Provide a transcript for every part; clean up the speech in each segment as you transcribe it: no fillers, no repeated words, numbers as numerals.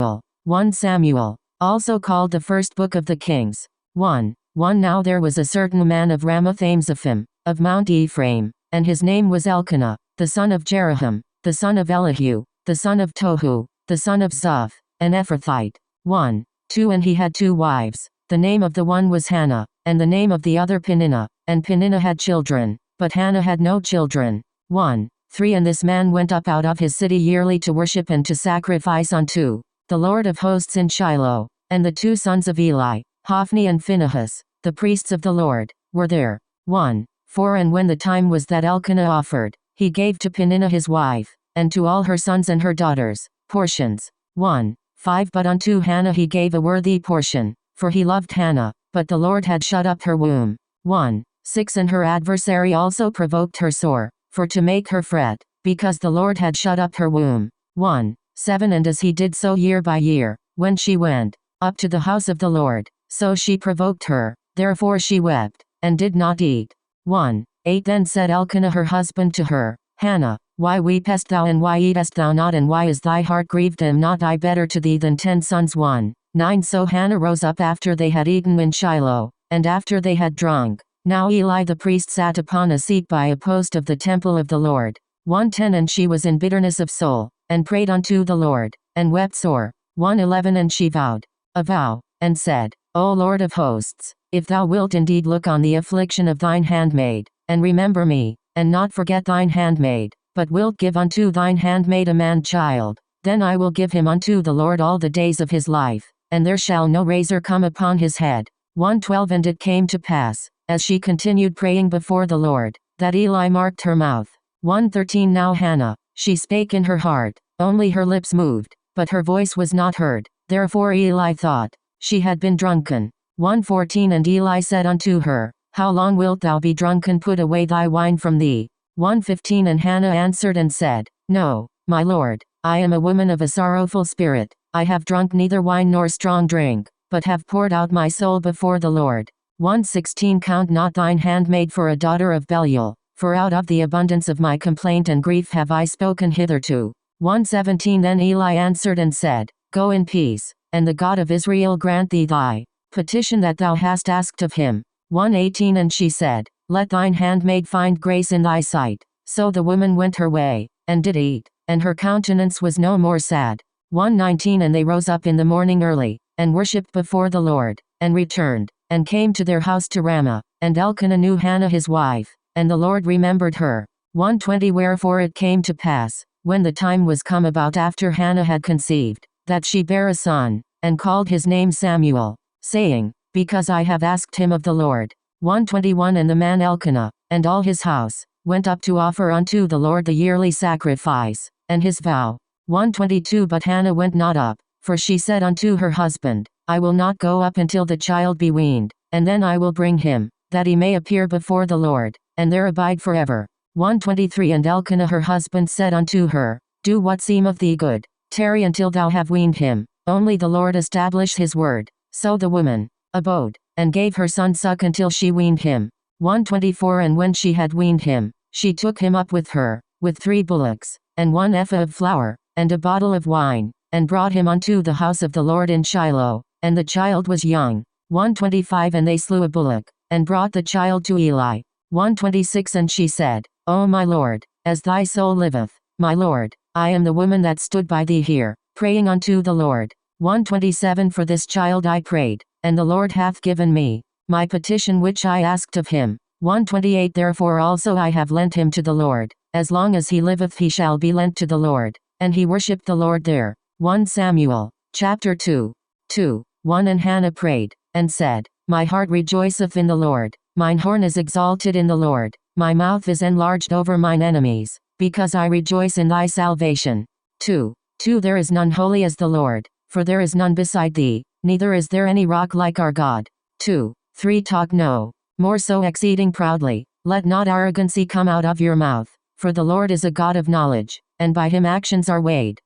1 Samuel, also called the first book of the Kings. 1. Now there was a certain man of Ramathaim, of Mount Ephraim, and his name was Elkanah, the son of Jeroham, the son of Elihu, the son of Tohu, the son of Zoph, an Ephrathite. 2 And he had 2 wives. The name of the one was Hannah, and the name of the other Peninnah, and Peninnah had children, but Hannah had no children. 3 And this man went up out of his city yearly to worship and to sacrifice unto the Lord of hosts in Shiloh, and the 2 sons of Eli, Hophni and Phinehas, the priests of the Lord, were there. 4 And when the time was that Elkanah offered, he gave to Peninnah his wife, and to all her sons and her daughters, portions. 5 But unto Hannah he gave a worthy portion, for he loved Hannah, but the Lord had shut up her womb. 6 And her adversary also provoked her sore, for to make her fret, because the Lord had shut up her womb. 7 And as he did so year by year, when she went up to the house of the Lord, so she provoked her, therefore she wept, and did not eat. 8 Then said Elkanah her husband to her, Hannah, why weepest thou, and why eatest thou not, and why is thy heart grieved? Am not I better to thee than 10 sons? 9 So Hannah rose up after they had eaten in Shiloh, and after they had drunk. Now Eli the priest sat upon a seat by a post of the temple of the Lord. 10 And she was in bitterness of soul, and prayed unto the Lord, and wept sore. 11 And she vowed a vow, and said, O Lord of hosts, if thou wilt indeed look on the affliction of thine handmaid, and remember me, and not forget thine handmaid, but wilt give unto thine handmaid a man-child, then I will give him unto the Lord all the days of his life, and there shall no razor come upon his head. 12 And it came to pass, as she continued praying before the Lord, that Eli marked her mouth. 13 Now Hannah, she spake in her heart, only her lips moved, but her voice was not heard, therefore Eli thought she had been drunken. 14 And Eli said unto her, How long wilt thou be drunken? Put away thy wine from thee. 15 And Hannah answered and said, No, my Lord, I am a woman of a sorrowful spirit. I have drunk neither wine nor strong drink, but have poured out my soul before the Lord. 16 Count not thine handmaid for a daughter of Belial, for out of the abundance of my complaint and grief have I spoken hitherto. 17 Then Eli answered and said, Go in peace, and the God of Israel grant thee thy petition that thou hast asked of him. 18 And she said, Let thine handmaid find grace in thy sight. So the woman went her way, and did eat, and her countenance was no more sad. 19 And they rose up in the morning early, and worshipped before the Lord, and returned, and came to their house to Ramah, and Elkanah knew Hannah his wife, and the Lord remembered her. 20 Wherefore it came to pass, when the time was come about after Hannah had conceived, that she bare a son, and called his name Samuel, saying, Because I have asked him of the Lord. 21 And the man Elkanah, and all his house, went up to offer unto the Lord the yearly sacrifice, and his vow. 22 But Hannah went not up, for she said unto her husband, I will not go up until the child be weaned, and then I will bring him, that he may appear before the Lord, and there abide forever. 23 And Elkanah her husband said unto her, Do what seemeth thee good, tarry until thou have weaned him, only the Lord establish his word. So the woman abode, and gave her son suck until she weaned him. 24 And when she had weaned him, she took him up with her, with 3 bullocks, and 1 ephah of flour, and a bottle of wine, and brought him unto the house of the Lord in Shiloh, and the child was young. 25 And they slew a bullock, and brought the child to Eli. 26 And she said, O my Lord, as thy soul liveth, my Lord, I am the woman that stood by thee here, praying unto the Lord. 27 For this child I prayed, and the Lord hath given me my petition which I asked of him. 28 Therefore also I have lent him to the Lord, as long as he liveth he shall be lent to the Lord. And he worshipped the Lord there. 1 Samuel, chapter 2. 1 And Hannah prayed, and said, My heart rejoiceth in the Lord, mine horn is exalted in the Lord, my mouth is enlarged over mine enemies, because I rejoice in thy salvation. 2 There is none holy as the Lord, for there is none beside thee, neither is there any rock like our God. 3 Talk no more so exceeding proudly, let not arrogancy come out of your mouth, for the Lord is a God of knowledge, and by him actions are weighed.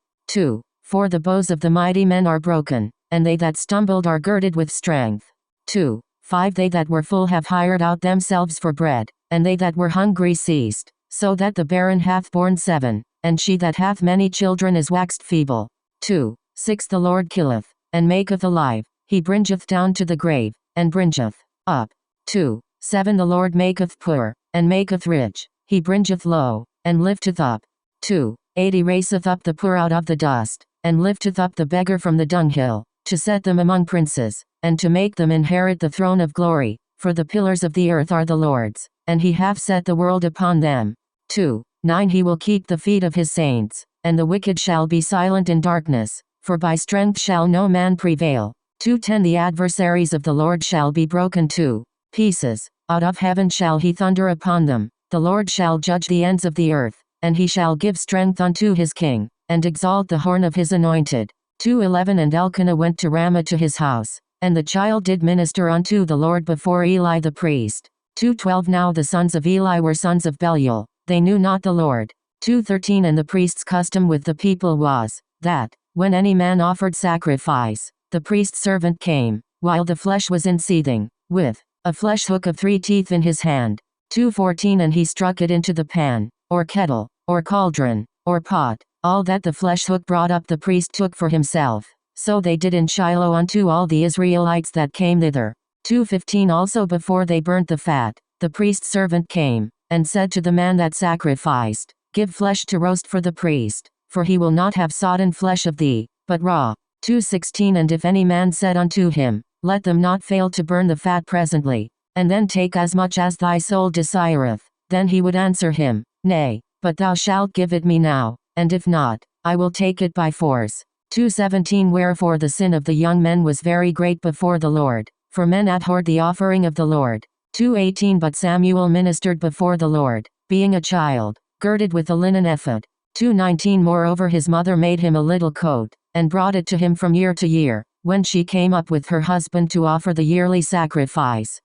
For the bows of the mighty men are broken, and they that stumbled are girded with strength. 5 They that were full have hired out themselves for bread, and they that were hungry ceased, so that the barren hath borne 7, and she that hath many children is waxed feeble. 6 The Lord killeth, and maketh alive, he bringeth down to the grave, and bringeth up. 2. 7 The Lord maketh poor, and maketh rich, he bringeth low, and lifteth up. 2. 8 He raiseth up the poor out of the dust, and lifteth up the beggar from the dunghill, to set them among princes, and to make them inherit the throne of glory, for the pillars of the earth are the Lord's, and he hath set the world upon them. 2. 9 He will keep the feet of his saints, and the wicked shall be silent in darkness, for by strength shall no man prevail. 2:10 The adversaries of the Lord shall be broken to pieces, out of heaven shall he thunder upon them, the Lord shall judge the ends of the earth, and he shall give strength unto his king, and exalt the horn of his anointed. 2:11 And Elkanah went to Ramah to his house, and the child did minister unto the Lord before Eli the priest. 2:12 Now the sons of Eli were sons of Belial, they knew not the Lord. 2:13 And the priest's custom with the people was, that, when any man offered sacrifice, the priest's servant came, while the flesh was in seething, with a flesh hook of 3 teeth in his hand. 2:14 And he struck it into the pan, or kettle, or cauldron, or pot, all that the flesh hook brought up the priest took for himself. So they did in Shiloh unto all the Israelites that came thither. 2:15 Also before they burnt the fat, the priest's servant came, and said to the man that sacrificed, Give flesh to roast for the priest, for he will not have sodden flesh of thee, but raw. 2:16 And if any man said unto him, Let them not fail to burn the fat presently, and then take as much as thy soul desireth, then he would answer him, Nay, but thou shalt give it me now, and if not, I will take it by force. 2:17 Wherefore the sin of the young men was very great before the Lord, for men abhorred the offering of the Lord. 2:18 But Samuel ministered before the Lord, being a child, girded with a linen ephod. 2:19 Moreover his mother made him a little coat, and brought it to him from year to year, when she came up with her husband to offer the yearly sacrifice.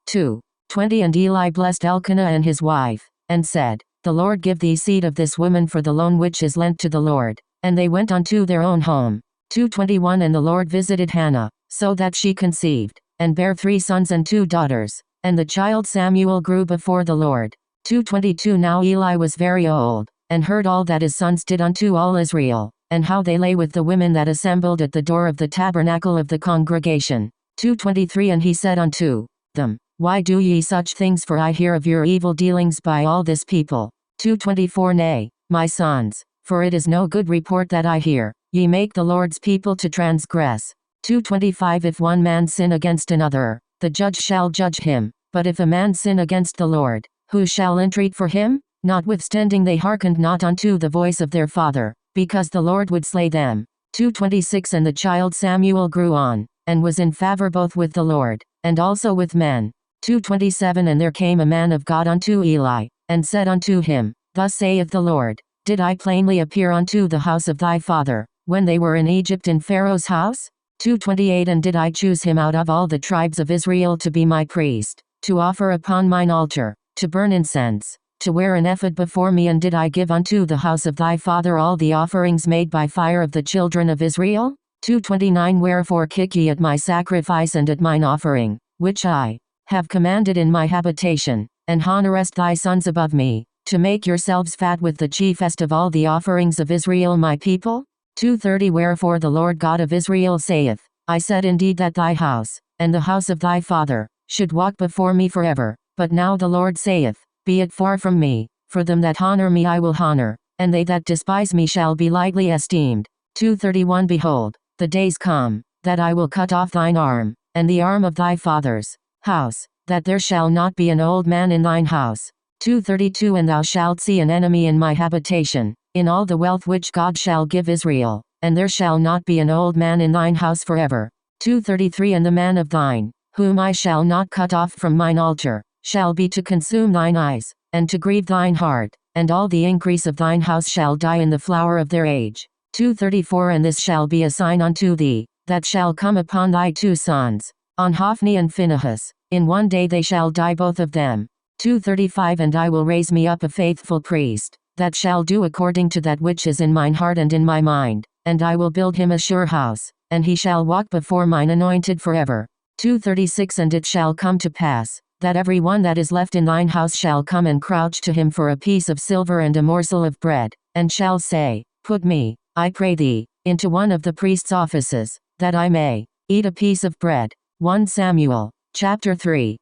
2:20 And Eli blessed Elkanah and his wife, and said, The Lord give thee seed of this woman for the loan which is lent to the Lord. And they went unto their own home. 2:21 And the Lord visited Hannah, so that she conceived, and bare 3 sons and 2 daughters, and the child Samuel grew before the Lord. 2:22 Now Eli was very old, and heard all that his sons did unto all Israel, and how they lay with the women that assembled at the door of the tabernacle of the congregation. 2:23 And he said unto them, Why do ye such things? For I hear of your evil dealings by all this people. 2:24 Nay, my sons, for it is no good report that I hear, ye make the Lord's people to transgress. 2:25 If one man sin against another, the judge shall judge him, but if a man sin against the Lord, who shall entreat for him? Notwithstanding they hearkened not unto the voice of their father, because the Lord would slay them. 2:26 And the child Samuel grew on, and was in favor both with the Lord, and also with men. 2:27 And there came a man of God unto Eli, and said unto him, Thus saith the Lord, Did I plainly appear unto the house of thy father, when they were in Egypt in Pharaoh's house? 2:28 And did I choose him out of all the tribes of Israel to be my priest, to offer upon mine altar, to burn incense, to wear an ephod before me? And did I give unto the house of thy father all the offerings made by fire of the children of Israel? 2:29 Wherefore kick ye at my sacrifice and at mine offering, which I have commanded in my habitation, and honorest thy sons above me, to make yourselves fat with the chiefest of all the offerings of Israel my people? 2:30 Wherefore the Lord God of Israel saith, I said indeed that thy house, and the house of thy father, should walk before me forever, but now the Lord saith, Be it far from me, for them that honor me I will honor, and they that despise me shall be lightly esteemed. 2:31 Behold, the days come, that I will cut off thine arm, and the arm of thy father's house, that there shall not be an old man in thine house. 2:32 And thou shalt see an enemy in my habitation, in all the wealth which God shall give Israel, and there shall not be an old man in thine house forever. 2:33 And the man of thine, whom I shall not cut off from mine altar, shall be to consume thine eyes, and to grieve thine heart, and all the increase of thine house shall die in the flower of their age. 2:34 And this shall be a sign unto thee, that shall come upon thy 2 sons, on Hophni and Phinehas, in one day they shall die both of them. 2:35 And I will raise me up a faithful priest, that shall do according to that which is in mine heart and in my mind, and I will build him a sure house, and he shall walk before mine anointed forever. 2:36 And it shall come to pass, that every one that is left in thine house shall come and crouch to him for a piece of silver and a morsel of bread, and shall say, Put me, I pray thee, into one of the priest's offices, that I may eat a piece of bread. 1 Samuel, chapter 3.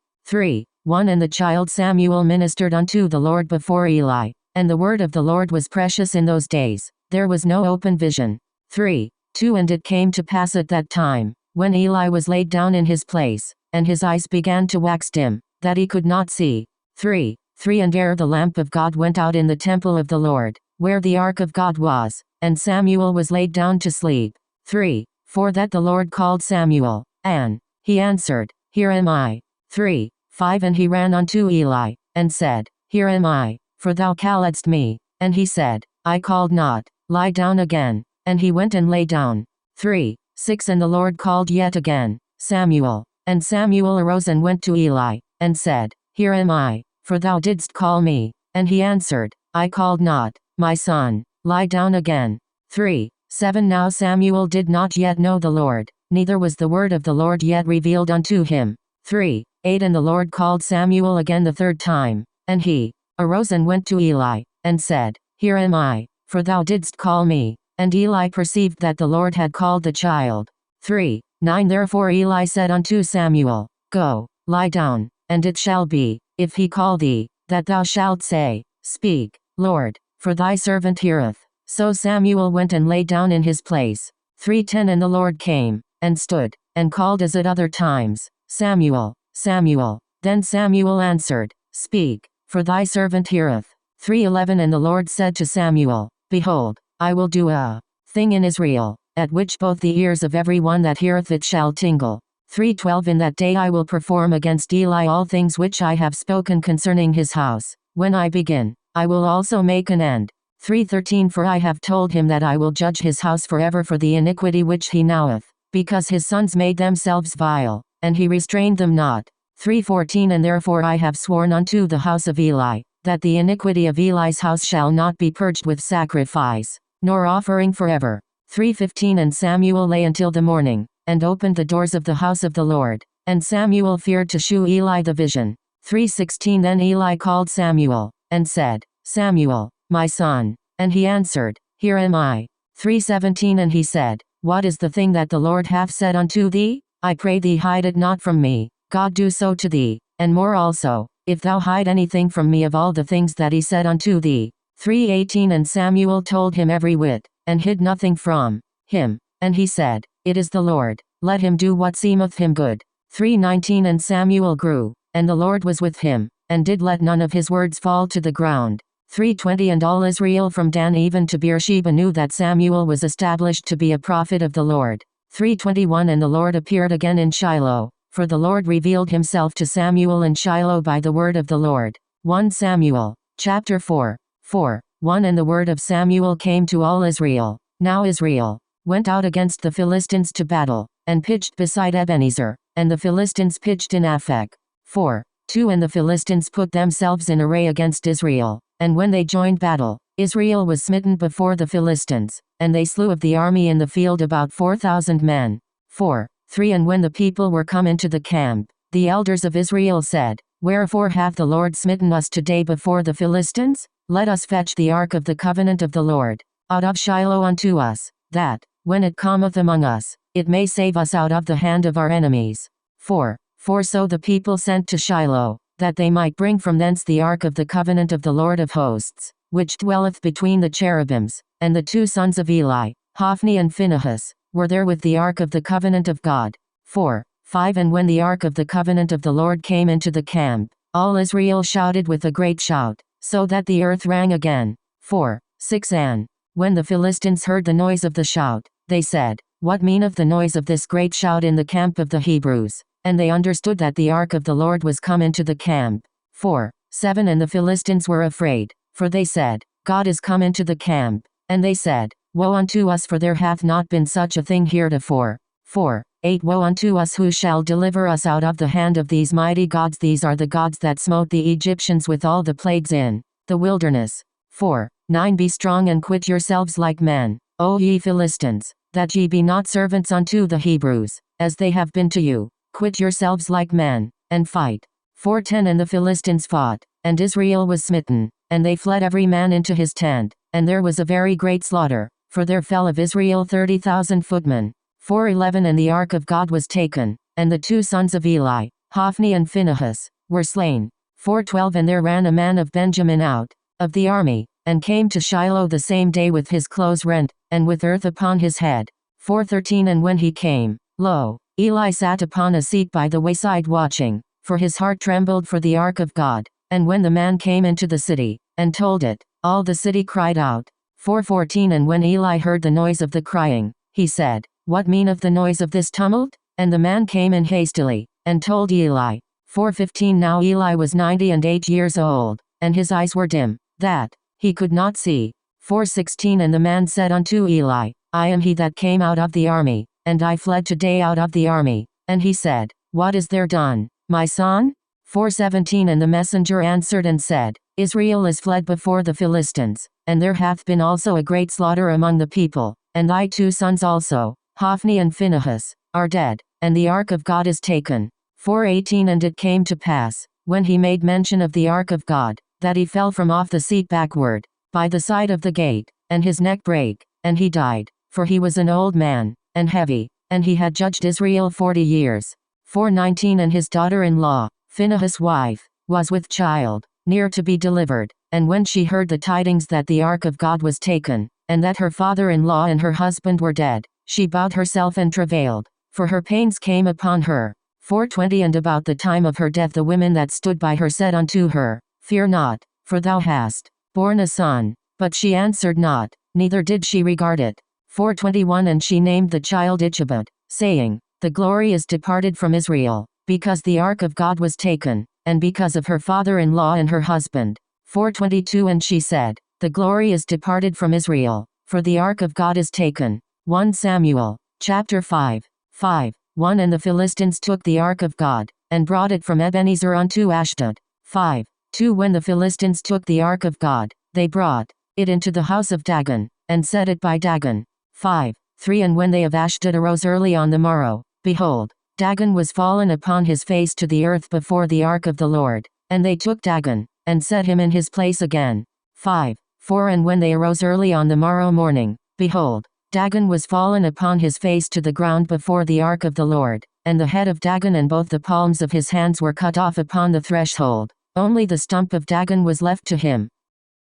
1 And the child Samuel ministered unto the Lord before Eli, and the word of the Lord was precious in those days, there was no open vision. 2 And it came to pass at that time, when Eli was laid down in his place, and his eyes began to wax dim, that he could not see. 3 And ere the lamp of God went out in the temple of the Lord, where the ark of God was, and Samuel was laid down to sleep. 4 That the Lord called Samuel, and he answered, Here am I. 5 And he ran unto Eli, and said, Here am I, for thou calledst me. And he said, I called not, lie down again. And he went and lay down. 6 And the Lord called yet again, Samuel. And Samuel arose and went to Eli, and said, Here am I, for thou didst call me. And he answered, I called not, my son, lie down again. 7 Now Samuel did not yet know the Lord, neither was the word of the Lord yet revealed unto him. 8 And the Lord called Samuel again the third time, and he arose and went to Eli, and said, Here am I, for thou didst call me. And Eli perceived that the Lord had called the child. 9 Therefore Eli said unto Samuel, Go, lie down, and it shall be, if he call thee, that thou shalt say, Speak, Lord, for thy servant heareth. So Samuel went and lay down in his place. 10 And the Lord came, and stood, and called as at other times, Samuel, Samuel. Then Samuel answered, Speak, for thy servant heareth. 11 And the Lord said to Samuel, Behold, I will do a thing in Israel, at which both the ears of every one that heareth it shall tingle. 12 In that day I will perform against Eli all things which I have spoken concerning his house. When I begin, I will also make an end. 13 For I have told him that I will judge his house forever for the iniquity which he knoweth, because his sons made themselves vile, and he restrained them not. 14 And therefore I have sworn unto the house of Eli, that the iniquity of Eli's house shall not be purged with sacrifice, nor offering forever. 15 And Samuel lay until the morning, and opened the doors of the house of the Lord, and Samuel feared to shew Eli the vision. 16 Then Eli called Samuel, and said, Samuel, my son. And he answered, Here am I. 17 And he said, What is the thing that the Lord hath said unto thee? I pray thee hide it not from me. God do so to thee, and more also, if thou hide anything from me of all the things that he said unto thee. 18 And Samuel told him every whit, and hid nothing from him. And he said, It is the Lord, let him do what seemeth him good. 19 And Samuel grew, and the Lord was with him, and did let none of his words fall to the ground. 20 And all Israel from Dan even to Beersheba knew that Samuel was established to be a prophet of the Lord. 21 And the Lord appeared again in Shiloh, for the Lord revealed himself to Samuel in Shiloh by the word of the Lord. 1 Samuel, chapter 4. 1 And the word of Samuel came to all Israel. Now Israel went out against the Philistines to battle, and pitched beside Ebenezer, and the Philistines pitched in Aphek. 2 And the Philistines put themselves in array against Israel, and when they joined battle, Israel was smitten before the Philistines, and they slew of the army in the field about 4,000 men. 3 And when the people were come into the camp, the elders of Israel said, Wherefore hath the Lord smitten us today before the Philistines? Let us fetch the ark of the covenant of the Lord out of Shiloh unto us, that, when it cometh among us, it may save us out of the hand of our enemies. 4 So the people sent to Shiloh, that they might bring from thence the ark of the covenant of the Lord of hosts, which dwelleth between the cherubims, and the 2 sons of Eli, Hophni and Phinehas, were there with the ark of the covenant of God. 5 And when the ark of the covenant of the Lord came into the camp, all Israel shouted with a great shout, so that the earth rang again. 6 And when the Philistines heard the noise of the shout, they said, What meaneth the noise of this great shout in the camp of the Hebrews? And they understood that the ark of the Lord was come into the camp. 7 And the Philistines were afraid, for they said, God is come into the camp. And they said, Woe unto us, for there hath not been such a thing heretofore. 8 Woe unto us, who shall deliver us out of the hand of these mighty gods? These are the gods that smote the Egyptians with all the plagues in the wilderness. 9 Be strong and quit yourselves like men, O ye Philistines, that ye be not servants unto the Hebrews, as they have been to you. Quit yourselves like men, and fight. 10 And the Philistines fought, and Israel was smitten, and they fled every man into his tent, and there was a very great slaughter. for there fell of Israel 30,000 footmen. 4:11 And the ark of God was taken, and the two sons of Eli, Hophni and Phinehas, were slain. 4:12 And there ran a man of Benjamin out of the army, and came to Shiloh the same day with his clothes rent, and with earth upon his head. 4:13 And when he came, lo, Eli sat upon a seat by the wayside watching, for his heart trembled for the ark of God. And when the man came into the city, and told it, all the city cried out. 4:14 And when Eli heard the noise of the crying, he said, What meaneth the noise of this tumult? And the man came in hastily, and told Eli. 4:15 Now Eli was 98 years old, and his eyes were dim, that he could not see. 4:16 And the man said unto Eli, I am he that came out of the army, and I fled today out of the army. And he said, What is there done, my son? 4:17 And the messenger answered and said, Israel is fled before the Philistines, and there hath been also a great slaughter among the people, and thy two sons also, Hophni and Phinehas, are dead, and the ark of God is taken. 4:18 And it came to pass, when he made mention of the ark of God, that he fell from off the seat backward, by the side of the gate, and his neck brake, and he died, for he was an old man, and heavy, and he had judged Israel 40 years. 4:19 And his daughter-in-law, Phinehas' wife, was with child, near to be delivered, and when she heard the tidings that the ark of God was taken, and that her father-in-law and her husband were dead, she bowed herself and travailed, for her pains came upon her. 4:20 And about the time of her death the women that stood by her said unto her, Fear not, for thou hast borne a son. But she answered not, neither did she regard it. 4:21 And she named the child Ichabod, saying, The glory is departed from Israel, because the ark of God was taken, and because of her father-in-law and her husband. 4:22 And she said, The glory is departed from Israel, for the ark of God is taken. 1 Samuel, chapter 5. 5:1 And the Philistines took the ark of God, and brought it from Ebenezer unto Ashdod. 5:2 When the Philistines took the ark of God, they brought it into the house of Dagon, and set it by Dagon. 5:3 And when they of Ashdod arose early on the morrow, behold, Dagon was fallen upon his face to the earth before the ark of the Lord, and they took Dagon, and set him in his place again. 5:4 And when they arose early on the morrow morning, behold, Dagon was fallen upon his face to the ground before the ark of the Lord, and the head of Dagon and both the palms of his hands were cut off upon the threshold, only the stump of Dagon was left to him.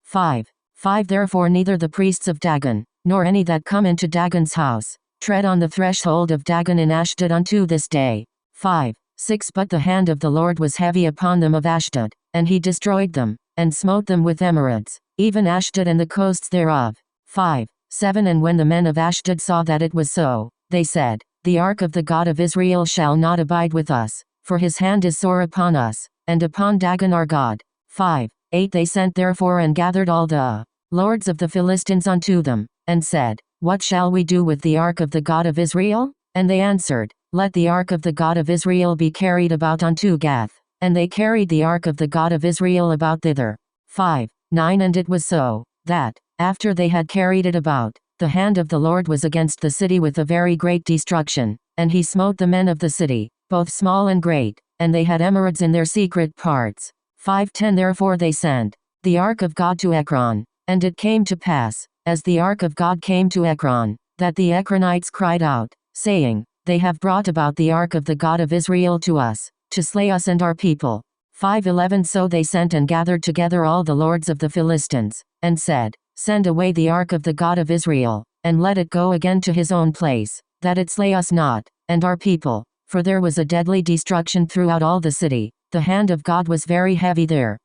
5:5 Therefore neither the priests of Dagon, nor any that come into Dagon's house, tread on the threshold of Dagon in Ashdod unto this day. 5:6 But the hand of the Lord was heavy upon them of Ashdod, and he destroyed them, and smote them with emerods, even Ashdod and the coasts thereof. 5:7 And when the men of Ashdod saw that it was so, they said, The ark of the God of Israel shall not abide with us, for his hand is sore upon us, and upon Dagon our God. 5:8 They sent therefore and gathered all the lords of the Philistines unto them, and said, What shall we do with the ark of the God of Israel? And they answered, Let the ark of the God of Israel be carried about unto Gath. And they carried the ark of the God of Israel about thither. 5:9 And it was so, that, after they had carried it about, the hand of the Lord was against the city with a very great destruction, and he smote the men of the city, both small and great, and they had emerods in their secret parts. 5:10 Therefore they sent the ark of God to Ekron, and it came to pass, as the ark of God came to Ekron, that the Ekronites cried out, saying, They have brought about the ark of the God of Israel to us, to slay us and our people. 5:11 So they sent and gathered together all the lords of the Philistines, and said, Send away the ark of the God of Israel, and let it go again to his own place, that it slay us not, and our people, for there was a deadly destruction throughout all the city, the hand of God was very heavy there.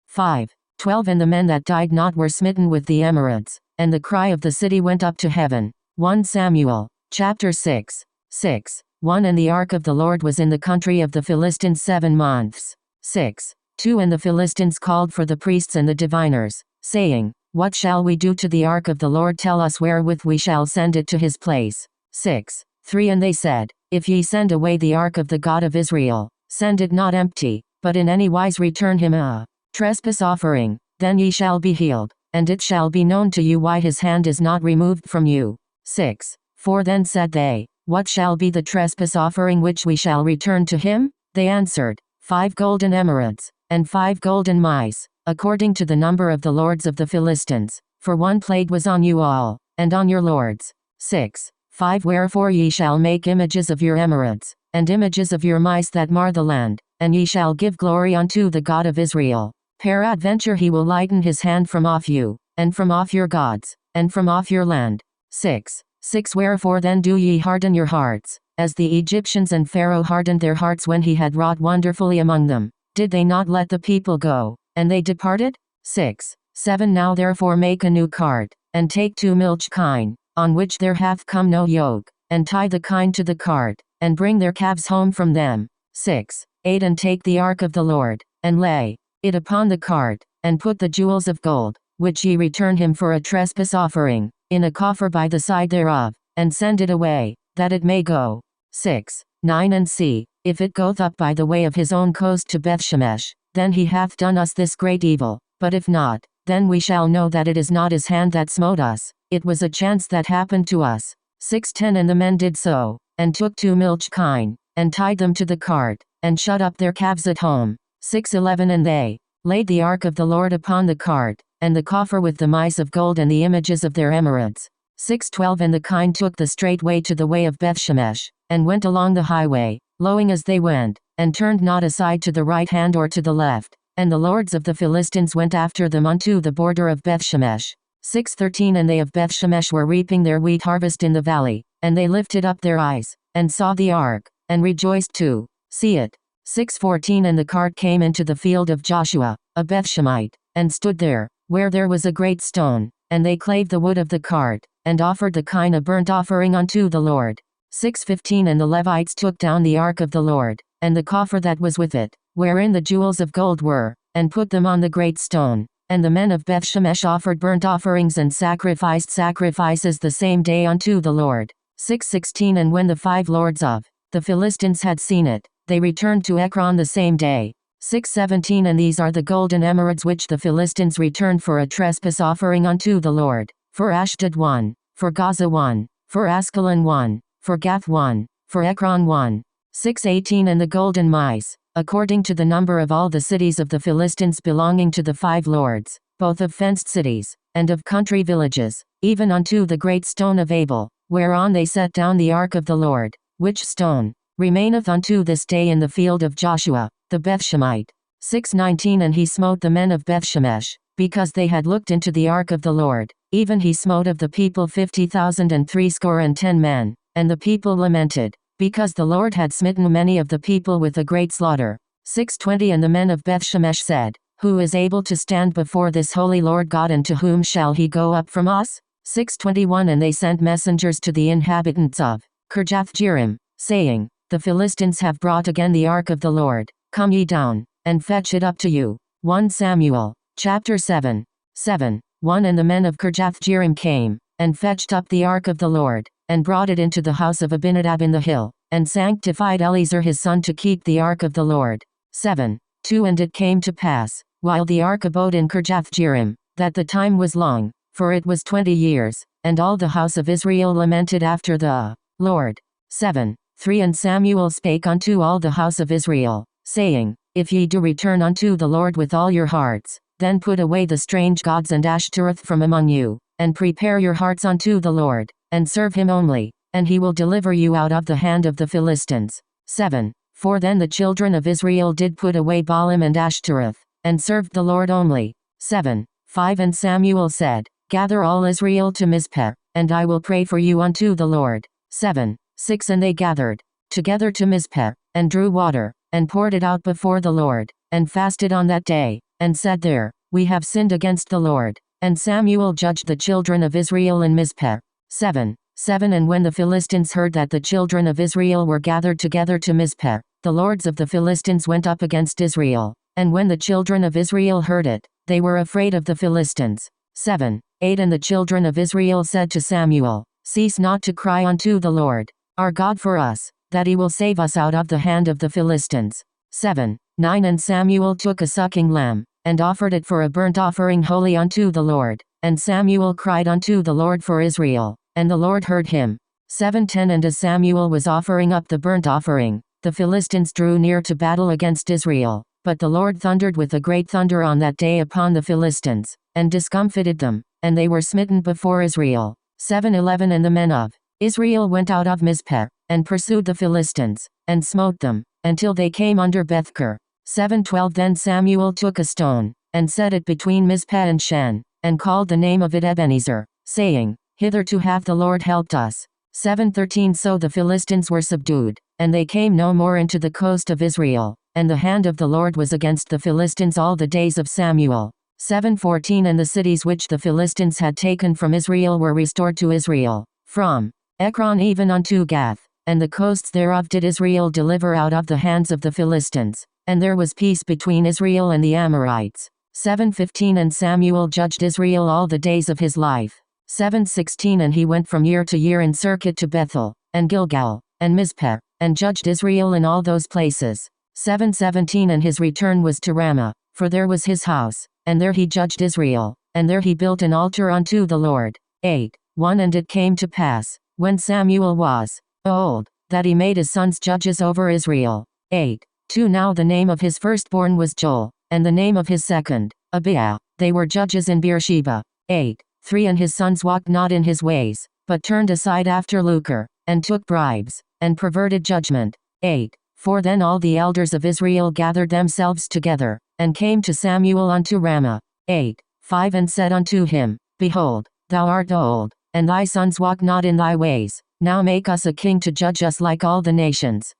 5:12 And the men that died not were smitten with the emerods, and the cry of the city went up to heaven. 1 Samuel, chapter 6. 6:1 And the ark of the Lord was in the country of the Philistines 7 months. 6:2 And the Philistines called for the priests and the diviners, saying, What shall we do to the ark of the Lord? Tell us wherewith we shall send it to his place. 6:3 And they said, If ye send away the ark of the God of Israel, send it not empty, but in any wise return him a trespass offering, then ye shall be healed, and it shall be known to you why his hand is not removed from you. 6:4 Then said they, What shall be the trespass offering which we shall return to him? They answered, 5 golden emerods, and 5 golden mice, according to the number of the lords of the Philistines, for one plague was on you all, and on your lords. 6. 5. Wherefore ye shall make images of your emerods, and images of your mice that mar the land, and ye shall give glory unto the God of Israel. Peradventure he will lighten his hand from off you, and from off your gods, and from off your land. 6. 6. Wherefore then do ye harden your hearts, as the Egyptians and Pharaoh hardened their hearts when he had wrought wonderfully among them? Did they not let the people go, and they departed? 6. 7. Now therefore make a new cart, and take 2 milch kine, on which there hath come no yoke, and tie the kine to the cart, and bring their calves home from them. 6. 8. And take the ark of the Lord, and lay it upon the cart, and put the jewels of gold, which ye return him for a trespass offering, in a coffer by the side thereof, and send it away, that it may go. 6. 9. And see, if it goeth up by the way of his own coast to Bethshemesh, then he hath done us this great evil, but if not, then we shall know that it is not his hand that smote us, it was a chance that happened to us. 6. 10. And the men did so, and took 2 milch kine, and tied them to the cart, and shut up their calves at home. 6. 11. And they laid the ark of the Lord upon the cart, and the coffer with the mice of gold and the images of their emerods. 6. 12. And the kine took the straight way to the way of Bethshemesh, and went along the highway, lowing as they went, and turned not aside to the right hand or to the left. And the lords of the Philistines went after them unto the border of Bethshemesh. 6. 13. And they of Bethshemesh were reaping their wheat harvest in the valley, and they lifted up their eyes, and saw the ark, and rejoiced to see it. 6. 14. And the cart came into the field of Joshua, a Bethshemite, and stood there, where there was a great stone, and they clave the wood of the cart, and offered the kine a burnt offering unto the Lord. 6. 15. And the Levites took down the ark of the Lord, and the coffer that was with it, wherein the jewels of gold were, and put them on the great stone. And the men of Bethshemesh offered burnt offerings and sacrificed sacrifices the same day unto the Lord. 6. 16. And when the 5 lords of the Philistines had seen it, they returned to Ekron the same day. 6. 17. And these are the golden emerods which the Philistines returned for a trespass offering unto the Lord. For Ashdod 1, for Gaza 1, for Askelon 1, for Gath 1, for Ekron 1. 6. 18. And the golden mice, according to the number of all the cities of the Philistines belonging to the 5 lords, both of fenced cities, and of country villages, even unto the great stone of Abel, whereon they set down the ark of the Lord, which stone remaineth unto this day in the field of Joshua, the Bethshemite. 6. 19. And he smote the men of Bethshemesh, because they had looked into the ark of the Lord, even he smote of the people 50,060 men, and the people lamented, because the Lord had smitten many of the people with a great slaughter. 6. 20. And the men of Bethshemesh said, Who is able to stand before this holy Lord God, and to whom shall he go up from us? 6. 21. And they sent messengers to the inhabitants of Kirjath-jearim, saying, The Philistines have brought again the ark of the Lord, come ye down, and fetch it up to you. 1 Samuel, chapter 7. 7. 1. And the men of Kirjath-jearim came, and fetched up the ark of the Lord, and brought it into the house of Abinadab in the hill, and sanctified Eleazar his son to keep the ark of the Lord. 7. 2. And it came to pass, while the ark abode in Kirjath-jearim, that the time was long, for it was 20 years, and all the house of Israel lamented after the Lord. 7. 3. And Samuel spake unto all the house of Israel, saying, If ye do return unto the Lord with all your hearts, then put away the strange gods and Ashtoreth from among you, and prepare your hearts unto the Lord, and serve him only, and he will deliver you out of the hand of the Philistines. 7. 4. Then the children of Israel did put away Baalim and Ashtoreth, and served the Lord only. 7. 5. And Samuel said, Gather all Israel to Mizpeh, and I will pray for you unto the Lord. 7. 6. And they gathered together to Mizpeh, and drew water, and poured it out before the Lord, and fasted on that day, and said there, We have sinned against the Lord. And Samuel judged the children of Israel in Mizpeh. 7. 7. And when the Philistines heard that the children of Israel were gathered together to Mizpeh, the lords of the Philistines went up against Israel. And when the children of Israel heard it, they were afraid of the Philistines. 7. 8. And the children of Israel said to Samuel, Cease not to cry unto the Lord, our God, for us, that he will save us out of the hand of the Philistines. 7. 9. And Samuel took a sucking lamb, and offered it for a burnt offering holy unto the Lord. And Samuel cried unto the Lord for Israel, and the Lord heard him. 7. 10. And as Samuel was offering up the burnt offering, the Philistines drew near to battle against Israel. But the Lord thundered with a great thunder on that day upon the Philistines, and discomfited them, and they were smitten before Israel. 7:11 And the men of Israel went out of Mizpeh, and pursued the Philistines, and smote them, until they came under Bethker. 7:12 Then Samuel took a stone, and set it between Mizpeh and Shan, and called the name of it Ebenezer, saying, Hitherto hath the Lord helped us. 7:13 So the Philistines were subdued, and they came no more into the coast of Israel, and the hand of the Lord was against the Philistines all the days of Samuel. 7:14 And the cities which the Philistines had taken from Israel were restored to Israel, from Ekron even unto Gath, and the coasts thereof did Israel deliver out of the hands of the Philistines, and there was peace between Israel and the Amorites. 7:15 And Samuel judged Israel all the days of his life. 7:16 And he went from year to year in circuit to Bethel, and Gilgal, and Mizpeh, and judged Israel in all those places. 7:17 And his return was to Ramah, for there was his house, and there he judged Israel, and there he built an altar unto the Lord. 8:1 And it came to pass, when Samuel was old, that he made his sons judges over Israel. 8:2 Now the name of his firstborn was Joel, and the name of his second, Abiah. They were judges in Beersheba. 8:3 And his sons walked not in his ways, but turned aside after lucre, and took bribes, and perverted judgment. 8:4 Then all the elders of Israel gathered themselves together, and came to Samuel unto Ramah. 8:5 And said unto him, Behold, thou art old, and thy sons walk not in thy ways. Now make us a king to judge us like all the nations.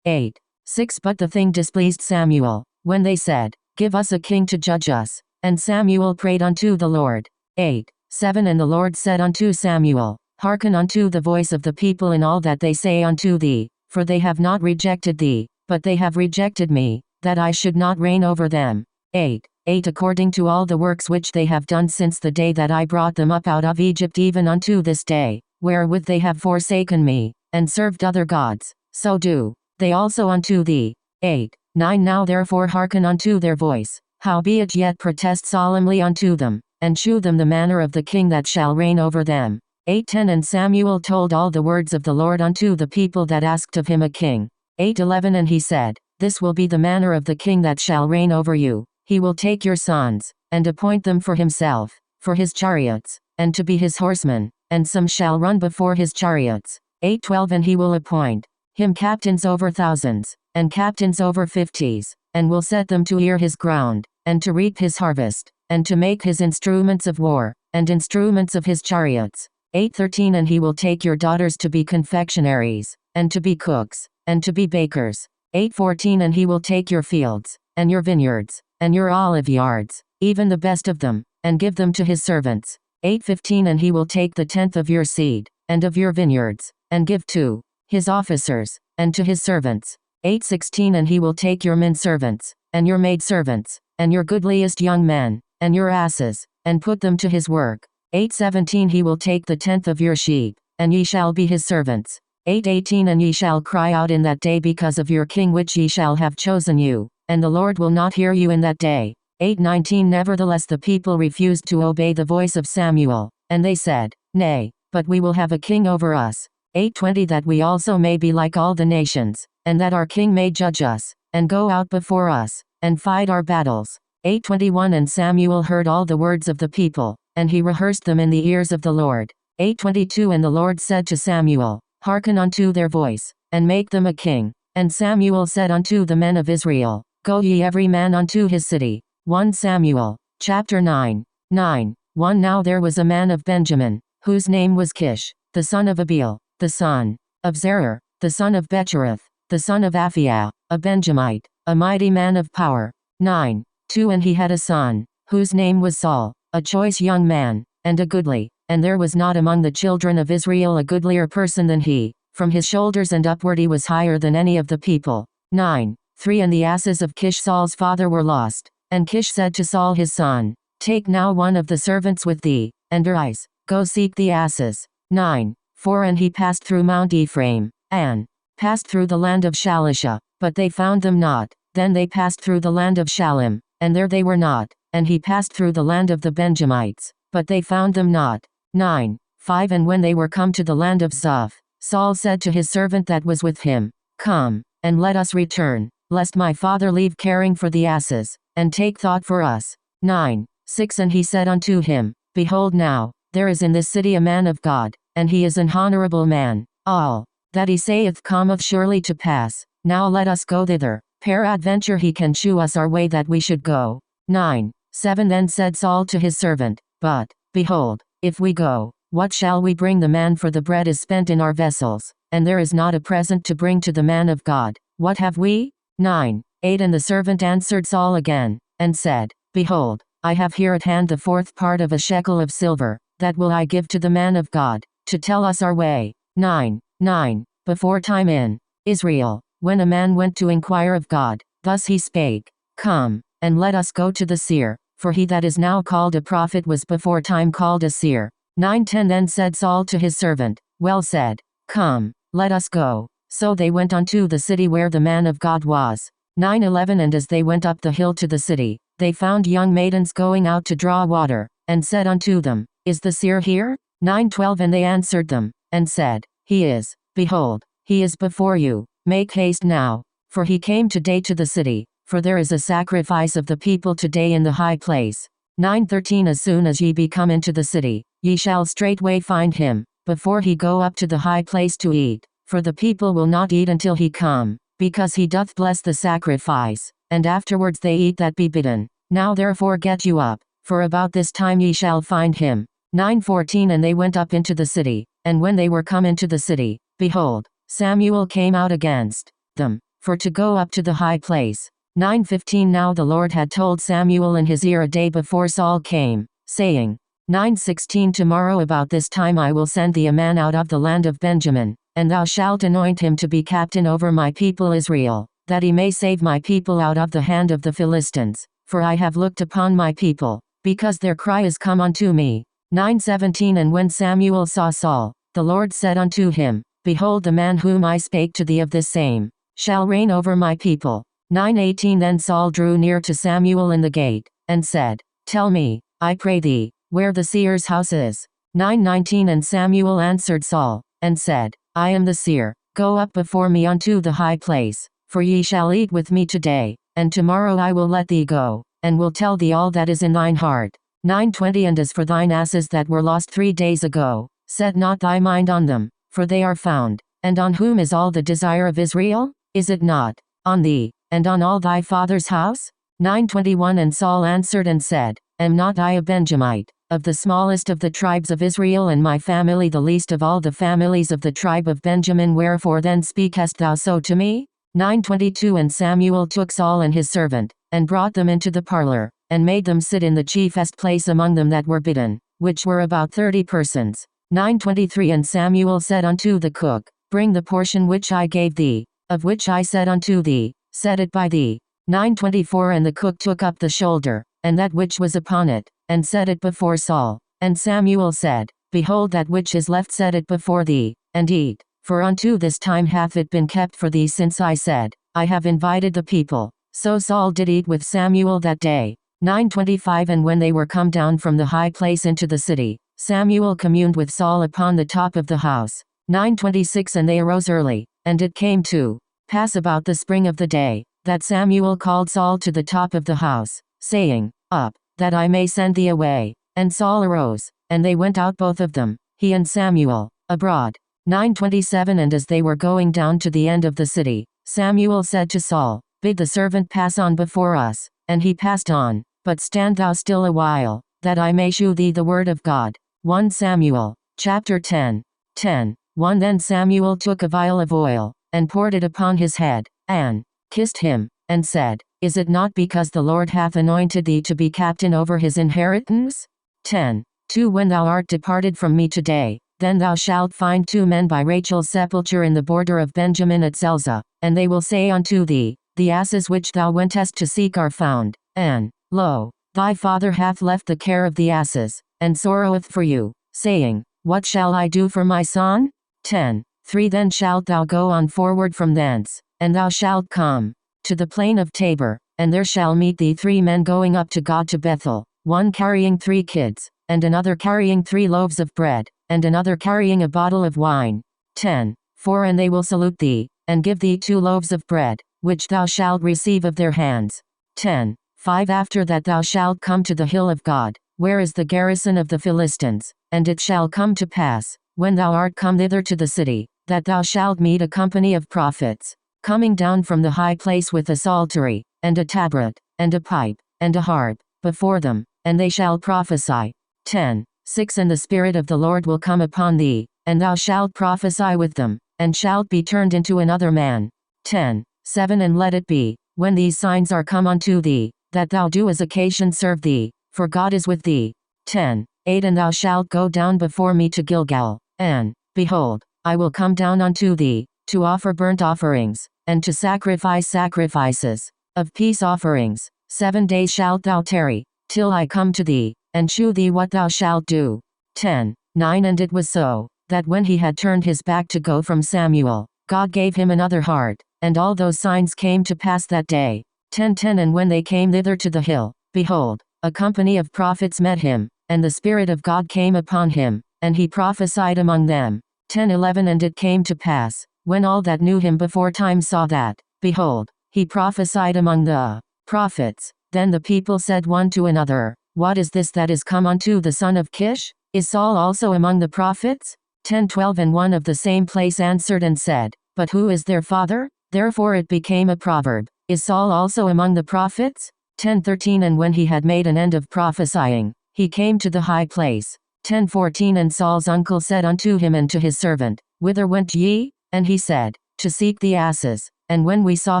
8:6 But the thing displeased Samuel, when they said, Give us a king to judge us. And Samuel prayed unto the Lord. 8:7 And the Lord said unto Samuel, Hearken unto the voice of the people in all that they say unto thee, for they have not rejected thee, but they have rejected me, that I should not reign over them. 8:8 According to all the works which they have done since the day that I brought them up out of Egypt even unto this day, wherewith they have forsaken me, and served other gods, so do they also unto thee. 8:9 Now therefore hearken unto their voice, howbeit yet protest solemnly unto them, and shew them the manner of the king that shall reign over them. 8:10 And Samuel told all the words of the Lord unto the people that asked of him a king. 8:11 And he said, This will be the manner of the king that shall reign over you. He will take your sons, and appoint them for himself, for his chariots, and to be his horsemen, and some shall run before his chariots. 8:12 And he will appoint him captains over thousands, and captains over fifties, and will set them to ear his ground, and to reap his harvest, and to make his instruments of war, and instruments of his chariots. 8:13 And he will take your daughters to be confectionaries, and to be cooks, and to be bakers. 8:14 And he will take your fields, and your vineyards, and your olive yards, even the best of them, and give them to his servants. 8:15 And he will take the tenth of your seed, and of your vineyards, and give to his officers, and to his servants. 8:16 And he will take your men servants, and your maid servants, and your goodliest young men, and your asses, and put them to his work. 8:17 He will take the tenth of your sheep, and ye shall be his servants. 8:18 And ye shall cry out in that day because of your king which ye shall have chosen you, and the Lord will not hear you in that day. 8:19 Nevertheless the people refused to obey the voice of Samuel, and they said, Nay, but we will have a king over us. 8:20 That we also may be like all the nations, and that our king may judge us, and go out before us, and fight our battles. 8:21 And Samuel heard all the words of the people, and he rehearsed them in the ears of the Lord. 8:22 And the Lord said to Samuel, Hearken unto their voice, and make them a king. And Samuel said unto the men of Israel, Go ye every man unto his city. 1 Samuel, chapter 9. 9:1 Now there was a man of Benjamin, whose name was Kish, the son of Abiel, the son of Zerah, the son of Bechereth, the son of Aphiah, a Benjamite, a mighty man of power. 9:2 And he had a son, whose name was Saul, a choice young man, and a goodly, and there was not among the children of Israel a goodlier person than he. From his shoulders and upward he was higher than any of the people. 9:3 And the asses of Kish Saul's father were lost. And Kish said to Saul his son, Take now one of the servants with thee, and arise, go seek the asses. 9:4 And he passed through Mount Ephraim, and passed through the land of Shalisha, but they found them not. Then they passed through the land of Shalim, and there they were not. And he passed through the land of the Benjamites, but they found them not. 9:5 And when they were come to the land of Zuph, Saul said to his servant that was with him, Come, and let us return, lest my father leave caring for the asses, and take thought for us. 9:6 And he said unto him, Behold now, there is in this city a man of God, and he is an honorable man. All that he saith cometh surely to pass. Now let us go thither. Peradventure he can shew us our way that we should go. 9:7 Then said Saul to his servant, But, behold, if we go, what shall we bring the man? For the bread is spent in our vessels, and there is not a present to bring to the man of God. What have we? 9:8 And the servant answered Saul again, and said, Behold, I have here at hand the fourth part of a shekel of silver, that will I give to the man of God, to tell us our way. 9:9 Before time in Israel, when a man went to inquire of God, thus he spake, Come, and let us go to the seer, for he that is now called a prophet was before time called a seer. 9:10 Then said Saul to his servant, Well said, Come, let us go. So they went unto the city where the man of God was. 9:11 And as they went up the hill to the city, they found young maidens going out to draw water, and said unto them, Is the seer here? 9:12 And they answered them, and said, He is. Behold, he is before you. Make haste now, for he came today to the city, for there is a sacrifice of the people today in the high place. 9:13 As soon as ye be come into the city, ye shall straightway find him, before he go up to the high place to eat, for the people will not eat until he come, because he doth bless the sacrifice, and afterwards they eat that be bidden. Now therefore get you up, for about this time ye shall find him. 9:14 And they went up into the city, and when they were come into the city, behold, Samuel came out against them, for to go up to the high place. 9:15 Now the Lord had told Samuel in his ear a day before Saul came, saying, 9:16 Tomorrow about this time I will send thee a man out of the land of Benjamin, and thou shalt anoint him to be captain over my people Israel, that he may save my people out of the hand of the Philistines. For I have looked upon my people, because their cry is come unto me. 9:17 And when Samuel saw Saul, the Lord said unto him, Behold, the man whom I spake to thee of this same, shall reign over my people. 9:18 Then Saul drew near to Samuel in the gate, and said, Tell me, I pray thee, where the seer's house is. 9:19 And Samuel answered Saul, and said, I am the seer. Go up before me unto the high place, for ye shall eat with me today, and tomorrow I will let thee go, and will tell thee all that is in thine heart. 9:20 And as for thine asses that were lost 3 days ago, set not thy mind on them, for they are found. And on whom is all the desire of Israel? Is it not on thee, and on all thy father's house? 9:21 And Saul answered and said, Am not I a Benjamite, of the smallest of the tribes of Israel, and my family the least of all the families of the tribe of Benjamin? Wherefore then speakest thou so to me? 9:22 And Samuel took Saul and his servant, and brought them into the parlor, and made them sit in the chiefest place among them that were bidden, which were about 30 persons. 9:23 And Samuel said unto the cook, Bring the portion which I gave thee, of which I said unto thee, Set it by thee. 9:24 And the cook took up the shoulder, and that which was upon it, and set it before Saul. And Samuel said, Behold, that which is left set it before thee, and eat, for unto this time hath it been kept for thee, since I said, I have invited the people. So Saul did eat with Samuel that day. 9:25 And when they were come down from the high place into the city, Samuel communed with Saul upon the top of the house. 9:26 And they arose early, and it came to pass about the spring of the day, that Samuel called Saul to the top of the house, saying, Up, that I may send thee away. And Saul arose, and they went out both of them, he and Samuel, abroad. 9:27 And as they were going down to the end of the city, Samuel said to Saul, Bid the servant pass on before us. And he passed on, but stand thou still a while, that I may shew thee the word of God. 1 Samuel, chapter 10. 10:1 Then Samuel took a vial of oil, and poured it upon his head, and kissed him, and said, Is it not because the Lord hath anointed thee to be captain over his inheritance? 10:2 When thou art departed from me today, then thou shalt find 2 men by Rachel's sepulchre in the border of Benjamin at Zelzah, and they will say unto thee, The asses which thou wentest to seek are found, and, lo, thy father hath left the care of the asses, and sorroweth for you, saying, What shall I do for my son? 10:3 Then shalt thou go on forward from thence, and thou shalt come to the plain of Tabor, and there shall meet thee 3 men going up to God to Bethel, one carrying 3 kids, and another carrying 3 loaves of bread, and another carrying a bottle of wine. 10:4 And they will salute thee, and give thee 2 loaves of bread, which thou shalt receive of their hands. 10:5 After that thou shalt come to the hill of God, where is the garrison of the Philistines, And it shall come to pass, when thou art come thither to the city, that thou shalt meet a company of prophets, coming down from the high place with a psaltery, and a tabret, and a pipe, and a harp, before them, and they shall prophesy. 10:6 And the Spirit of the Lord will come upon thee, and thou shalt prophesy with them, and shalt be turned into another man. 10:7 And let it be, when these signs are come unto thee, that thou do as occasion serve thee, for God is with thee. 10:8 And thou shalt go down before me to Gilgal, and, behold, I will come down unto thee, to offer burnt offerings, and to sacrifice sacrifices of peace offerings. 7 days shalt thou tarry, till I come to thee, and shew thee what thou shalt do. 10:9 And it was so, that when he had turned his back to go from Samuel, God gave him another heart, and all those signs came to pass that day. 10:10 And when they came thither to the hill, behold, a company of prophets met him, and the Spirit of God came upon him, and he prophesied among them. 10:11 And it came to pass, when all that knew him before time saw that, behold, he prophesied among the prophets, then the people said one to another, What is this that is come unto the son of Kish? Is Saul also among the prophets? 10:12 And one of the same place answered and said, But who is their father? Therefore it became a proverb, Is Saul also among the prophets? 10:13 And when he had made an end of prophesying, he came to the high place. 10:14 And Saul's uncle said unto him and to his servant, Whither went ye? And he said, To seek the asses. And when we saw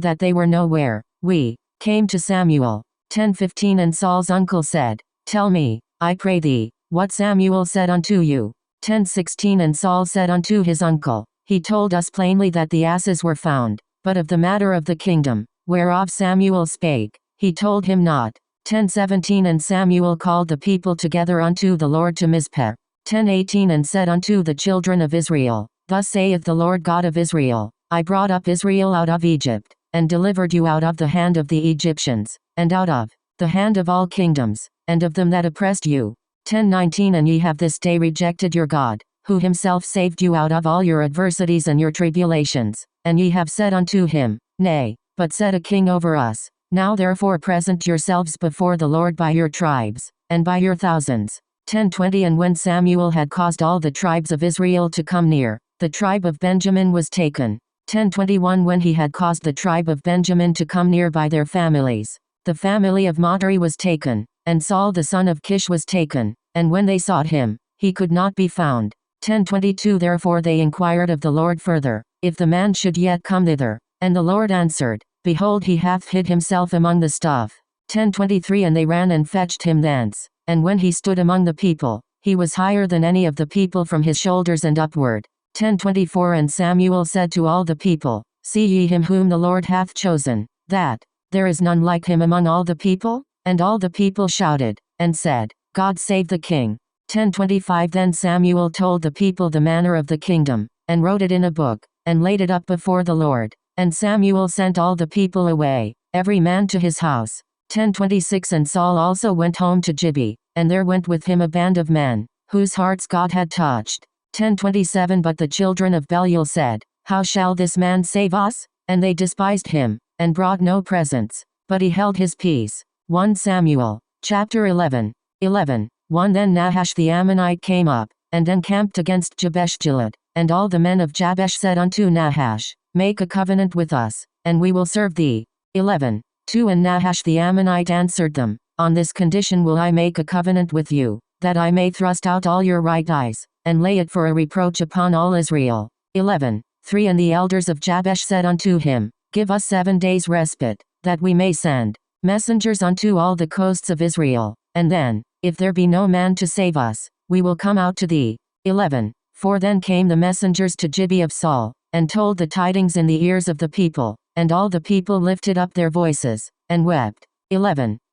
that they were nowhere, we came to Samuel. 10:15 And Saul's uncle said, Tell me, I pray thee, what Samuel said unto you. 10:16 And Saul said unto his uncle, He told us plainly that the asses were found, but of the matter of the kingdom, whereof Samuel spake, he told him not. 10:17 And Samuel called the people together unto the Lord to Mizpeh. 10:18 And said unto the children of Israel, Thus saith the Lord God of Israel, I brought up Israel out of Egypt, and delivered you out of the hand of the Egyptians, and out of the hand of all kingdoms, and of them that oppressed you. 10:19 And ye have this day rejected your God, who himself saved you out of all your adversities and your tribulations, and ye have said unto him, Nay, but set a king over us. Now therefore present yourselves before the Lord by your tribes, and by your thousands. 10:20 And when Samuel had caused all the tribes of Israel to come near, the tribe of Benjamin was taken. 10:21 When he had caused the tribe of Benjamin to come near by their families, the family of Matri was taken, and Saul the son of Kish was taken, and when they sought him, he could not be found. 10:22 Therefore they inquired of the Lord further, if the man should yet come thither. And the Lord answered, Behold, he hath hid himself among the stuff. 10:23 And they ran and fetched him thence, and when he stood among the people, he was higher than any of the people from his shoulders and upward. 10:24 And Samuel said to all the people, See ye him whom the Lord hath chosen, that there is none like him among all the people? And all the people shouted, and said, God save the king. 10:25 Then Samuel told the people the manner of the kingdom, and wrote it in a book, and laid it up before the Lord. And Samuel sent all the people away, every man to his house. 10:26 And Saul also went home to Gibeah, and there went with him a band of men, whose hearts God had touched. 10:27 But the children of Belial said, How shall this man save us? And they despised him, and brought no presents, but he held his peace. 1 Samuel, chapter 11. 1 Then Nahash the Ammonite came up, and encamped against Jabesh-Gilead, and all the men of Jabesh said unto Nahash, Make a covenant with us, and we will serve thee. 2 And Nahash the Ammonite answered them, On this condition will I make a covenant with you, that I may thrust out all your right eyes, and lay it for a reproach upon all Israel. 3 And the elders of Jabesh said unto him, Give us 7 days respite, that we may send messengers unto all the coasts of Israel, and then, if there be no man to save us, we will come out to thee. 4 Then came the messengers to Gibeah of Saul, and told the tidings in the ears of the people, and all the people lifted up their voices, and wept.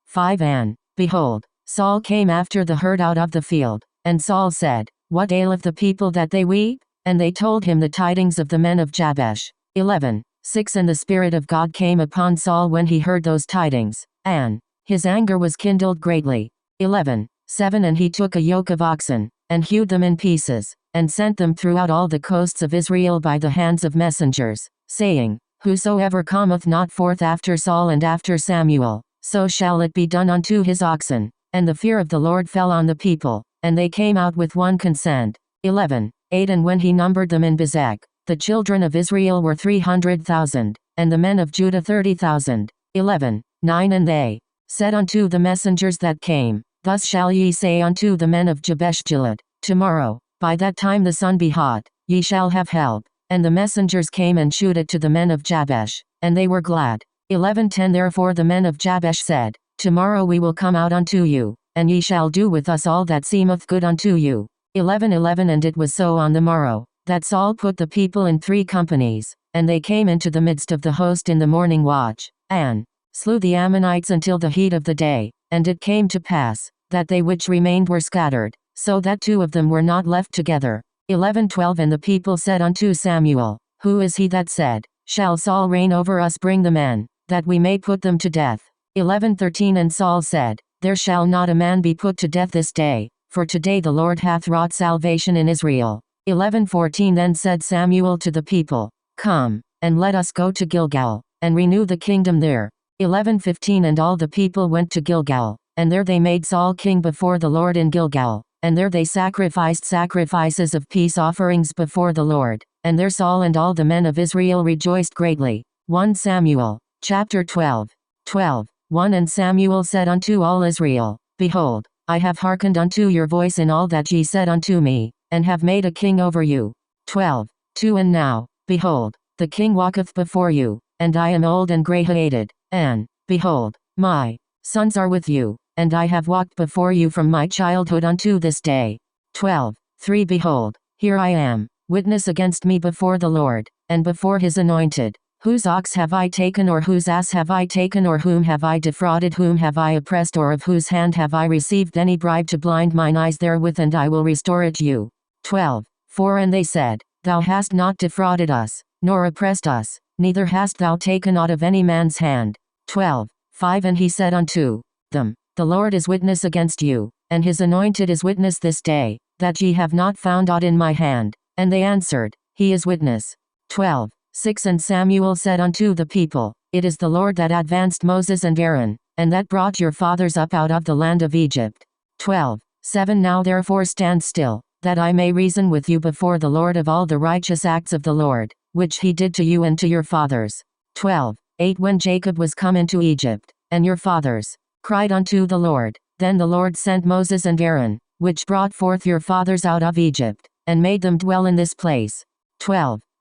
5 And, behold, Saul came after the herd out of the field, and Saul said, What aileth the people that they weep? And they told him the tidings of the men of Jabesh. 6 And the Spirit of God came upon Saul when he heard those tidings, and his anger was kindled greatly. 7 And he took a yoke of oxen, and hewed them in pieces, and sent them throughout all the coasts of Israel by the hands of messengers, saying, Whosoever cometh not forth after Saul and after Samuel, so shall it be done unto his oxen. And the fear of the Lord fell on the people, and they came out with one consent. 11. 8 And when he numbered them in Bezek, the children of Israel were 300,000, and the men of Judah 30,000. 11. 9 And they said unto the messengers that came, Thus shall ye say unto the men of Jabesh Gilead, Tomorrow, by that time the sun be hot, ye shall have help. And the messengers came and shewed it to the men of Jabesh, and they were glad. 11:10 Therefore the men of Jabesh said, Tomorrow we will come out unto you, and ye shall do with us all that seemeth good unto you. 11:11 And it was so on the morrow, that Saul put the people in 3 companies, and they came into the midst of the host in the morning watch, and slew the Ammonites until the heat of the day. And it came to pass, that they which remained were scattered, so that 2 of them were not left together. 11:12 And the people said unto Samuel, Who is he that said, Shall Saul reign over us? Bring the men, that we may put them to death. 11:13 And Saul said, There shall not a man be put to death this day, for today the Lord hath wrought salvation in Israel. 11:14 Then said Samuel to the people, Come, and let us go to Gilgal, and renew the kingdom there. 11:15 And all the people went to Gilgal, and there they made Saul king before the Lord in Gilgal, and there they sacrificed sacrifices of peace offerings before the Lord, and there Saul and all the men of Israel rejoiced greatly. 1 Samuel, chapter 12. 1 And Samuel said unto all Israel, Behold, I have hearkened unto your voice in all that ye said unto me, and have made a king over you. 2 And now, behold, the king walketh before you, and I am old and grey-headed, and, behold, my sons are with you, and I have walked before you from my childhood unto this day. 3 Behold, here I am, witness against me before the Lord, and before his anointed. Whose ox have I taken, or whose ass have I taken, or whom have I defrauded, whom have I oppressed, or of whose hand have I received any bribe to blind mine eyes therewith, and I will restore it you. 4 And they said, Thou hast not defrauded us, nor oppressed us, neither hast thou taken aught of any man's hand. 5 And he said unto them, The Lord is witness against you, and his anointed is witness this day, that ye have not found aught in my hand. And they answered, He is witness. 6 And Samuel said unto the people, It is the Lord that advanced Moses and Aaron, and that brought your fathers up out of the land of Egypt. 7 Now therefore stand still, that I may reason with you before the Lord of all the righteous acts of the Lord, which he did to you and to your fathers. 8 When Jacob was come into Egypt, and your fathers cried unto the Lord, then the Lord sent Moses and Aaron, which brought forth your fathers out of Egypt, and made them dwell in this place.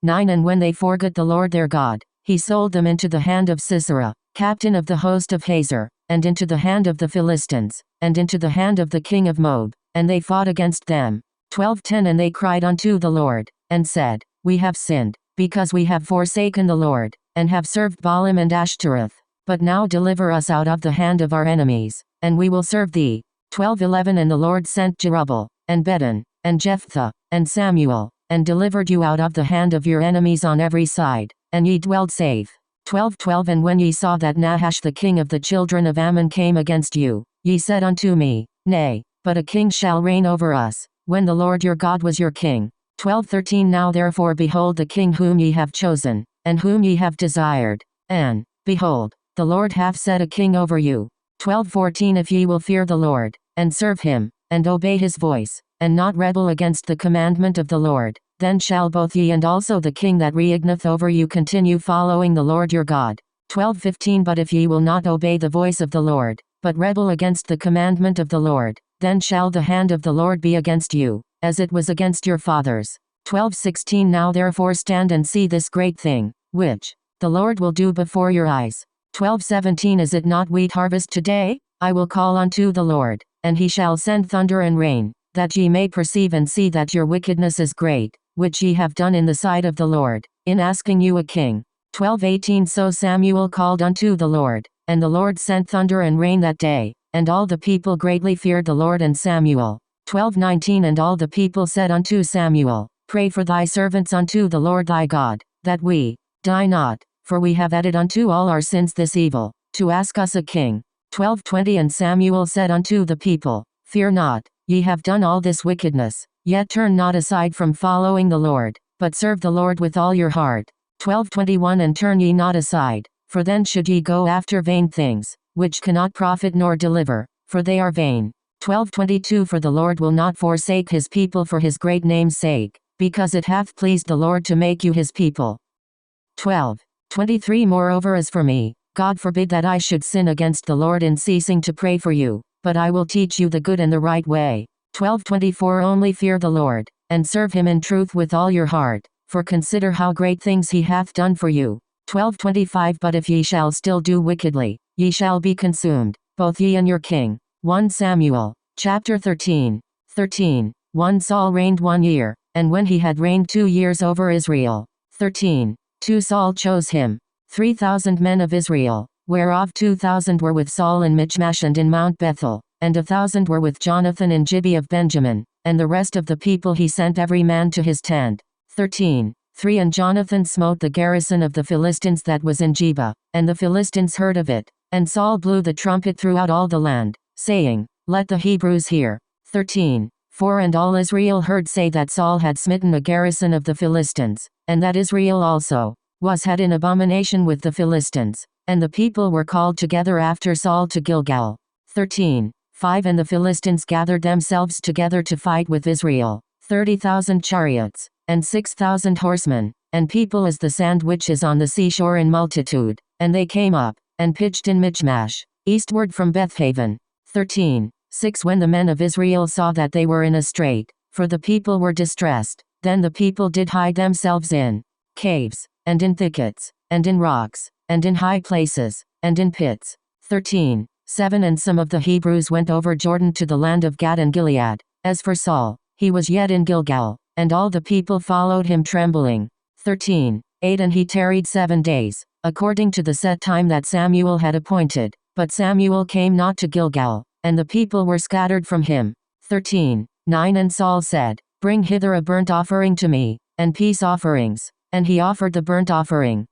9 And when they forgot the Lord their God, he sold them into the hand of Sisera, captain of the host of Hazor, and into the hand of the Philistines, and into the hand of the king of Moab, and they fought against them. 10 And they cried unto the Lord, and said, We have sinned, because we have forsaken the Lord, and have served Baalim and Ashtoreth. But now deliver us out of the hand of our enemies, and we will serve thee. 11 And the Lord sent Jerubbaal, and Bedan, and Jephthah, and Samuel, and delivered you out of the hand of your enemies on every side, and ye dwelled safe. 12 And when ye saw that Nahash the king of the children of Ammon came against you, ye said unto me, Nay, but a king shall reign over us, when the Lord your God was your king. 13 Now therefore behold the king whom ye have chosen, and whom ye have desired, and, behold, the Lord hath set a king over you. 14 If ye will fear the Lord, and serve him, and obey his voice, and not rebel against the commandment of the Lord, then shall both ye and also the king that reigneth over you continue following the Lord your God. 15 But if ye will not obey the voice of the Lord, but rebel against the commandment of the Lord, then shall the hand of the Lord be against you, as it was against your fathers. 16 Now therefore stand and see this great thing, which the Lord will do before your eyes. 17 Is it not wheat harvest today? I will call unto the Lord, and he shall send thunder and rain, that ye may perceive and see that your wickedness is great, which ye have done in the sight of the Lord, in asking you a king. 18 So Samuel called unto the Lord, and the Lord sent thunder and rain that day, and all the people greatly feared the Lord and Samuel. 19 And all the people said unto Samuel, Pray for thy servants unto the Lord thy God, that we die not, for we have added unto all our sins this evil, to ask us a king. 20 And Samuel said unto the people, Fear not, ye have done all this wickedness, yet turn not aside from following the Lord, but serve the Lord with all your heart. 21 And turn ye not aside, for then should ye go after vain things, which cannot profit nor deliver, for they are vain. 12:22 For the Lord will not forsake his people for his great name's sake, because it hath pleased the Lord to make you his people. 12:23 Moreover as for me, God forbid that I should sin against the Lord in ceasing to pray for you, but I will teach you the good and the right way. 12:24 Only fear the Lord, and serve him in truth with all your heart, for consider how great things he hath done for you. 12:25 But if ye shall still do wickedly, ye shall be consumed, both ye and your king. 1 Samuel, chapter 13. 1 Saul reigned 1 year, and when he had reigned 2 years over Israel. 2 Saul chose him 3,000 men of Israel, whereof 2,000 were with Saul in Michmash and in Mount Bethel, and 1,000 were with Jonathan in Gibeah of Benjamin, and the rest of the people he sent every man to his tent. 3 And Jonathan smote the garrison of the Philistines that was in Gibeah, and the Philistines heard of it, and Saul blew the trumpet throughout all the land, saying, Let the Hebrews hear. 4 And all Israel heard say that Saul had smitten a garrison of the Philistines, and that Israel also was had in abomination with the Philistines, and the people were called together after Saul to Gilgal. 5 And the Philistines gathered themselves together to fight with Israel, 30,000 chariots, and 6,000 horsemen, and people as the sand which is on the seashore in multitude, and they came up, and pitched in Michmash, eastward from Bethaven. 6 When the men of Israel saw that they were in a strait, for the people were distressed, then the people did hide themselves in caves, and in thickets, and in rocks, and in high places, and in pits. 7 And some of the Hebrews went over Jordan to the land of Gad and Gilead. As for Saul, he was yet in Gilgal, and all the people followed him trembling. 8 And he tarried 7 days, according to the set time that Samuel had appointed, but Samuel came not to Gilgal, and the people were scattered from him. 9 And Saul said, Bring hither a burnt offering to me, and peace offerings. And he offered the burnt offering.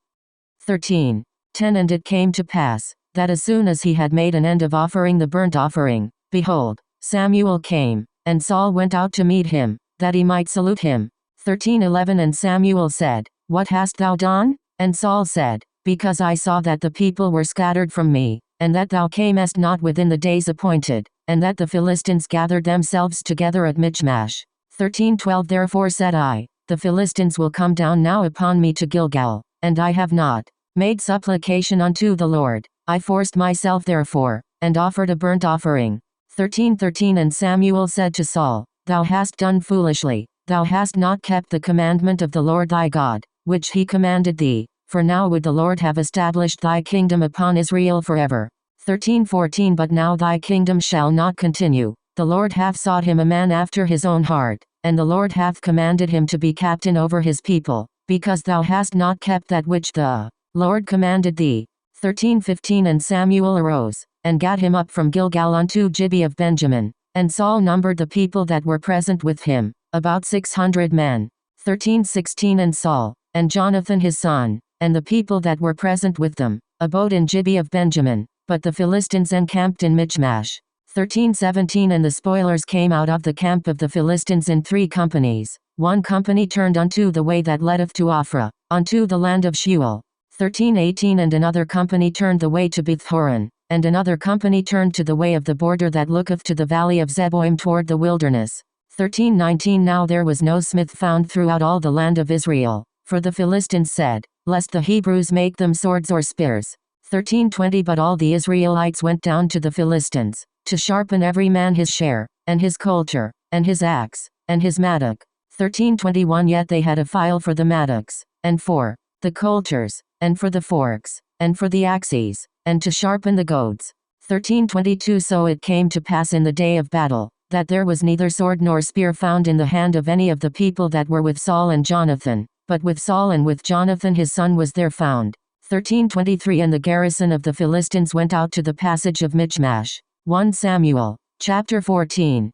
10 And it came to pass, that as soon as he had made an end of offering the burnt offering, behold, Samuel came, and Saul went out to meet him, that he might salute him. 11 And Samuel said, What hast thou done? And Saul said, Because I saw that the people were scattered from me, and that thou camest not within the days appointed, and that the Philistines gathered themselves together at Michmash. 12 Therefore said I, The Philistines will come down now upon me to Gilgal, and I have not made supplication unto the Lord. I forced myself therefore, and offered a burnt offering. 13 And Samuel said to Saul, Thou hast done foolishly, thou hast not kept the commandment of the Lord thy God, which he commanded thee, for now would the Lord have established thy kingdom upon Israel forever. 13:14 But now thy kingdom shall not continue, the Lord hath sought him a man after his own heart, and the Lord hath commanded him to be captain over his people, because thou hast not kept that which the Lord commanded thee. 13:15 And Samuel arose, and gat him up from Gilgal unto Gibeah of Benjamin, and Saul numbered the people that were present with him, about 600 men. 13:16 And Saul, and Jonathan his son, and the people that were present with them, abode in Gibeah of Benjamin, but the Philistines encamped in Michmash. 13:17 And the spoilers came out of the camp of the Philistines in 3 companies. 1 company turned unto the way that leadeth to Ophrah, unto the land of Sheol. 13:18 And another company turned the way to Bethhoron, and another company turned to the way of the border that looketh to the valley of Zeboim toward the wilderness. 13:19 Now there was no smith found throughout all the land of Israel, for the Philistines said, Lest the Hebrews make them swords or spears. 13:20 But all the Israelites went down to the Philistines, to sharpen every man his share, and his coulter, and his axe, and his mattock. 13:21 Yet they had a file for the mattocks, and for the coulters, and for the forks, and for the axes, and to sharpen the goads. 13:22 So it came to pass in the day of battle, that there was neither sword nor spear found in the hand of any of the people that were with Saul and Jonathan, but with Saul and with Jonathan his son was there found. 13:23 And the garrison of the Philistines went out to the passage of Michmash. 1 Samuel, chapter 14.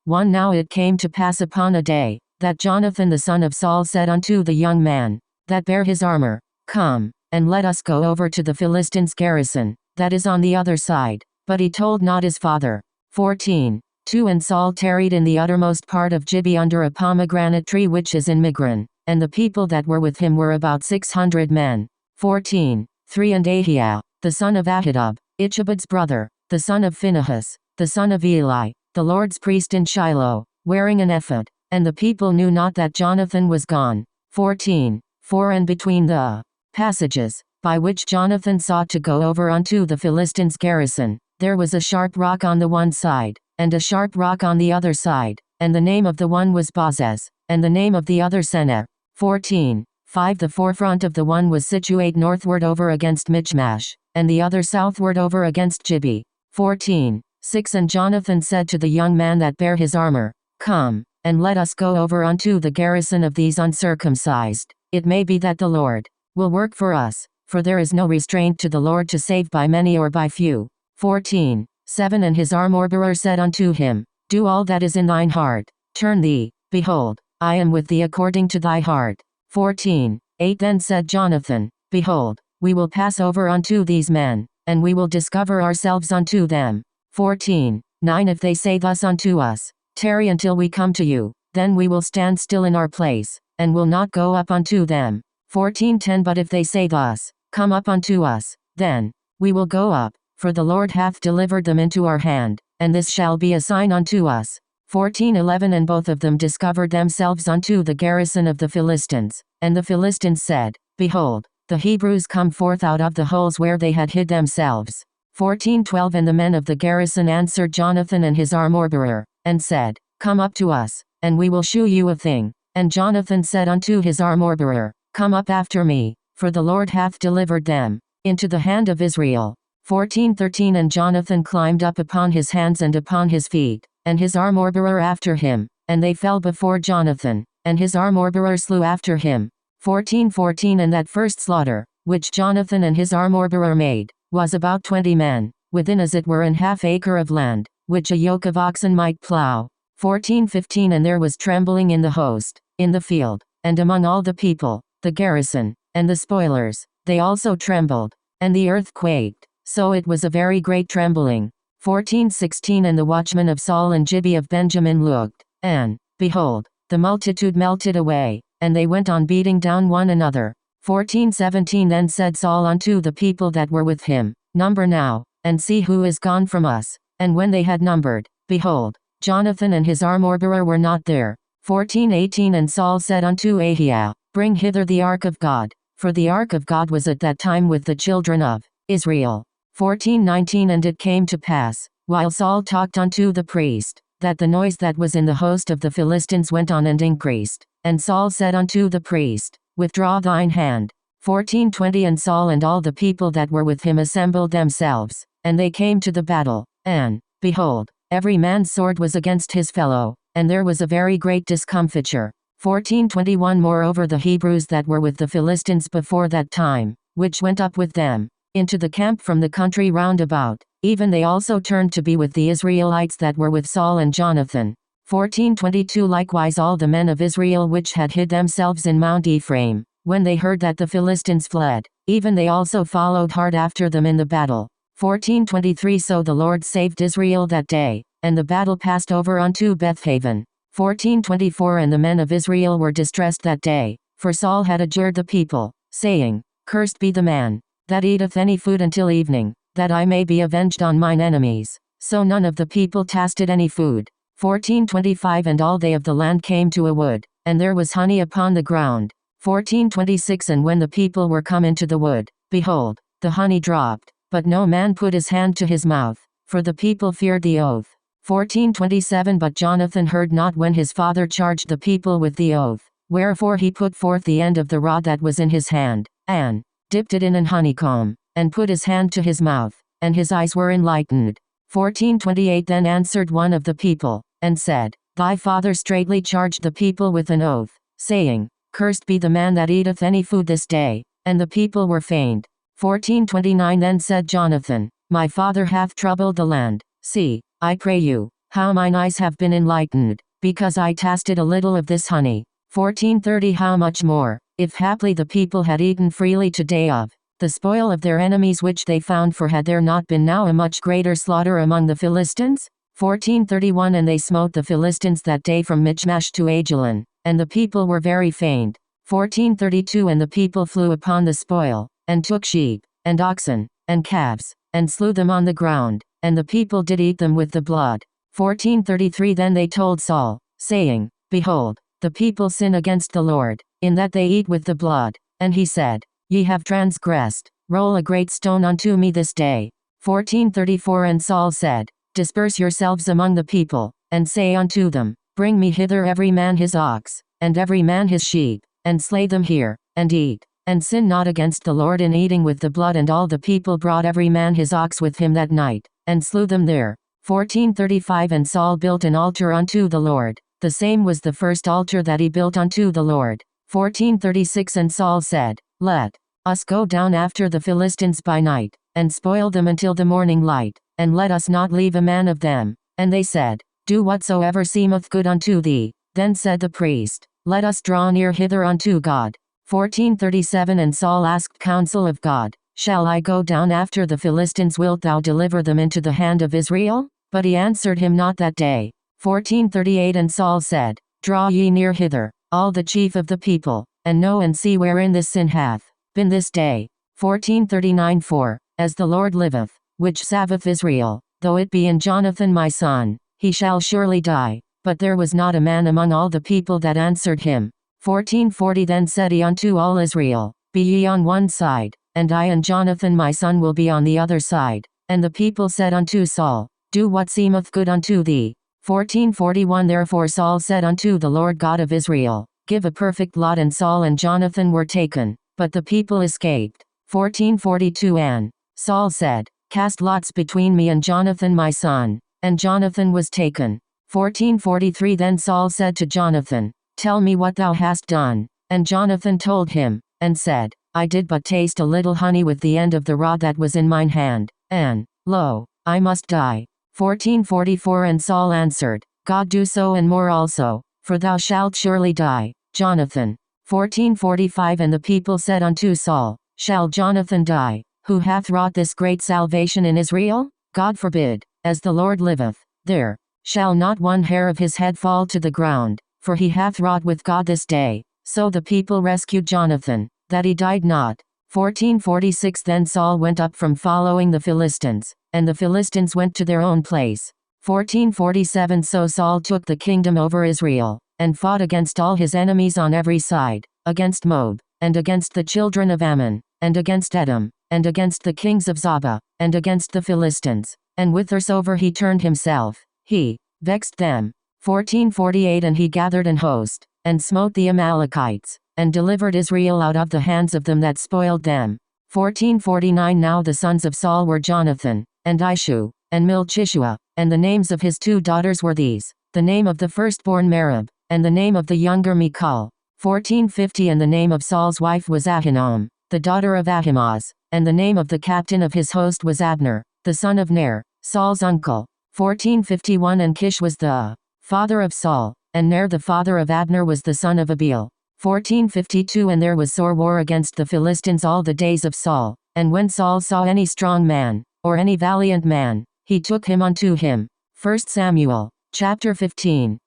1 Now it came to pass upon a day, that Jonathan the son of Saul said unto the young man that bare his armor, Come, and let us go over to the Philistines' garrison, that is on the other side. But he told not his father. 2 And Saul tarried in the uttermost part of Gibeah under a pomegranate tree which is in Migron, and the people that were with him were about 600 men. 3 And Ahiah, the son of Ahitub, Ichabod's brother, the son of Phinehas, the son of Eli, the Lord's priest in Shiloh, wearing an ephod. And the people knew not that Jonathan was gone. 14. For and between the passages, by which Jonathan sought to go over unto the Philistines' garrison, there was a sharp rock on the one side, and a sharp rock on the other side, and the name of the one was Bozez, and the name of the other Seneh. 14. 5. The forefront of the one was situate northward over against Michmash, and the other southward over against Gibeah. 14. 6. And Jonathan said to the young man that bare his armor, Come, and let us go over unto the garrison of these uncircumcised. It may be that the Lord will work for us, for there is no restraint to the Lord to save by many or by few. 14. 7. And his armor-bearer said unto him, Do all that is in thine heart. Turn thee, behold, I am with thee according to thy heart. 14. 8. Then said Jonathan, Behold, we will pass over unto these men, and we will discover ourselves unto them. 14. 9. If they say thus unto us, Tarry until we come to you, then we will stand still in our place, and will not go up unto them. 14:10 But if they say thus, Come up unto us, then we will go up, for the Lord hath delivered them into our hand, and this shall be a sign unto us. 14:11 And both of them discovered themselves unto the garrison of the Philistines, and the Philistines said, Behold, the Hebrews come forth out of the holes where they had hid themselves. 14:12 And the men of the garrison answered Jonathan and his armor-bearer, and said, Come up to us, and we will shew you a thing. And Jonathan said unto his armor-bearer, Come up after me, for the Lord hath delivered them into the hand of Israel. 14:13 And Jonathan climbed up upon his hands and upon his feet, and his armor-bearer after him, and they fell before Jonathan, and his armor-bearer slew after him. 14:14 And that first slaughter, which Jonathan and his armor-bearer made, was about 20 men, within as it were an half-acre of land, which a yoke of oxen might plow. 14:15 And there was trembling in the host, in the field, and among all the people, the garrison, and the spoilers, they also trembled, and the earth quaked, so it was a very great trembling. 14:16 And the watchmen of Saul and Gibeah of Benjamin looked, and, behold, the multitude melted away, and they went on beating down one another. 14:17 Then said Saul unto the people that were with him, Number now, and see who is gone from us. And when they had numbered, behold, Jonathan and his armor-bearer were not there. 14:18 And Saul said unto Ahiah, Bring hither the ark of God, for the ark of God was at that time with the children of Israel. 14:19 And it came to pass, while Saul talked unto the priest, that the noise that was in the host of the Philistines went on and increased. And Saul said unto the priest, Withdraw thine hand. 14:20 And Saul and all the people that were with him assembled themselves, and they came to the battle, and, behold, every man's sword was against his fellow, and there was a very great discomfiture. 14:21 Moreover the Hebrews that were with the Philistines before that time, which went up with them into the camp from the country round about, even they also turned to be with the Israelites that were with Saul and Jonathan. 14:22 Likewise all the men of Israel which had hid themselves in Mount Ephraim, when they heard that the Philistines fled, even they also followed hard after them in the battle. 14:23 So the Lord saved Israel that day, and the battle passed over unto Bethaven. 14:24 And the men of Israel were distressed that day, for Saul had adjured the people, saying, Cursed be the man that eateth any food until evening, that I may be avenged on mine enemies. So none of the people tasted any food. 14:25 And all they of the land came to a wood, and there was honey upon the ground. 14:26 And when the people were come into the wood, behold, the honey dropped, but no man put his hand to his mouth, for the people feared the oath. 14:27 But Jonathan heard not when his father charged the people with the oath, wherefore he put forth the end of the rod that was in his hand, and dipped it in an honeycomb, and put his hand to his mouth, and his eyes were enlightened. 14:28 Then answered one of the people, and said, Thy father straitly charged the people with an oath, saying, Cursed be the man that eateth any food this day. And the people were faint. 14:29 Then said Jonathan, My father hath troubled the land. See, I pray you, how mine eyes have been enlightened, because I tasted a little of this honey. 14:30 How much more, if haply the people had eaten freely today of the spoil of their enemies which they found, for had there not been now a much greater slaughter among the Philistines? 14:31 And they smote the Philistines that day from Michmash to Ajalon, and the people were very faint. 14:32 And the people flew upon the spoil, and took sheep, and oxen, and calves, and slew them on the ground, and the people did eat them with the blood. 14:33 Then they told Saul, saying, Behold, the people sin against the Lord, in that they eat with the blood. And he said, Ye have transgressed, roll a great stone unto me this day. 14:34 And Saul said, Disperse yourselves among the people, and say unto them, Bring me hither every man his ox, and every man his sheep, and slay them here, and eat, and sin not against the Lord in eating with the blood. And all the people brought every man his ox with him that night, and slew them there. 14:35 And Saul built an altar unto the Lord. The same was the first altar that he built unto the Lord. 14:36 And Saul said, Let us go down after the Philistines by night, and spoil them until the morning light, and let us not leave a man of them. And they said, Do whatsoever seemeth good unto thee. Then said the priest, Let us draw near hither unto God. 14:37 And Saul asked counsel of God, Shall I go down after the Philistines? Wilt thou deliver them into the hand of Israel? But he answered him not that day. 14:38 And Saul said, Draw ye near hither, all the chief of the people, and know and see wherein this sin hath been this day. 14:39 For, as the Lord liveth, which saveth Israel, though it be in Jonathan my son, he shall surely die. But there was not a man among all the people that answered him. 14:40 Then said he unto all Israel, Be ye on one side, and I and Jonathan my son will be on the other side. And the people said unto Saul, Do what seemeth good unto thee. 14:41 Therefore Saul said unto the Lord God of Israel, Give a perfect lot. And Saul and Jonathan were taken, but the people escaped. 14:42 And Saul said, Cast lots between me and Jonathan my son. And Jonathan was taken. 14:43 Then Saul said to Jonathan, Tell me what thou hast done. And Jonathan told him, and said, I did but taste a little honey with the end of the rod that was in mine hand, and, lo, I must die. 14:44 And Saul answered, God do so and more also, for thou shalt surely die, Jonathan. 14:45 And the people said unto Saul, Shall Jonathan die, who hath wrought this great salvation in Israel? God forbid, as the Lord liveth, there shall not one hair of his head fall to the ground, for he hath wrought with God this day. So the people rescued Jonathan, that he died not. 14:46 Then Saul went up from following the Philistines, and the Philistines went to their own place. 14:47 So Saul took the kingdom over Israel, and fought against all his enemies on every side, against Moab, and against the children of Ammon, and against Edom, and against the kings of Zobah, and against the Philistines. And whithersoever he turned himself, he vexed them. 14:48 And he gathered an host, and smote the Amalekites, and delivered Israel out of the hands of them that spoiled them. 14:49 Now the sons of Saul were Jonathan, and Ishu, and Melchishua, and the names of his 2 daughters were these, the name of the firstborn Merab, and the name of the younger Michal. 14:50 And the name of Saul's wife was Ahinoam, the daughter of Ahimaaz, and the name of the captain of his host was Abner, the son of Ner, Saul's uncle. 14:51 And Kish was the father of Saul, and Ner the father of Abner was the son of Abiel. 14:52 And there was sore war against the Philistines all the days of Saul, and when Saul saw any strong man, or any valiant man, he took him unto him. 1 Samuel, chapter 15.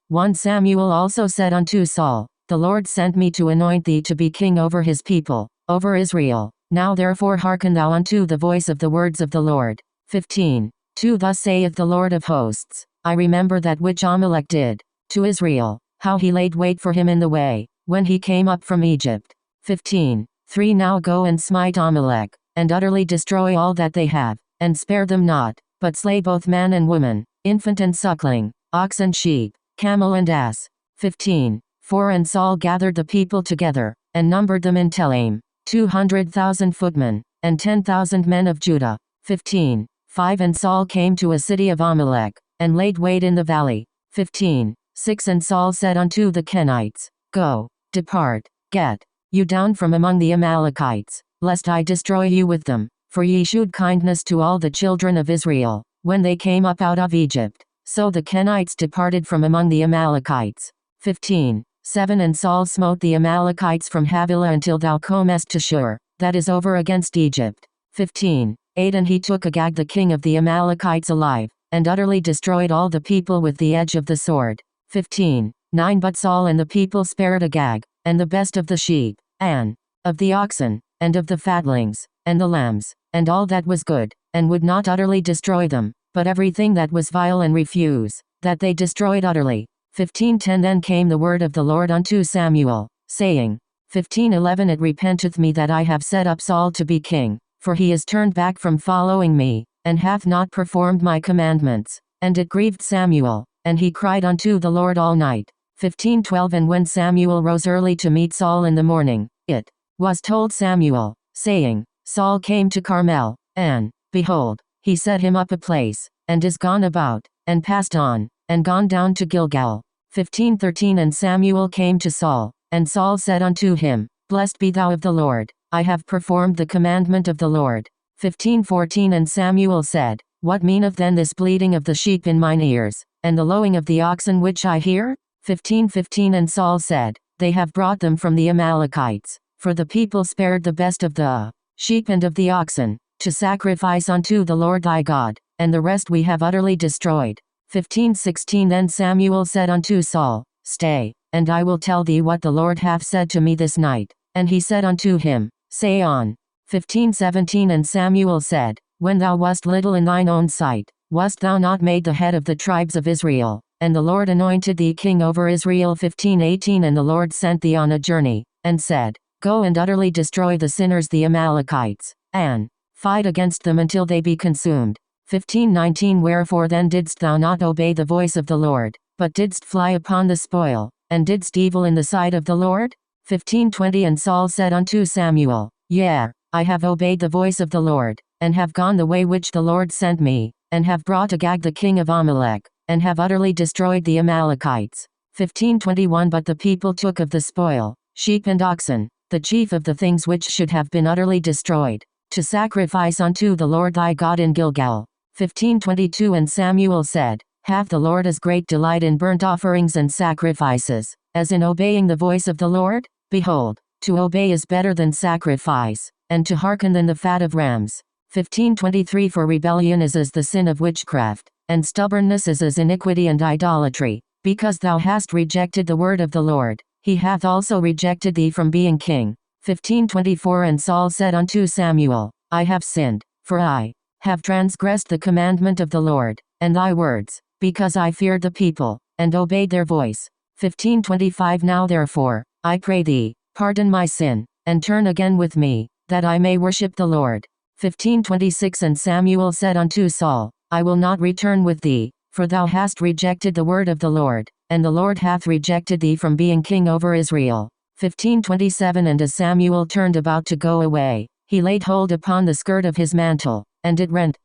1 Samuel also said unto Saul, The Lord sent me to anoint thee to be king over his people, over Israel. Now therefore hearken thou unto the voice of the words of the Lord. 2 Thus saith the Lord of hosts, I remember that which Amalek did to Israel, how he laid wait for him in the way, when he came up from Egypt. 3 Now go and smite Amalek, and utterly destroy all that they have, and spare them not, but slay both man and woman, infant and suckling, ox and sheep, camel and ass. 4 And Saul gathered the people together, and numbered them in Telaim, 200,000 footmen, and 10,000 men of Judah. 5 And Saul came to a city of Amalek, and laid wait in the valley. 6 And Saul said unto the Kenites, Go, depart, get you down from among the Amalekites, lest I destroy you with them, for ye shewed kindness to all the children of Israel, when they came up out of Egypt. So the Kenites departed from among the Amalekites. 7 And Saul smote the Amalekites from Havilah until thou comest to Shur, that is over against Egypt. 8 And he took Agag the king of the Amalekites alive, and utterly destroyed all the people with the edge of the sword. 9 But Saul and the people spared Agag, and the best of the sheep, and of the oxen, and of the fatlings, and the lambs, and all that was good, and would not utterly destroy them, but everything that was vile and refuse, that they destroyed utterly. 15:10 Then came the word of the Lord unto Samuel, saying, 15:11 It repenteth me that I have set up Saul to be king, for he is turned back from following me, and hath not performed my commandments. And it grieved Samuel, and he cried unto the Lord all night. 15:12 And when Samuel rose early to meet Saul in the morning, it was told Samuel, saying, Saul came to Carmel, and, behold, he set him up a place, and is gone about, and passed on, and gone down to Gilgal. 15:13 And Samuel came to Saul, and Saul said unto him, Blessed be thou of the Lord, I have performed the commandment of the Lord. 15:14 And Samuel said, What meaneth then this bleating of the sheep in mine ears, and the lowing of the oxen which I hear? 15:15 And Saul said, They have brought them from the Amalekites, for the people spared the best of the sheep and of the oxen, to sacrifice unto the Lord thy God, and the rest we have utterly destroyed. 15:16 Then Samuel said unto Saul, Stay, and I will tell thee what the Lord hath said to me this night. And he said unto him, Say on. 15:17 And Samuel said, When thou wast little in thine own sight, wast thou not made the head of the tribes of Israel, and the Lord anointed thee king over Israel. 15:18 And the Lord sent thee on a journey, and said, Go and utterly destroy the sinners the Amalekites, and fight against them until they be consumed. 15:19 Wherefore then didst thou not obey the voice of the Lord, but didst fly upon the spoil, and didst evil in the sight of the Lord? 15:20 And Saul said unto Samuel, Yea, I have obeyed the voice of the Lord, and have gone the way which the Lord sent me, and have brought Agag the king of Amalek, and have utterly destroyed the Amalekites. 15:21 But the people took of the spoil, sheep and oxen, the chief of the things which should have been utterly destroyed, to sacrifice unto the Lord thy God in Gilgal. 15:22 And Samuel said, Hath the Lord as great delight in burnt offerings and sacrifices, as in obeying the voice of the Lord? Behold, to obey is better than sacrifice, and to hearken than the fat of rams. 15:23 For rebellion is as the sin of witchcraft, and stubbornness is as iniquity and idolatry. Because thou hast rejected the word of the Lord, he hath also rejected thee from being king. 15:24 And Saul said unto Samuel, I have sinned, for I have transgressed the commandment of the Lord, and thy words, because I feared the people, and obeyed their voice. 15:25 Now therefore, I pray thee, pardon my sin, and turn again with me, that I may worship the Lord. 15:26 And Samuel said unto Saul, I will not return with thee, for thou hast rejected the word of the Lord, and the Lord hath rejected thee from being king over Israel. 15:27 And as Samuel turned about to go away, he laid hold upon the skirt of his mantle, and it rent.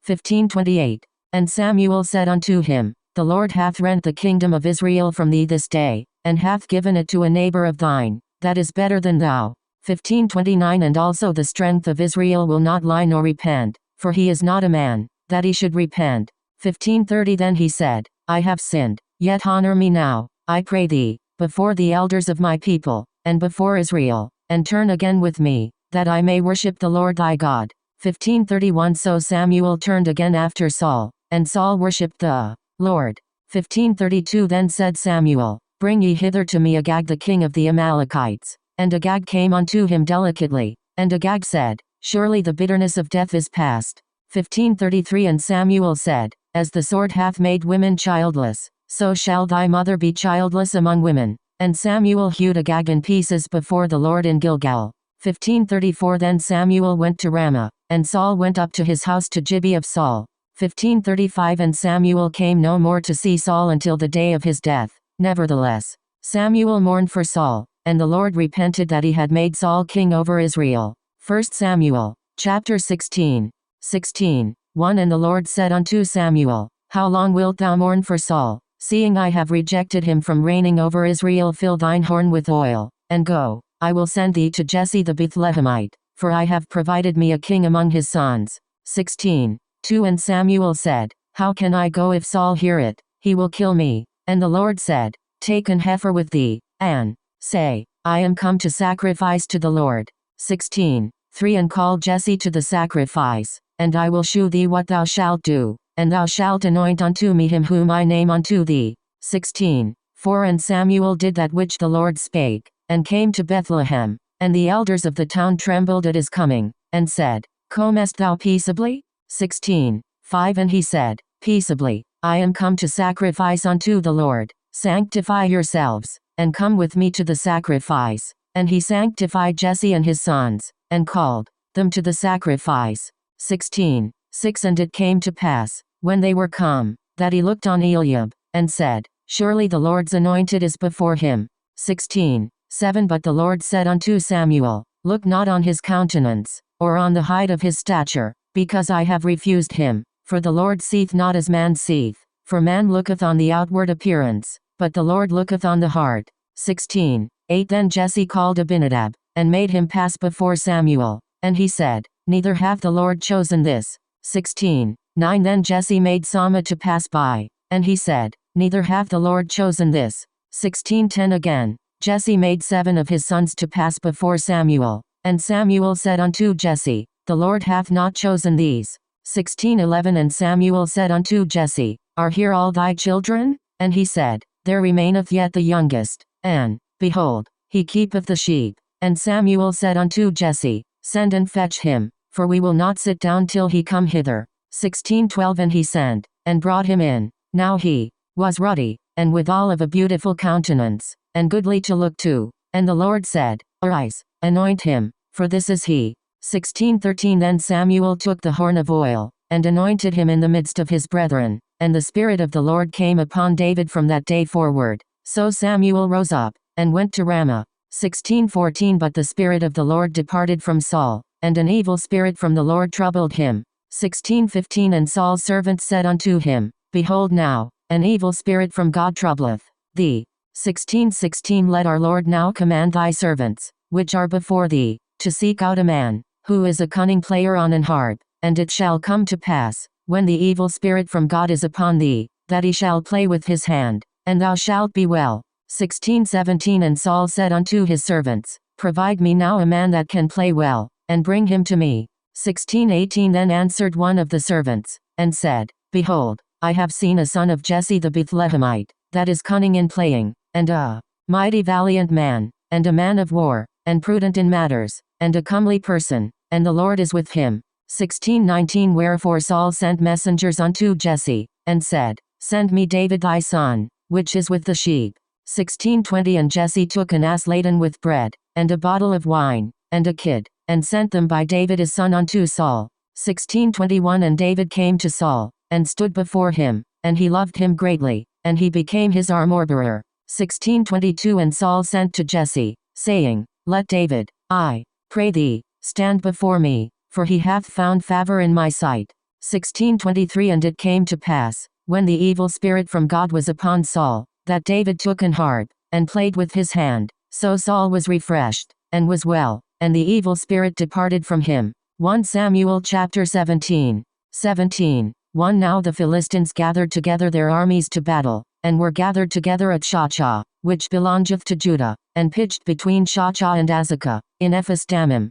15:28 And Samuel said unto him, The Lord hath rent the kingdom of Israel from thee this day, and hath given it to a neighbor of thine, that is better than thou. 15:29 And also the strength of Israel will not lie nor repent, for he is not a man, that he should repent. 15:30 Then he said, I have sinned, yet honor me now, I pray thee, before the elders of my people, and before Israel, and turn again with me, that I may worship the Lord thy God. 15:31 So Samuel turned again after Saul, and Saul worshipped the Lord. 15:32 Then said Samuel, Bring ye hither to me Agag the king of the Amalekites. And Agag came unto him delicately, and Agag said, Surely the bitterness of death is past. 15:33 And Samuel said, As the sword hath made women childless, so shall thy mother be childless among women. And Samuel hewed Agag in pieces before the Lord in Gilgal. 15:34 Then Samuel went to Ramah, and Saul went up to his house to Gibeah of Saul. 15:35 And Samuel came no more to see Saul until the day of his death. Nevertheless, Samuel mourned for Saul, and the Lord repented that he had made Saul king over Israel. 1 Samuel, chapter 16. 16:1 And the Lord said unto Samuel, How long wilt thou mourn for Saul, seeing I have rejected him from reigning over Israel? Fill thine horn with oil, and go, I will send thee to Jesse the Bethlehemite, for I have provided me a king among his sons. 16:2 And Samuel said, How can I go if Saul hear it? He will kill me. And the Lord said, Take an heifer with thee, and say, I am come to sacrifice to the Lord. 16:3 And call Jesse to the sacrifice, and I will shew thee what thou shalt do, and thou shalt anoint unto me him whom I name unto thee. 16:4 And Samuel did that which the Lord spake, and came to Bethlehem, and the elders of the town trembled at his coming, and said, Comest thou peaceably? 16:5 And he said, Peaceably, I am come to sacrifice unto the Lord. Sanctify yourselves, and come with me to the sacrifice. And he sanctified Jesse and his sons, and called them to the sacrifice. 16:6 And it came to pass, when they were come, that he looked on Eliab, and said, Surely the Lord's anointed is before him. 16:7 But the Lord said unto Samuel, Look not on his countenance, or on the height of his stature, because I have refused him. For the Lord seeth not as man seeth. For man looketh on the outward appearance, but the Lord looketh on the heart. 16:8 Then Jesse called Abinadab, and made him pass before Samuel. And he said, Neither hath the Lord chosen this. 16:9 Then Jesse made Shammah to pass by. And he said, Neither hath the Lord chosen this. 16:10 Again, Jesse made 7 of his sons to pass before Samuel. And Samuel said unto Jesse, The Lord hath not chosen these. 16:11 And Samuel said unto Jesse, Are here all thy children? And he said, There remaineth yet the youngest, and, behold, he keepeth the sheep. And Samuel said unto Jesse, Send and fetch him, for we will not sit down till he come hither. 16:12 And he sent, and brought him in. Now he was ruddy, and withal of a beautiful countenance, and goodly to look to. And the Lord said, Arise, anoint him, for this is he. 16:13 Then Samuel took the horn of oil, and anointed him in the midst of his brethren. And the Spirit of the Lord came upon David from that day forward. So Samuel rose up, and went to Ramah. 16:14 But the Spirit of the Lord departed from Saul, and an evil spirit from the Lord troubled him. 16:15 And Saul's servants said unto him, Behold now, an evil spirit from God troubleth thee. 16:16 Let our Lord now command thy servants, which are before thee, to seek out a man, who is a cunning player on an harp. And it shall come to pass, when the evil spirit from God is upon thee, that he shall play with his hand, and thou shalt be well. 16:17 And Saul said unto his servants, Provide me now a man that can play well, and bring him to me. 16:18 Then answered one of the servants, and said, Behold, I have seen a son of Jesse the Bethlehemite, that is cunning in playing, and a mighty valiant man, and a man of war, and prudent in matters, and a comely person, and the Lord is with him. 16:19 Wherefore Saul sent messengers unto Jesse, and said, Send me David thy son, which is with the sheep. 16:20 And Jesse took an ass laden with bread, and a bottle of wine, and a kid, and sent them by David his son unto Saul. 16:21 And David came to Saul, and stood before him, and he loved him greatly, and he became his armor-bearer. 16:22 And Saul sent to Jesse, saying, Let David, I pray thee, stand before me, for he hath found favor in my sight. 16:23 And it came to pass, when the evil spirit from God was upon Saul, that David took an harp, and played with his hand. So Saul was refreshed, and was well, and the evil spirit departed from him. 1 Samuel chapter 17. 17:1 Now the Philistines gathered together their armies to battle, and were gathered together at Shachah, which belongeth to Judah, and pitched between Shachah and Azekah, in Ephes-dammim.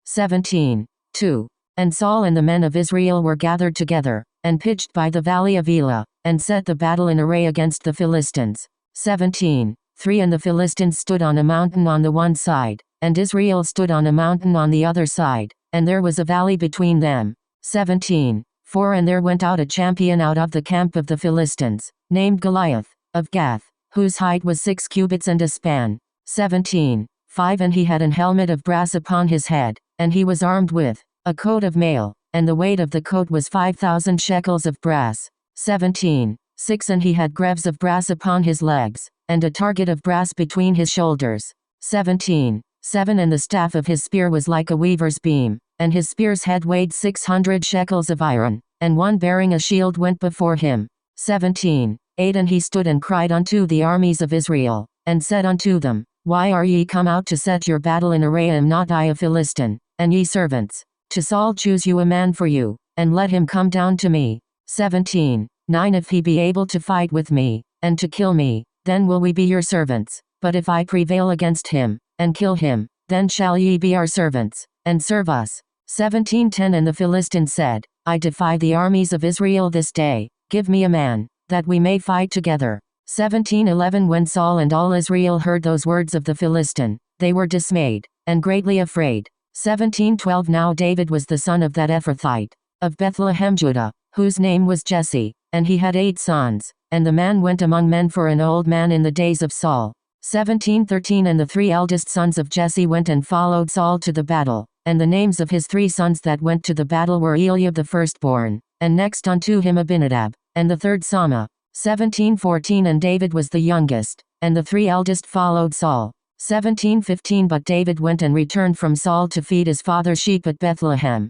17:2 And Saul and the men of Israel were gathered together, and pitched by the valley of Elah, and set the battle in array against the Philistines. 17:3 And the Philistines stood on a mountain on the one side, and Israel stood on a mountain on the other side, and there was a valley between them. 17:4 And there went out a champion out of the camp of the Philistines, named Goliath, of Gath, whose height was 6 cubits and a span. 17:5 And he had an helmet of brass upon his head, and he was armed with a coat of mail, and the weight of the coat was 5,000 shekels of brass. 17:6 And he had greaves of brass upon his legs, and a target of brass between his shoulders. 17:7 And the staff of his spear was like a weaver's beam, and his spear's head weighed 600 shekels of iron, and one bearing a shield went before him. 17:8 And he stood and cried unto the armies of Israel, and said unto them, Why are ye come out to set your battle in array? Am not I a Philistine? And ye servants, to Saul choose you a man for you, and let him come down to me. 17:9 If he be able to fight with me, and to kill me, then will we be your servants. But if I prevail against him, and kill him, then shall ye be our servants, and serve us. 17:10 And the Philistines said, I defy the armies of Israel this day, give me a man, that we may fight together. 17:11 When Saul and all Israel heard those words of the Philistine, they were dismayed, and greatly afraid. 17:12 Now David was the son of that Ephrathite, of Bethlehem Judah, whose name was Jesse, and he had 8 sons. And the man went among men for an old man in the days of Saul. 17:13 And the 3 eldest sons of Jesse went and followed Saul to the battle. And the names of his 3 sons that went to the battle were Eliab the firstborn, and next unto him Abinadab, and the third Sama. 17:14 And David was the youngest, and the 3 eldest followed Saul. 17:15 But David went and returned from Saul to feed his father's sheep at Bethlehem.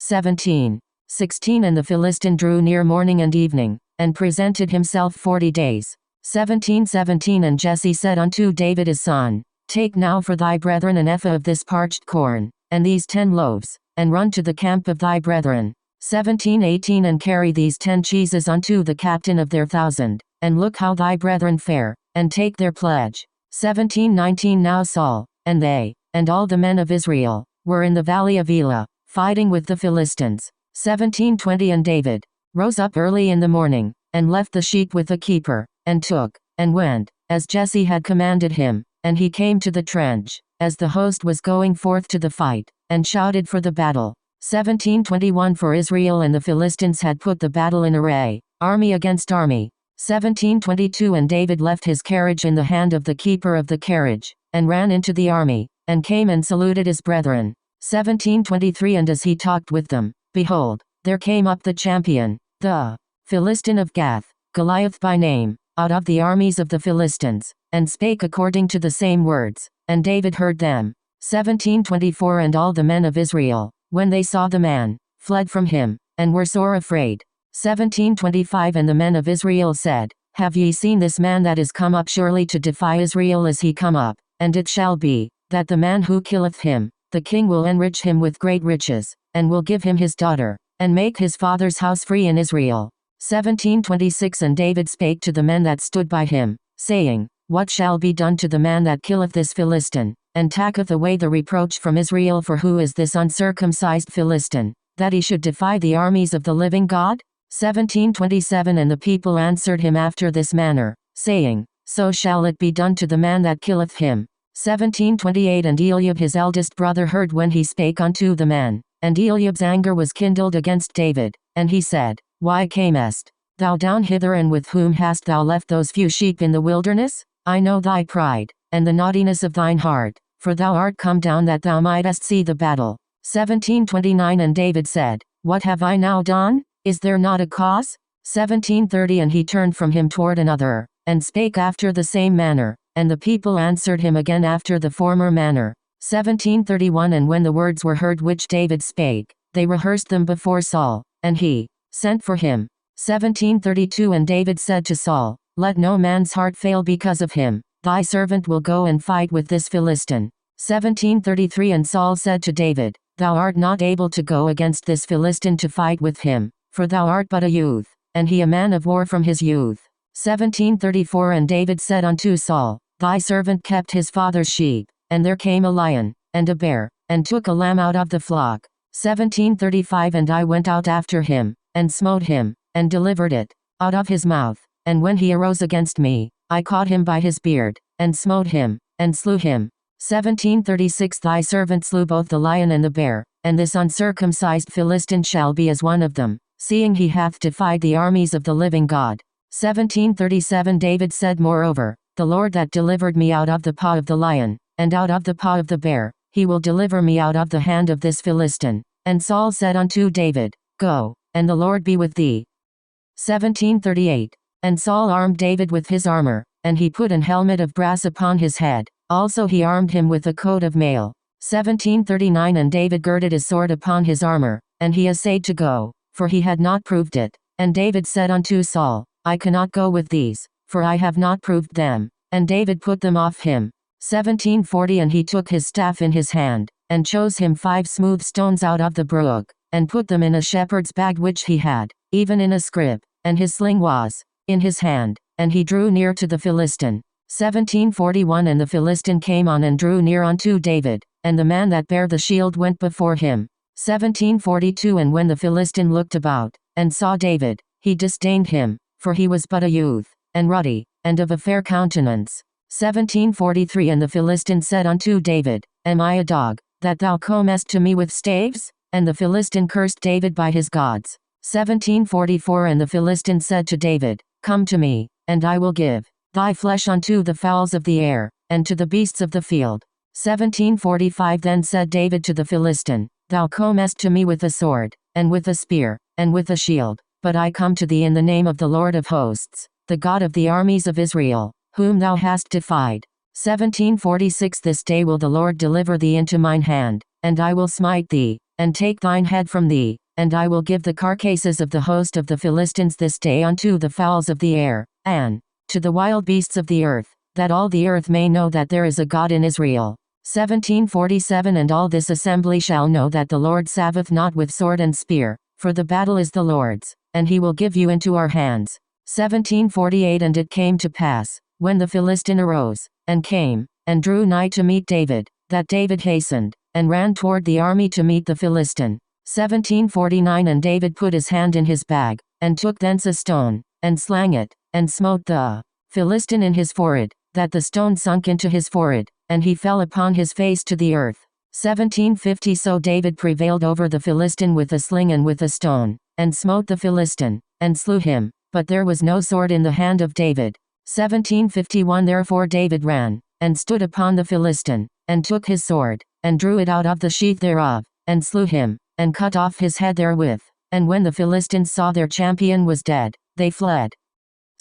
17:16 And the Philistine drew near morning and evening, and presented himself 40 days. 17:17 And Jesse said unto David his son, Take now for thy brethren an ephah of this parched corn, and these 10 loaves, and run to the camp of thy brethren. 17:18 And carry these 10 cheeses unto the captain of their 1,000, and look how thy brethren fare, and take their pledge. 17:19 Now Saul, and they, and all the men of Israel, were in the valley of Elah, fighting with the Philistines. 17:20 And David rose up early in the morning, and left the sheep with the keeper, and took, and went, as Jesse had commanded him, and he came to the trench, as the host was going forth to the fight, and shouted for the battle. 17:21 For Israel and the Philistines had put the battle in array, army against army. 17:22 And David left his carriage in the hand of the keeper of the carriage, and ran into the army, and came and saluted his brethren. 17:23 And as he talked with them, behold, there came up the champion, the Philistine of Gath, Goliath by name, out of the armies of the Philistines, and spake according to the same words, and David heard them. 17:24 And all the men of Israel, when they saw the man, fled from him, and were sore afraid. 17:25 And the men of Israel said, Have ye seen this man that is come up? Surely to defy Israel is he come up, and it shall be, that the man who killeth him, the king will enrich him with great riches, and will give him his daughter, and make his father's house free in Israel. 17:26 And David spake to the men that stood by him, saying, What shall be done to the man that killeth this Philistine, and taketh away the reproach from Israel? For who is this uncircumcised Philistine, that he should defy the armies of the living God? 17:27 And the people answered him after this manner, saying, So shall it be done to the man that killeth him. 17:28 And Eliab his eldest brother heard when he spake unto the man, and Eliab's anger was kindled against David, and he said, Why camest thou down hither, and with whom hast thou left those few sheep in the wilderness? I know thy pride, and the naughtiness of thine heart, for thou art come down that thou mightest see the battle. 17:29 And David said, What have I now done? Is there not a cause? 17:30 And he turned from him toward another, and spake after the same manner, and the people answered him again after the former manner. 17:31 And when the words were heard which David spake, they rehearsed them before Saul, and he sent for him. 17:32 And David said to Saul, Let no man's heart fail because of him, thy servant will go and fight with this Philistine. 17:33 And Saul said to David, Thou art not able to go against this Philistine to fight with him, for thou art but a youth, and he a man of war from his youth. 17:34 And David said unto Saul, Thy servant kept his father's sheep, and there came a lion, and a bear, and took a lamb out of the flock. 17:35 And I went out after him, and smote him, and delivered it out of his mouth. And when he arose against me, I caught him by his beard, and smote him, and slew him. 17:36 Thy servant slew both the lion and the bear, and this uncircumcised Philistine shall be as one of them, seeing he hath defied the armies of the living God. 17:37 David said moreover, The Lord that delivered me out of the paw of the lion, and out of the paw of the bear, he will deliver me out of the hand of this Philistine. And Saul said unto David, Go, and the Lord be with thee. 17:38 And Saul armed David with his armor, and he put an helmet of brass upon his head, also he armed him with a coat of mail. 17:39 And David girded his sword upon his armor, and he essayed to go, for he had not proved it. And David said unto Saul, I cannot go with these, for I have not proved them. And David put them off him. 17:40 And he took his staff in his hand, and chose him 5 smooth stones out of the brook, and put them in a shepherd's bag which he had, even in a scrip, and his sling was in his hand, and he drew near to the Philistine. 17:41 And the Philistine came on and drew near unto David, and the man that bare the shield went before him. 17:42 And when the Philistine looked about, and saw David, he disdained him, for he was but a youth, and ruddy, and of a fair countenance. 17:43 And the Philistine said unto David, Am I a dog, that thou comest to me with staves? and the Philistine cursed David by his gods. 1744 And the Philistine said to David, Come to me, and I will give thy flesh unto the fowls of the air, and to the beasts of the field. 1745 Then said David to the Philistine, Thou comest to me with a sword, and with a spear, and with a shield, but I come to thee in the name of the Lord of hosts, the God of the armies of Israel, whom thou hast defied. 1746 This day will the Lord deliver thee into mine hand, and I will smite thee, and take thine head from thee, and I will give the carcasses of the host of the Philistines this day unto the fowls of the air, and to the wild beasts of the earth, that all the earth may know that there is a God in Israel. 1747 And all this assembly shall know that the Lord saveth not with sword and spear, for the battle is the Lord's, and he will give you into our hands. 1748 And it came to pass, when the Philistine arose, and came, and drew nigh to meet David, that David hastened, and ran toward the army to meet the Philistine. 1749 And David put his hand in his bag, and took thence a stone, and slang it, and smote the Philistine in his forehead, that the stone sunk into his forehead, and he fell upon his face to the earth. 1750 So David prevailed over the Philistine with a sling and with a stone, and smote the Philistine, and slew him, but there was no sword in the hand of David. 1751 Therefore David ran, and stood upon the Philistine, and took his sword, and drew it out of the sheath thereof, and slew him, and cut off his head therewith. And when the Philistines saw their champion was dead, they fled.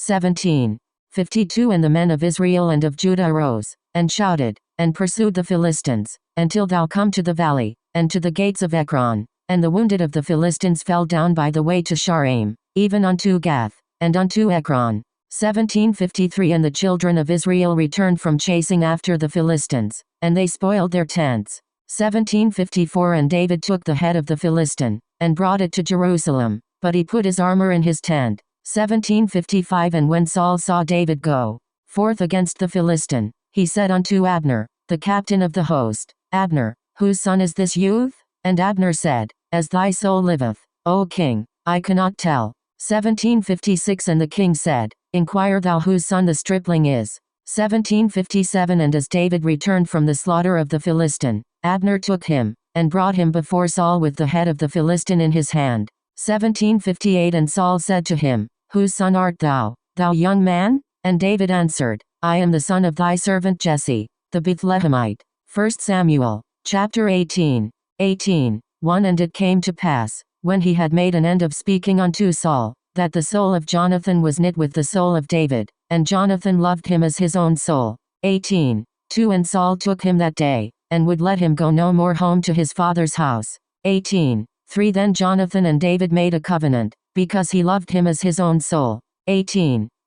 1752 And the men of Israel and of Judah arose, and shouted, and pursued the Philistines, until thou come to the valley, and to the gates of Ekron. And the wounded of the Philistines fell down by the way to Shaaraim, even unto Gath, and unto Ekron. 1753 And the children of Israel returned from chasing after the Philistines, and they spoiled their tents. 1754 And David took the head of the Philistine, and brought it to Jerusalem, but he put his armor in his tent. 1755 And when Saul saw David go forth against the Philistine, he said unto Abner, the captain of the host, Abner, whose son is this youth? And Abner said, As thy soul liveth, O king, I cannot tell. 1756 And the king said, Inquire thou whose son the stripling is. 1757 And as David returned from the slaughter of the Philistine, Abner took him, and brought him before Saul with the head of the Philistine in his hand. 1758 And Saul said to him, Whose son art thou, thou young man? And David answered, I am the son of thy servant Jesse, the Bethlehemite. 1 Samuel, chapter 18. 1 And it came to pass, when he had made an end of speaking unto Saul, that the soul of Jonathan was knit with the soul of David, and Jonathan loved him as his own soul. 2 And Saul took him that day, and would let him go no more home to his father's house. 3 Then Jonathan and David made a covenant, because he loved him as his own soul.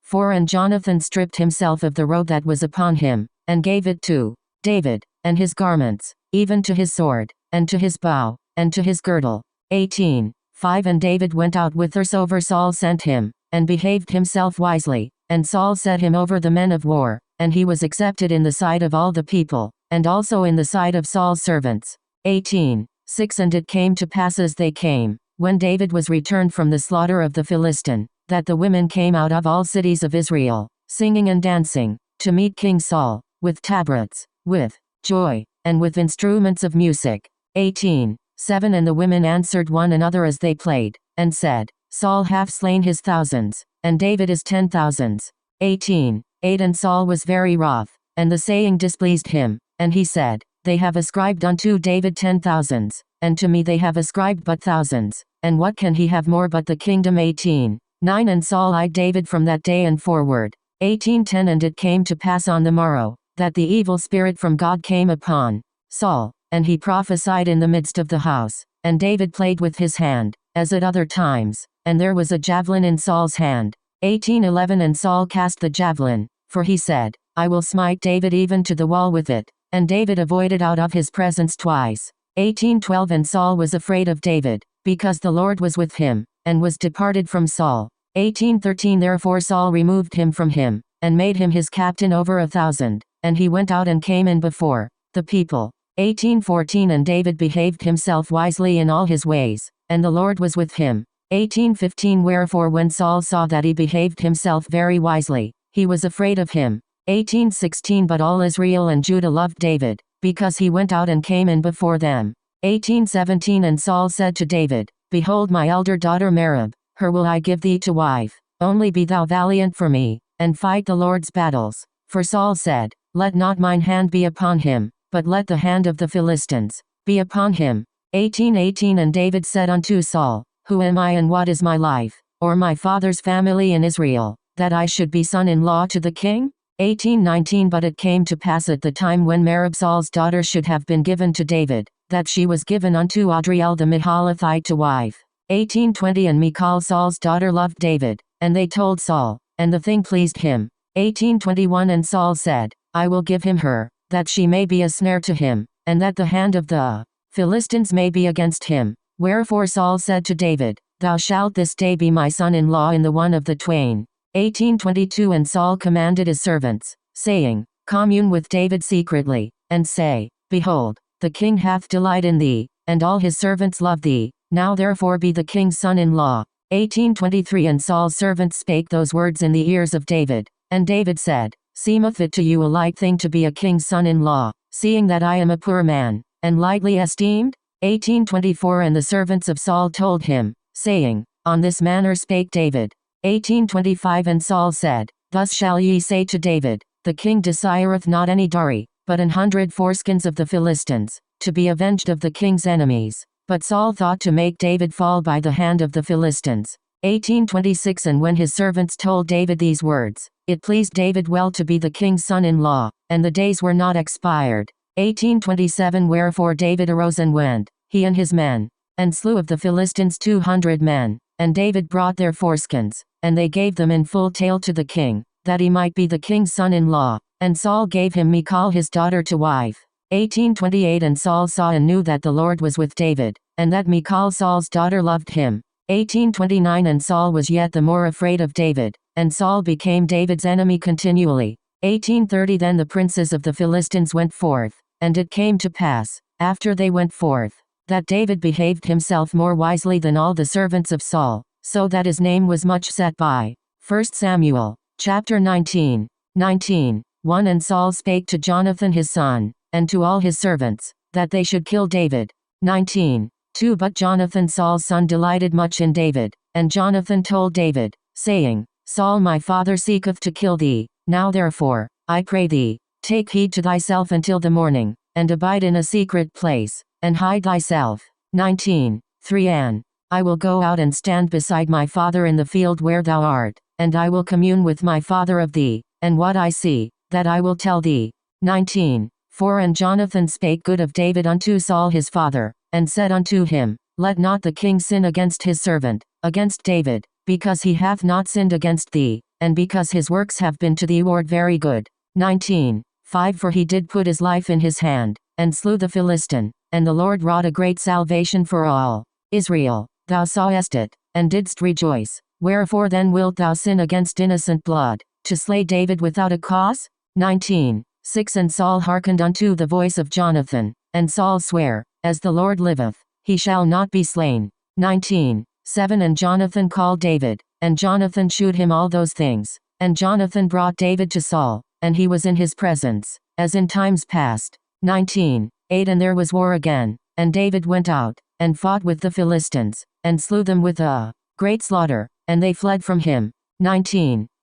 4 And Jonathan stripped himself of the robe that was upon him, and gave it to David, and his garments, even to his sword, and to his bow, and to his girdle. 5 And David went out whithersoever Saul sent him, and behaved himself wisely, and Saul set him over the men of war, and he was accepted in the sight of all the people, and also in the sight of Saul's servants. 6 And it came to pass as they came, when David was returned from the slaughter of the Philistine, that the women came out of all cities of Israel, singing and dancing, to meet King Saul, with tabrets, with joy, and with instruments of music. 7 And the women answered one another as they played, and said, Saul hath slain his thousands, and David his 10,000s. 8 And Saul was very wroth, and the saying displeased him, and he said, They have ascribed unto David 10,000s, and to me they have ascribed but thousands, and what can he have more but the kingdom? 9 And Saul eyed David from that day and forward. 10 And it came to pass on the morrow, that the evil spirit from God came upon Saul, and he prophesied in the midst of the house, and David played with his hand, as at other times, and there was a javelin in Saul's hand. 11 And Saul cast the javelin, for he said, I will smite David even to the wall with it, and David avoided out of his presence twice. 12 And Saul was afraid of David, because the Lord was with him, and was departed from Saul. 13 Therefore Saul removed him from him, and made him his captain over 1,000, and he went out and came in before the people. 14 And David behaved himself wisely in all his ways, and the Lord was with him. 15 Wherefore when Saul saw that he behaved himself very wisely, he was afraid of him. 16 But all Israel and Judah loved David, because he went out and came in before them. 18:17 And Saul said to David, Behold my elder daughter Merab, her will I give thee to wife. Only be thou valiant for me, and fight the Lord's battles. For Saul said, Let not mine hand be upon him, but let the hand of the Philistines be upon him. 18:18 And David said unto Saul, Who am I and what is my life, or my father's family in Israel, that I should be son-in-law to the king? 18:19 But it came to pass at the time when Merab Saul's daughter should have been given to David, that she was given unto Adriel the Mahalathite to wife. 18:20 And Michal Saul's daughter loved David, and they told Saul, and the thing pleased him. 18:21 And Saul said, I will give him her, that she may be a snare to him, and that the hand of the Philistines may be against him. Wherefore Saul said to David, Thou shalt this day be my son-in-law in the one of the twain. 18:22 And Saul commanded his servants, saying, Commune with David secretly, and say, Behold, the king hath delight in thee, and all his servants love thee. Now therefore be the king's son-in-law. 18:23 And Saul's servants spake those words in the ears of David. And David said, Seemeth it to you a light thing to be a king's son-in-law, seeing that I am a poor man, and lightly esteemed? 18:24 And the servants of Saul told him, saying, On this manner spake David. 18:25 And Saul said, Thus shall ye say to David, The king desireth not any dowry, but 100 foreskins of the Philistines, to be avenged of the king's enemies. But Saul thought to make David fall by the hand of the Philistines. 18:26 And when his servants told David these words, it pleased David well to be the king's son-in-law, and the days were not expired. 18:27 Wherefore David arose and went, he and his men, and slew of the Philistines 200 men. And David brought their foreskins, and they gave them in full tale to the king, that he might be the king's son-in-law. And Saul gave him Michal his daughter to wife. 18:28 And Saul saw and knew that the Lord was with David, and that Michal Saul's daughter loved him. 18:29 And Saul was yet the more afraid of David, and Saul became David's enemy continually. 18:30 Then the princes of the Philistines went forth, and it came to pass, after they went forth, that David behaved himself more wisely than all the servants of Saul, so that his name was much set by. 1 Samuel, chapter 19. 1 And Saul spake to Jonathan his son, and to all his servants, that they should kill David. 2 But Jonathan Saul's son delighted much in David, and Jonathan told David, saying, Saul my father seeketh to kill thee. Now therefore, I pray thee, take heed to thyself until the morning, and abide in a secret place, and hide thyself. 3 And I will go out and stand beside my father in the field where thou art, and I will commune with my father of thee, and what I see, that I will tell thee. 4 And Jonathan spake good of David unto Saul his father, and said unto him, Let not the king sin against his servant, against David, because he hath not sinned against thee, and because his works have been to thee ward very good. 5 For he did put his life in his hand, and slew the Philistine, and the Lord wrought a great salvation for all Israel. Thou sawest it, and didst rejoice. Wherefore then wilt thou sin against innocent blood, to slay David without a cause? 6 And Saul hearkened unto the voice of Jonathan, and Saul sware, As the Lord liveth, he shall not be slain. 7 And Jonathan called David, and Jonathan shewed him all those things. And Jonathan brought David to Saul, and he was in his presence, as in times past. 8 And there was war again, and David went out, and fought with the Philistines, and slew them with a great slaughter, and they fled from him. 9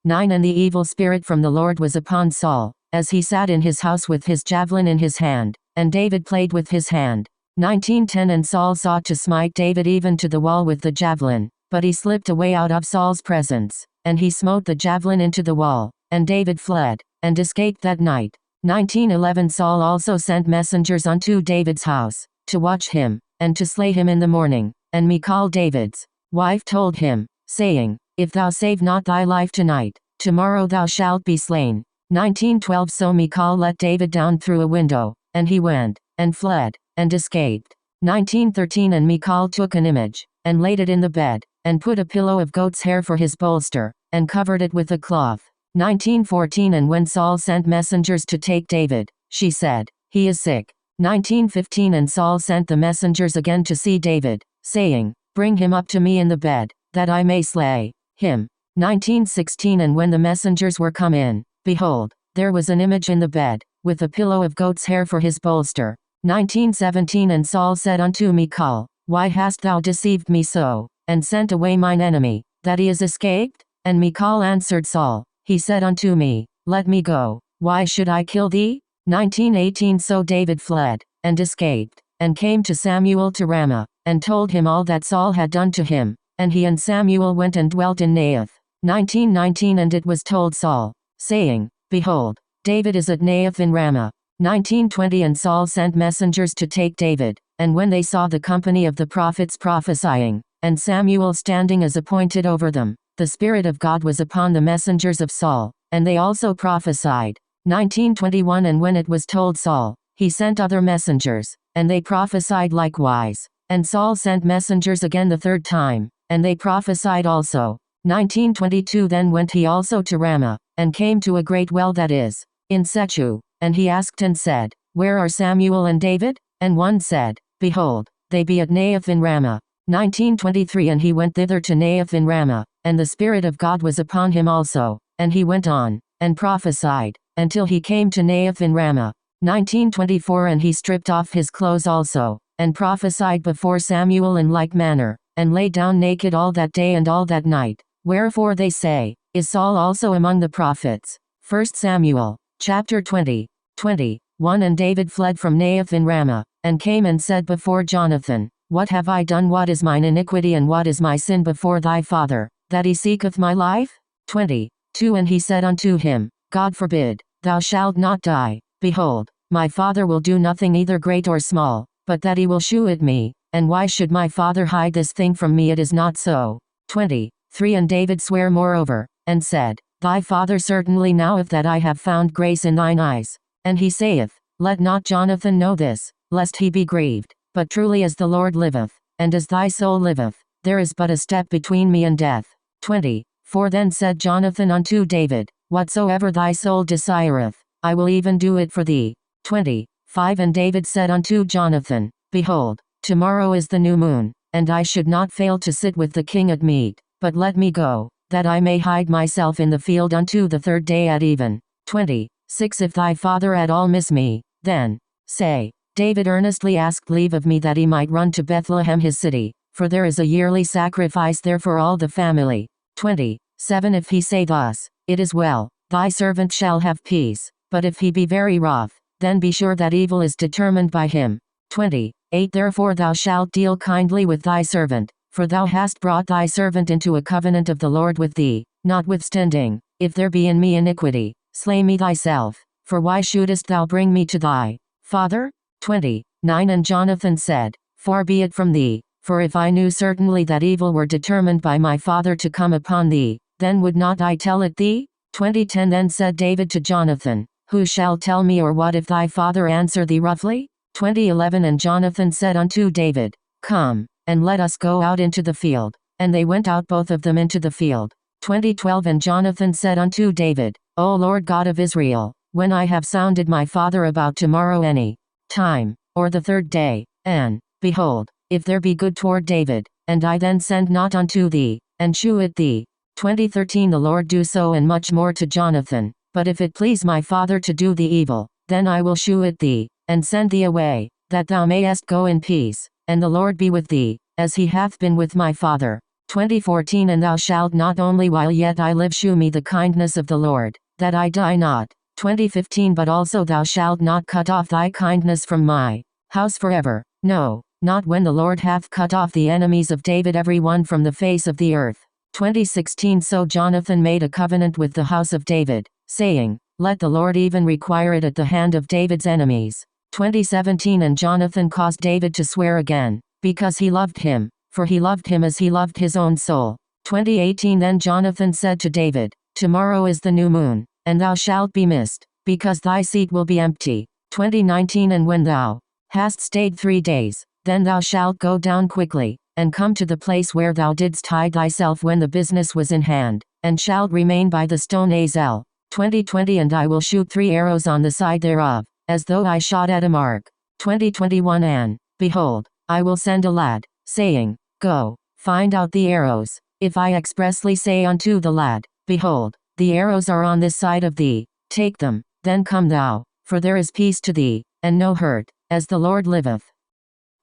And the evil spirit from the Lord was upon Saul, as he sat in his house with his javelin in his hand, and David played with his hand. 10 And Saul sought to smite David even to the wall with the javelin, but he slipped away out of Saul's presence, and he smote the javelin into the wall, and David fled, and escaped that night. 11 Saul also sent messengers unto David's house, to watch him, and to slay him in the morning. And Michal David's wife told him, saying, If thou save not thy life tonight, tomorrow thou shalt be slain. 12 So Michal let David down through a window, and he went, and fled, and escaped. 13 And Michal took an image, and laid it in the bed, and put a pillow of goat's hair for his bolster, and covered it with a cloth. 14 And when Saul sent messengers to take David, she said, He is sick. 15 And Saul sent the messengers again to see David, saying, Bring him up to me in the bed, that I may slay him. 16 And when the messengers were come in, behold, there was an image in the bed, with a pillow of goat's hair for his bolster. 19:17 And Saul said unto Michal, Why hast thou deceived me so, and sent away mine enemy, that he is escaped? And Michal answered Saul, He said unto me, Let me go, why should I kill thee? 19:18 So David fled, and escaped, and came to Samuel to Ramah, and told him all that Saul had done to him, and he and Samuel went and dwelt in Naioth. 19:19 And it was told Saul, saying, Behold, David is at Naioth in Ramah. 19:20 And Saul sent messengers to take David, and when they saw the company of the prophets prophesying, and Samuel standing as appointed over them, the Spirit of God was upon the messengers of Saul, and they also prophesied. 19:21 And when it was told Saul, he sent other messengers, and they prophesied likewise. And Saul sent messengers again the third time, and they prophesied also. 19:22 Then went he also to Ramah, and came to a great well that is in Sechu, and he asked and said, Where are Samuel and David? And one said, Behold, they be at Naioth in Ramah. 19:23 And he went thither to Naioth in Ramah, and the Spirit of God was upon him also, and he went on, and prophesied, until he came to Naioth in Ramah. 19:24 And he stripped off his clothes also, and prophesied before Samuel in like manner, and lay down naked all that day and all that night. Wherefore they say, Is Saul also among the prophets? 1 Samuel, chapter 20. 21 And David fled from Naioth in Ramah, and came and said before Jonathan, What have I done? What is mine iniquity and what is my sin before thy father, that he seeketh my life? 22 And he said unto him, God forbid, thou shalt not die. Behold, my father will do nothing either great or small, but that he will shew it me, and why should my father hide this thing from me? It is not so. 23 And David sware moreover, and said, Thy father certainly knoweth that I have found grace in thine eyes. And he saith, Let not Jonathan know this, lest he be grieved. But truly as the Lord liveth, and as thy soul liveth, there is but a step between me and death. 24 Then said Jonathan unto David, Whatsoever thy soul desireth, I will even do it for thee. 25 And David said unto Jonathan, Behold, tomorrow is the new moon, and I should not fail to sit with the king at meat, but let me go, that I may hide myself in the field unto the third day at even. 26 If thy father at all miss me, then say, David earnestly asked leave of me that he might run to Bethlehem his city, for there is a yearly sacrifice there for all the family. 27 If he say thus, It is well, thy servant shall have peace, but if he be very wroth, then be sure that evil is determined by him. 28 Therefore thou shalt deal kindly with thy servant, for thou hast brought thy servant into a covenant of the Lord with thee. Notwithstanding, if there be in me iniquity, slay me thyself, for why shouldest thou bring me to thy father? 29 And Jonathan said, Far be it from thee, for if I knew certainly that evil were determined by my father to come upon thee, then would not I tell it thee? 10 Then said David to Jonathan, Who shall tell me, or what if thy father answer thee roughly? 11 And Jonathan said unto David, Come, and let us go out into the field. And they went out both of them into the field. 12 And Jonathan said unto David, O Lord God of Israel, when I have sounded my father about tomorrow any time, or the third day, and, behold, if there be good toward David, and I then send not unto thee, and shew it thee. 13 The Lord do so and much more to Jonathan, but if it please my father to do thee evil, then I will shew it thee, and send thee away, that thou mayest go in peace, and the Lord be with thee, as he hath been with my father. 14 And thou shalt not only while yet I live shew me the kindness of the Lord, that I die not. 15 But also thou shalt not cut off thy kindness from my house forever, no, not when the Lord hath cut off the enemies of David every one from the face of the earth. 16 So Jonathan made a covenant with the house of David, saying, Let the Lord even require it at the hand of David's enemies. 17 And Jonathan caused David to swear again, because he loved him, for he loved him as he loved his own soul. 18 Then Jonathan said to David, Tomorrow is the new moon, and thou shalt be missed, because thy seat will be empty. 19 And when thou hast stayed 3 days, then thou shalt go down quickly, and come to the place where thou didst hide thyself when the business was in hand, and shalt remain by the stone Azel. 20 And I will shoot 3 arrows on the side thereof, as though I shot at a mark. 21 And, behold, I will send a lad, saying, Go, find out the arrows. If I expressly say unto the lad, Behold, the arrows are on this side of thee, take them, then come thou, for there is peace to thee, and no hurt. as the Lord liveth.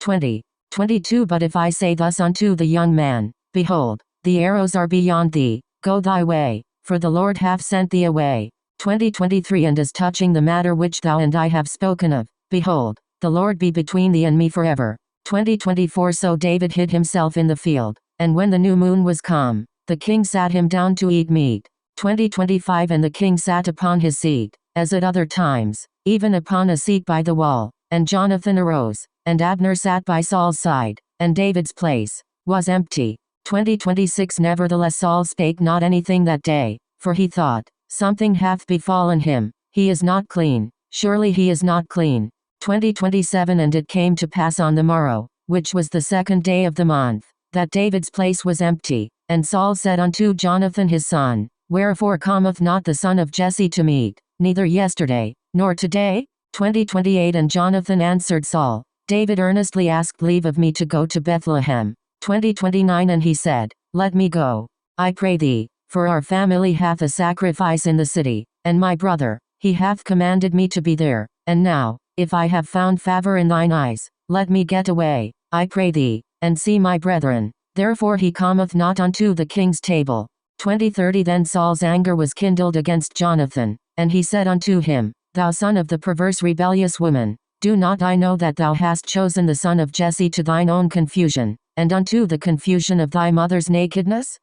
20:22 But if I say thus unto the young man, behold, the arrows are beyond thee, go thy way, for the Lord hath sent thee away. 20:23 And as touching the matter which thou and I have spoken of, behold, the Lord be between thee and me forever. 20:24 So David hid himself in the field, and when the new moon was come, the king sat him down to eat meat. 20:25 And the king sat upon his seat, as at other times, even upon a seat by the wall, and Jonathan arose, and Abner sat by Saul's side, and David's place was empty. 20:26 Nevertheless Saul spake not anything that day, for he thought, something hath befallen him, he is not clean, surely he is not clean. 20:27 And it came to pass on the morrow, which was the second day of the month, that David's place was empty, and Saul said unto Jonathan his son, Wherefore cometh not the son of Jesse to meat, neither yesterday, nor today? 20:28 And Jonathan answered Saul, David earnestly asked leave of me to go to Bethlehem. 20:29 And he said, Let me go, I pray thee, for our family hath a sacrifice in the city, and my brother, he hath commanded me to be there, and now, if I have found favor in thine eyes, let me get away, I pray thee, and see my brethren. Therefore he cometh not unto the king's table. 20:30 Then Saul's anger was kindled against Jonathan, and he said unto him, Thou son of the perverse rebellious woman, do not I know that thou hast chosen the son of Jesse to thine own confusion, and unto the confusion of thy mother's nakedness?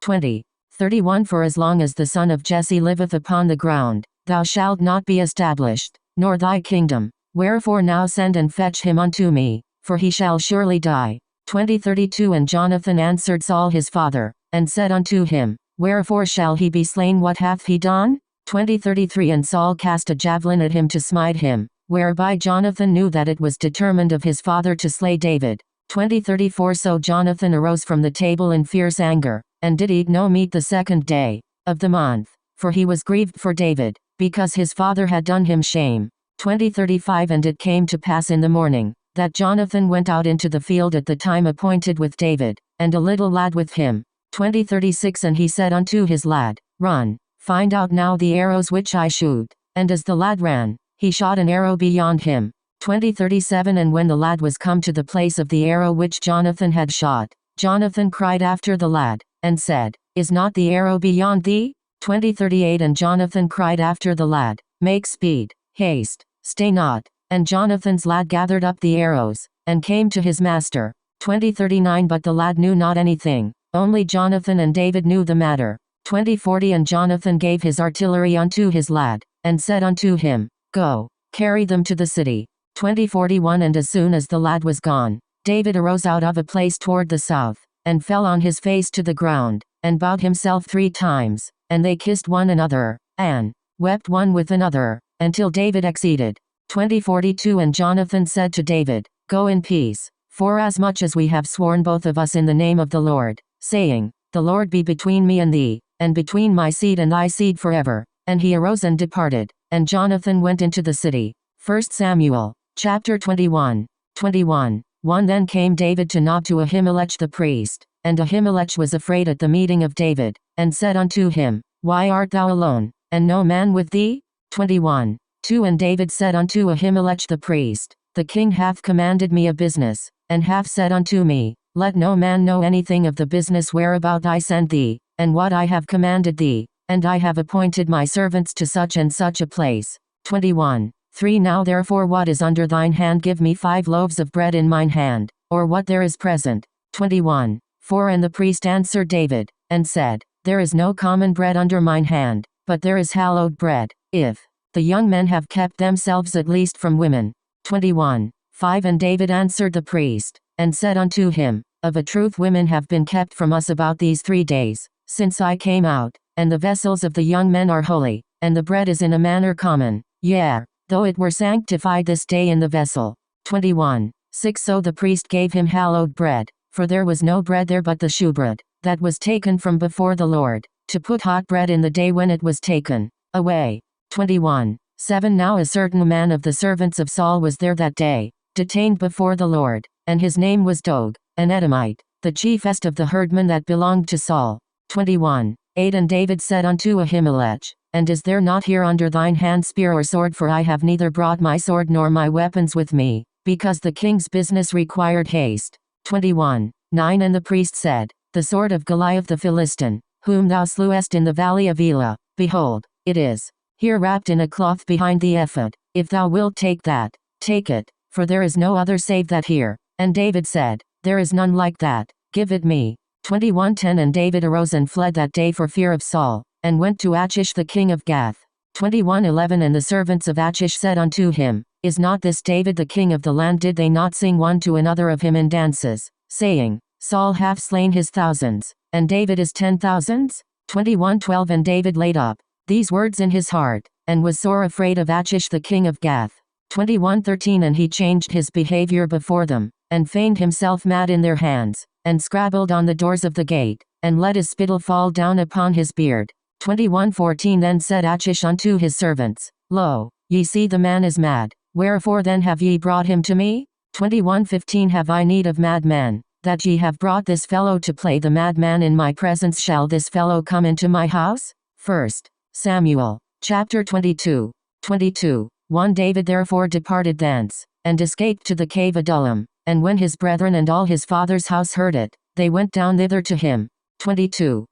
20:31 For as long as the son of Jesse liveth upon the ground, thou shalt not be established, nor thy kingdom. Wherefore now send and fetch him unto me, for he shall surely die. 20:32 And Jonathan answered Saul his father, and said unto him, Wherefore shall he be slain? What hath he done? 20:33 And Saul cast a javelin at him to smite him, whereby Jonathan knew that it was determined of his father to slay David. 20:34 So Jonathan arose from the table in fierce anger, and did eat no meat the second day of the month, for he was grieved for David, because his father had done him shame. 20:35 And it came to pass in the morning, that Jonathan went out into the field at the time appointed with David, and a little lad with him. 20:36 And he said unto his lad, Run, find out now the arrows which I shoot. And as the lad ran, he shot an arrow beyond him. 20:37 And when the lad was come to the place of the arrow which Jonathan had shot, Jonathan cried after the lad, and said, Is not the arrow beyond thee? 20:38 And Jonathan cried after the lad, Make speed, haste, stay not. And Jonathan's lad gathered up the arrows, and came to his master. 20:39 But the lad knew not anything, only Jonathan and David knew the matter. 20:40 And Jonathan gave his artillery unto his lad, and said unto him, Go, carry them to the city. 20:41 And as soon as the lad was gone, David arose out of a place toward the south, and fell on his face to the ground, and bowed himself 3 times, and they kissed one another, and wept one with another, until David exceeded. 20:42 And Jonathan said to David, Go in peace, forasmuch as we have sworn both of us in the name of the Lord, saying, The Lord be between me and thee, and between my seed and thy seed forever. And he arose and departed, and Jonathan went into the city. 1 Samuel, chapter 21. 21:1 Then came David to Nob to Ahimelech the priest, and Ahimelech was afraid at the meeting of David, and said unto him, Why art thou alone, and no man with thee? 21:2 And David said unto Ahimelech the priest, The king hath commanded me a business, and hath said unto me, Let no man know anything of the business whereabout I send thee, and what I have commanded thee, and I have appointed my servants to such and such a place. 21:3 Now therefore what is under thine hand give me 5 loaves of bread in mine hand, or what there is present. 21:4 And the priest answered David, and said, There is no common bread under mine hand, but there is hallowed bread, if the young men have kept themselves at least from women. 21:5 And David answered the priest, and said unto him, Of a truth women have been kept from us about these 3 days, since I came out, and the vessels of the young men are holy, and the bread is in a manner common, yea, though it were sanctified this day in the vessel. 21:6 So the priest gave him hallowed bread, for there was no bread there but the shewbread, that was taken from before the Lord, to put hot bread in the day when it was taken away. 21:7 Now a certain man of the servants of Saul was there that day, detained before the Lord, and his name was Doeg, an Edomite, the chiefest of the herdmen that belonged to Saul. 21:8 And David said unto Ahimelech, and is there not here under thine hand spear or sword? For I have neither brought my sword nor my weapons with me, because the king's business required haste. 21. 9 And the priest said, The sword of Goliath the Philistine, whom thou slewest in the valley of Elah, behold, it is here wrapped in a cloth behind the ephod. If thou wilt take that, take it, for there is no other save that here. And David said, There is none like that, give it me. 21:10 And David arose and fled that day for fear of Saul, and went to Achish the king of Gath. 21:11 And the servants of Achish said unto him, Is not this David the king of the land? Did they not sing one to another of him in dances, saying, Saul hath slain his thousands, and David his 10,000s? 21:12 And David laid up these words in his heart, and was sore afraid of Achish the king of Gath. 21:13 And he changed his behavior before them, and feigned himself mad in their hands, and scrabbled on the doors of the gate, and let his spittle fall down upon his beard. 21:14 Then said Achish unto his servants, Lo, ye see the man is mad, wherefore then have ye brought him to me? 21:15 Have I need of madmen, that ye have brought this fellow to play the madman in my presence? Shall this fellow come into my house? 1 Samuel, chapter 22. 22:1 David therefore departed thence, and escaped to the cave Adullam, and when his brethren and all his father's house heard it, they went down thither to him. 22:2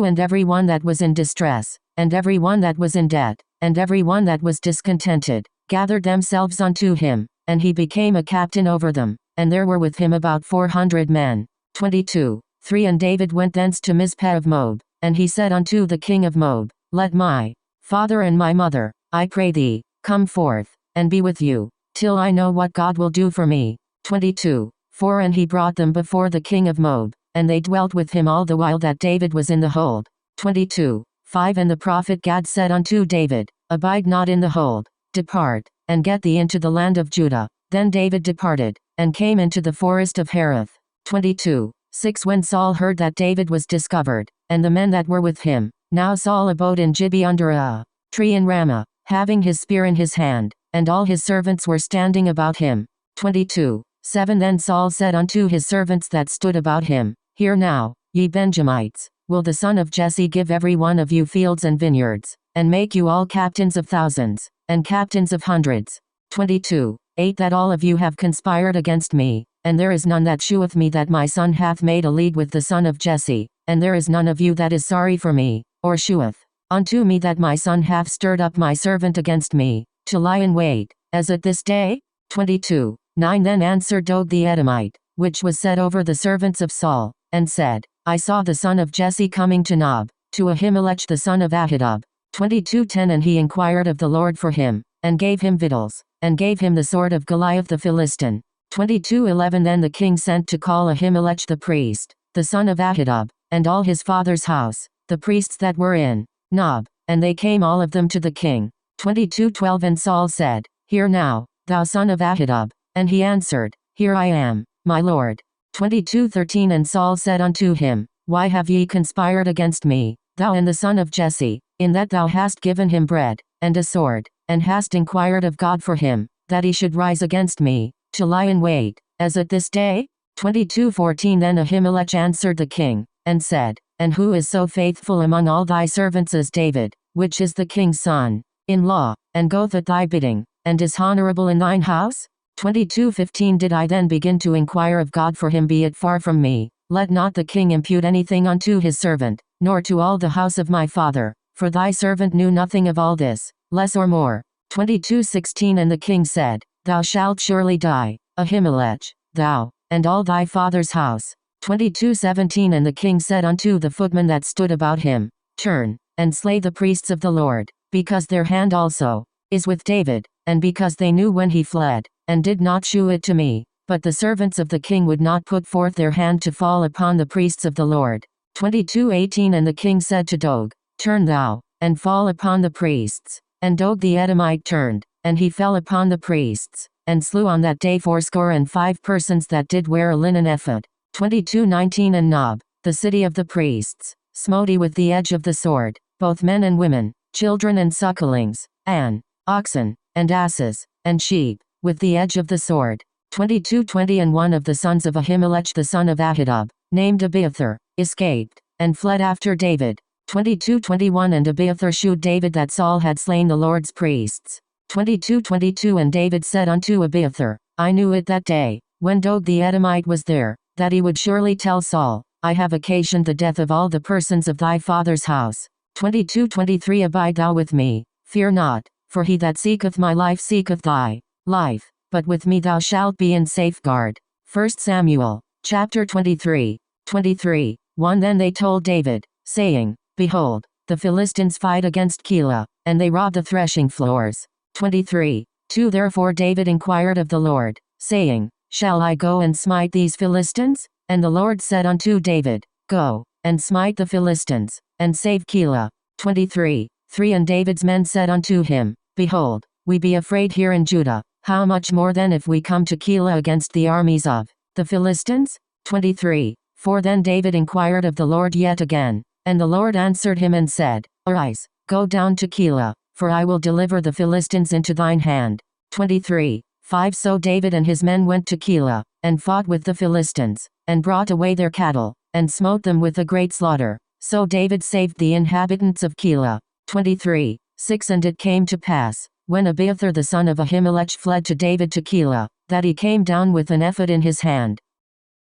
And every one that was in distress, and every one that was in debt, and every one that was discontented, gathered themselves unto him, and he became a captain over them, and there were with him about 400 men. 22:3 And David went thence to Mizpeh of Moab, and he said unto the king of Moab, Let my father and my mother, I pray thee, come forth, and be with you, till I know what God will do for me. 22:4 And he brought them before the king of Moab, and they dwelt with him all the while that David was in the hold. 22:5 And the prophet Gad said unto David, Abide not in the hold, depart, and get thee into the land of Judah. Then David departed, and came into the forest of Hereth. 22:6 When Saul heard that David was discovered, and the men that were with him, now Saul abode in Gibeah under a tree in Ramah, having his spear in his hand, and all his servants were standing about him. 22:7 Then Saul said unto his servants that stood about him, Hear now, ye Benjamites, will the son of Jesse give every one of you fields and vineyards, and make you all captains of thousands, and captains of hundreds? 22:8 That all of you have conspired against me, and there is none that sheweth me that my son hath made a league with the son of Jesse, and there is none of you that is sorry for me, or sheweth unto me that my son hath stirred up my servant against me, to lie in wait, as at this day? 22:9 Then answered Doeg the Edomite, which was set over the servants of Saul, and said, I saw the son of Jesse coming to Nob, to Ahimelech the son of Ahitub. 22:10 And he inquired of the Lord for him, and gave him victuals, and gave him the sword of Goliath the Philistine. 22:11 Then the king sent to call Ahimelech the priest, the son of Ahitub, and all his father's house, the priests that were in Nob, and they came all of them to the king. 22:12 And Saul said, Hear now, thou son of Ahitub. And he answered, Here I am, my lord. 22:13 And Saul said unto him, Why have ye conspired against me, thou and the son of Jesse, in that thou hast given him bread, and a sword, and hast inquired of God for him, that he should rise against me, to lie in wait, as at this day? 22:14 Then Ahimelech answered the king, and said, And who is so faithful among all thy servants as David, which is the king's son in law, and goeth at thy bidding, and is honorable in thine house? 22:15 Did I then begin to inquire of God for him? Be it far from me, let not the king impute anything unto his servant, nor to all the house of my father, for thy servant knew nothing of all this, less or more. 22:16 And the king said, Thou shalt surely die, Ahimelech, thou, and all thy father's house. 22:17 And the king said unto the footmen that stood about him, Turn, and slay the priests of the Lord, because their hand also is with David, and because they knew when he fled, and did not shew it to me. But the servants of the king would not put forth their hand to fall upon the priests of the Lord. 22:18 And the king said to Doeg, Turn thou, and fall upon the priests. And Doeg the Edomite turned, and he fell upon the priests, and slew on that day 85 persons that did wear a linen ephod. 22:19 And Nob, the city of the priests, smote he with the edge of the sword, both men and women, children and sucklings, and oxen, and asses, and sheep, with the edge of the sword. 22:20 And one of the sons of Ahimelech the son of Ahitub, named Abiathar, escaped, and fled after David. 22:21 And Abiathar shewed David that Saul had slain the Lord's priests. 22:22 And David said unto Abiathar, I knew it that day, when Doeg the Edomite was there, that he would surely tell Saul, I have occasioned the death of all the persons of thy father's house. 22:23 Abide thou with me, fear not, for he that seeketh my life seeketh thy life, but with me thou shalt be in safeguard. 1 Samuel, chapter 23. 23. 1 Then they told David, saying, Behold, the Philistines fight against Keilah, and they rob the threshing floors. 23. 2 Therefore David inquired of the Lord, saying, Shall I go and smite these Philistines? And the Lord said unto David, Go, and smite the Philistines, and save Keilah. 23. 3 And David's men said unto him, Behold, we be afraid here in Judah, how much more then if we come to Keilah against the armies of the Philistines? 23. 4 Then David inquired of the Lord yet again, and the Lord answered him and said, Arise, go down to Keilah, for I will deliver the Philistines into thine hand. 23. 5 So David and his men went to Keilah, and fought with the Philistines, and brought away their cattle, and smote them with a great slaughter. So David saved the inhabitants of Keilah. 23. 6 And it came to pass, when Abiathar the son of Ahimelech fled to David to Keilah, that he came down with an ephod in his hand.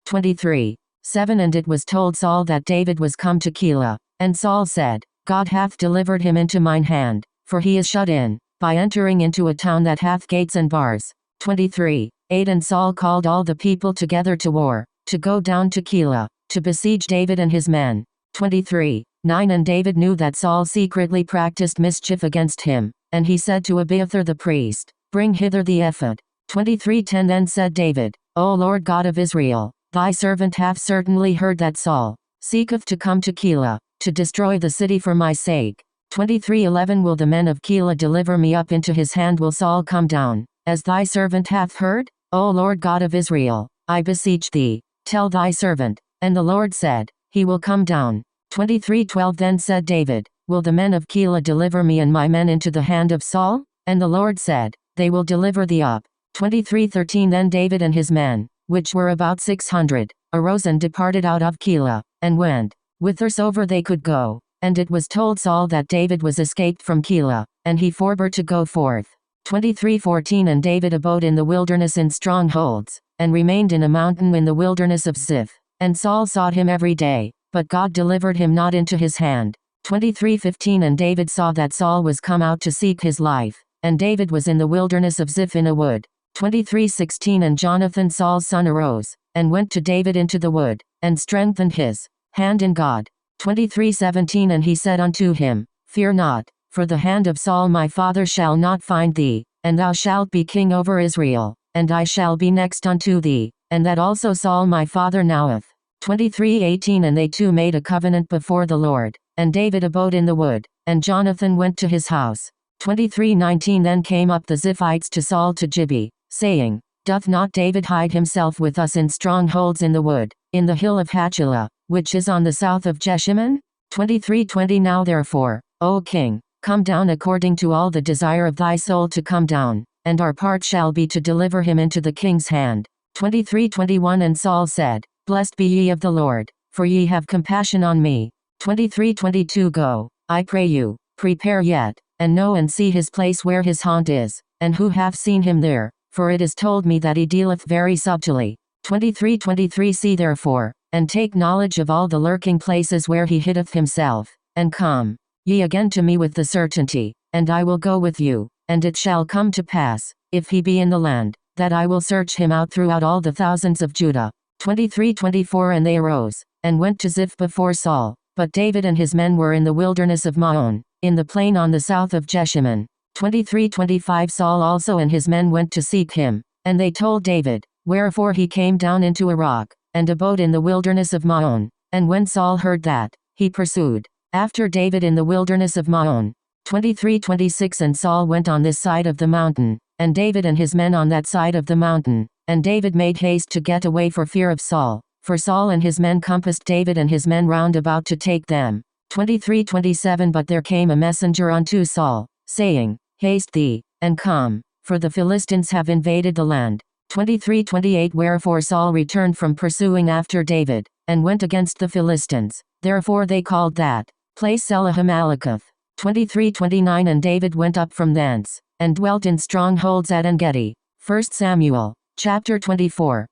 23. 7 And it was told Saul that David was come to Keilah, and Saul said, God hath delivered him into mine hand, for he is shut in, by entering into a town that hath gates and bars. 23. 8 And Saul called all the people together to war, to go down to Keilah, to besiege David and his men. 23. 9 And David knew that Saul secretly practiced mischief against him, and he said to Abiathar the priest, Bring hither the ephod. 23:10 Then said David, O Lord God of Israel, thy servant hath certainly heard that Saul seeketh to come to Keilah, to destroy the city for my sake. 23:11 Will the men of Keilah deliver me up into his hand? Will Saul come down, as thy servant hath heard? O Lord God of Israel, I beseech thee, tell thy servant. And the Lord said, He will come down. 23:12 Then said David, Will the men of Keilah deliver me and my men into the hand of Saul? And the Lord said, They will deliver thee up. 23:13 Then David and his men, which were about 600, arose and departed out of Keilah, and went whithersoever they could go. And it was told Saul that David was escaped from Keilah, and he forbore to go forth. 23:14 And David abode in the wilderness in strongholds, and remained in a mountain in the wilderness of Ziph. And Saul sought him every day, but God delivered him not into his hand. 23:15 And David saw that Saul was come out to seek his life, and David was in the wilderness of Ziph in a wood. 23:16 And Jonathan Saul's son arose, and went to David into the wood, and strengthened his hand in God. 23:17 And he said unto him, Fear not, for the hand of Saul my father shall not find thee, and thou shalt be king over Israel, and I shall be next unto thee, and that also Saul my father knoweth. 23:18 And they two made a covenant before the Lord, and David abode in the wood, and Jonathan went to his house. 23:19 Then came up the Ziphites to Saul to Gibeah, saying, Doth not David hide himself with us in strongholds in the wood, in the hill of Hachilah, which is on the south of Jeshimon? 23:20 Now therefore, O king, come down according to all the desire of thy soul to come down, and our part shall be to deliver him into the king's hand. 23:21 And Saul said, Blessed be ye of the Lord, for ye have compassion on me. 23:22 Go, I pray you, prepare yet, and know and see his place where his haunt is, and who hath seen him there, for it is told me that he dealeth very subtilly. 23:23 See therefore, and take knowledge of all the lurking places where he hideth himself, and come ye again to me with the certainty, and I will go with you, and it shall come to pass, if he be in the land, that I will search him out throughout all the thousands of Judah. 23:24 And they arose, and went to Ziph before Saul, but David and his men were in the wilderness of Maon, in the plain on the south of Jeshimon. 23:25 Saul also and his men went to seek him, and they told David, wherefore he came down into a rock, and abode in the wilderness of Maon. And when Saul heard that, he pursued after David in the wilderness of Maon. 23:26 And Saul went on this side of the mountain, and David and his men on that side of the mountain. And David made haste to get away for fear of Saul, for Saul and his men compassed David and his men round about to take them. 23:27 But there came a messenger unto Saul, saying, Haste thee, and come, for the Philistines have invaded the land. 23:28 Wherefore Saul returned from pursuing after David, and went against the Philistines. Therefore they called that place Selahamaleketh. 23:29 And David went up from thence, and dwelt in strongholds at Engedi. 1 Samuel, chapter 24.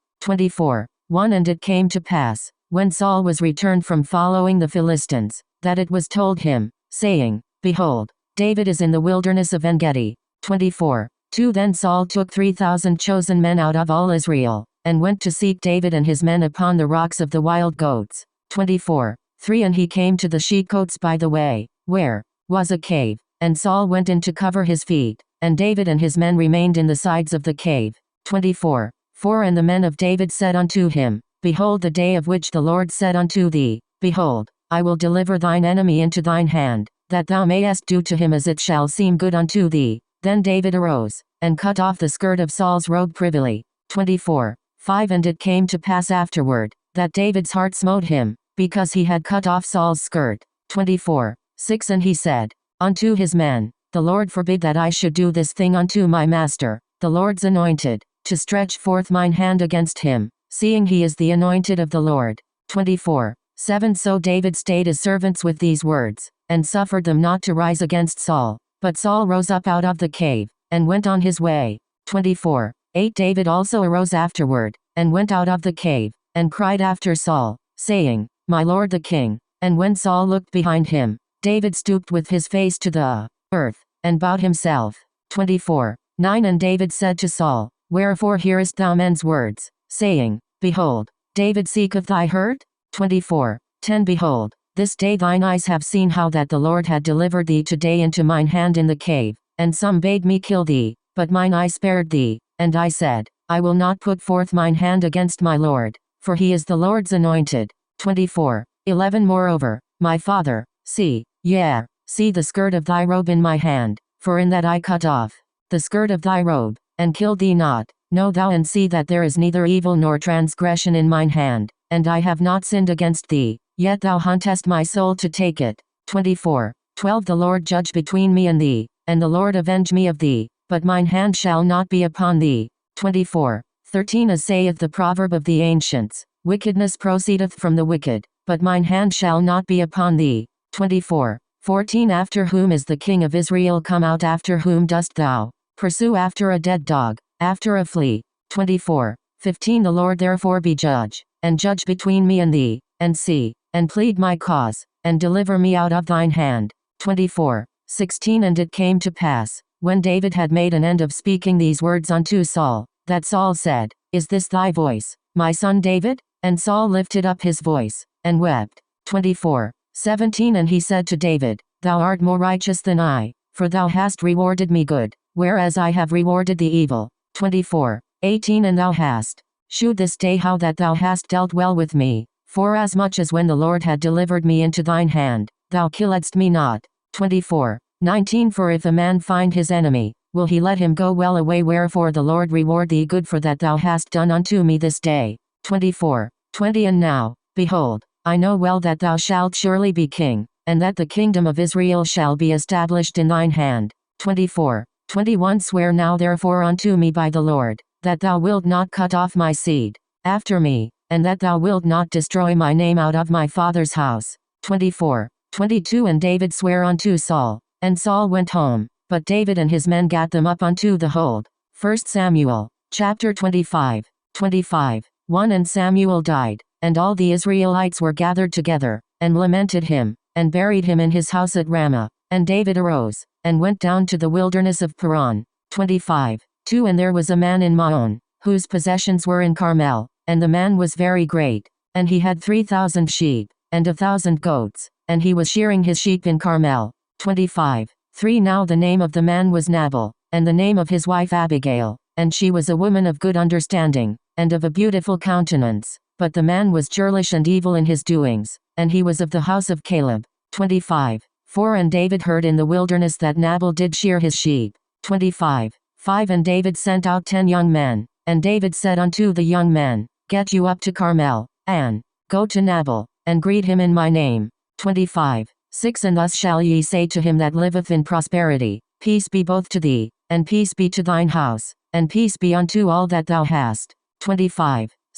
1 And it came to pass, when Saul was returned from following the Philistines, that it was told him, saying, Behold, David is in the wilderness of Engedi. 2 Then Saul took 3,000 chosen men out of all Israel, and went to seek David and his men upon the rocks of the wild goats. 3 And he came to the she-goats by the way, where was a cave, and Saul went in to cover his feet, and David and his men remained in the sides of the cave. 4 And the men of David said unto him, Behold, the day of which the Lord said unto thee, Behold, I will deliver thine enemy into thine hand, that thou mayest do to him as it shall seem good unto thee. Then David arose, and cut off the skirt of Saul's robe privily. 5 And it came to pass afterward, that David's heart smote him, because he had cut off Saul's skirt. 6 And he said unto his men, The Lord forbid that I should do this thing unto my master, the Lord's anointed, to stretch forth mine hand against him, seeing he is the anointed of the Lord. 7 So David stayed his servants with these words, and suffered them not to rise against Saul. But Saul rose up out of the cave, and went on his way. 8 David also arose afterward, and went out of the cave, and cried after Saul, saying, My lord the king. And when Saul looked behind him, David stooped with his face to the earth, and bowed himself. 9 And David said to Saul, Wherefore hearest thou men's words, saying, Behold, David seeketh thy hurt? 10 Behold, this day thine eyes have seen how that the Lord had delivered thee today into mine hand in the cave, and some bade me kill thee, but mine eye spared thee, and I said, I will not put forth mine hand against my Lord, for he is the Lord's anointed. 11 Moreover, my father, see the skirt of thy robe in my hand, for in that I cut off the skirt of thy robe, and killed thee not. Know thou and see that there is neither evil nor transgression in mine hand, and I have not sinned against thee, yet thou huntest my soul to take it. 12 The Lord judge between me and thee, and the Lord avenge me of thee, but mine hand shall not be upon thee. 13 As saith the proverb of the ancients, wickedness proceedeth from the wicked, but mine hand shall not be upon thee. 14 After whom is the king of Israel come out? After whom dost thou pursue? After a dead dog, after a flea. 15 The Lord therefore be judge, and judge between me and thee, and see, and plead my cause, and deliver me out of thine hand. 16 And it came to pass, when David had made an end of speaking these words unto Saul, that Saul said, Is this thy voice, my son David? And Saul lifted up his voice, and wept. 17 And he said to David, Thou art more righteous than I, for thou hast rewarded me good, whereas I have rewarded thee evil. 18 And thou hast shewed this day how that thou hast dealt well with me, forasmuch as when the Lord had delivered me into thine hand, thou killedst me not. 19 For if a man find his enemy, will he let him go well away? Wherefore the Lord reward thee good for that thou hast done unto me this day. 20 And now, behold, I know well that thou shalt surely be king, and that the kingdom of Israel shall be established in thine hand. 21 Swear now therefore unto me by the Lord, that thou wilt not cut off my seed after me, and that thou wilt not destroy my name out of my father's house. 22 And David sware unto Saul, and Saul went home, but David and his men gat them up unto the hold. 1 Samuel, chapter 25. 1 And Samuel died, and all the Israelites were gathered together, and lamented him, and buried him in his house at Ramah. And David arose, and went down to the wilderness of Paran. 2 And there was a man in Maon, whose possessions were in Carmel, and the man was very great, and he had 3,000 sheep, and 1,000 goats, and he was shearing his sheep in Carmel. 3 Now the name of the man was Nabal, and the name of his wife Abigail, and she was a woman of good understanding, and of a beautiful countenance. But the man was churlish and evil in his doings, and he was of the house of Caleb. 4 And David heard in the wilderness that Nabal did shear his sheep. 5 And David sent out 10 young men, and David said unto the young men, Get you up to Carmel, and go to Nabal, and greet him in my name. 6 And thus shall ye say to him that liveth in prosperity, Peace be both to thee, and peace be to thine house, and peace be unto all that thou hast.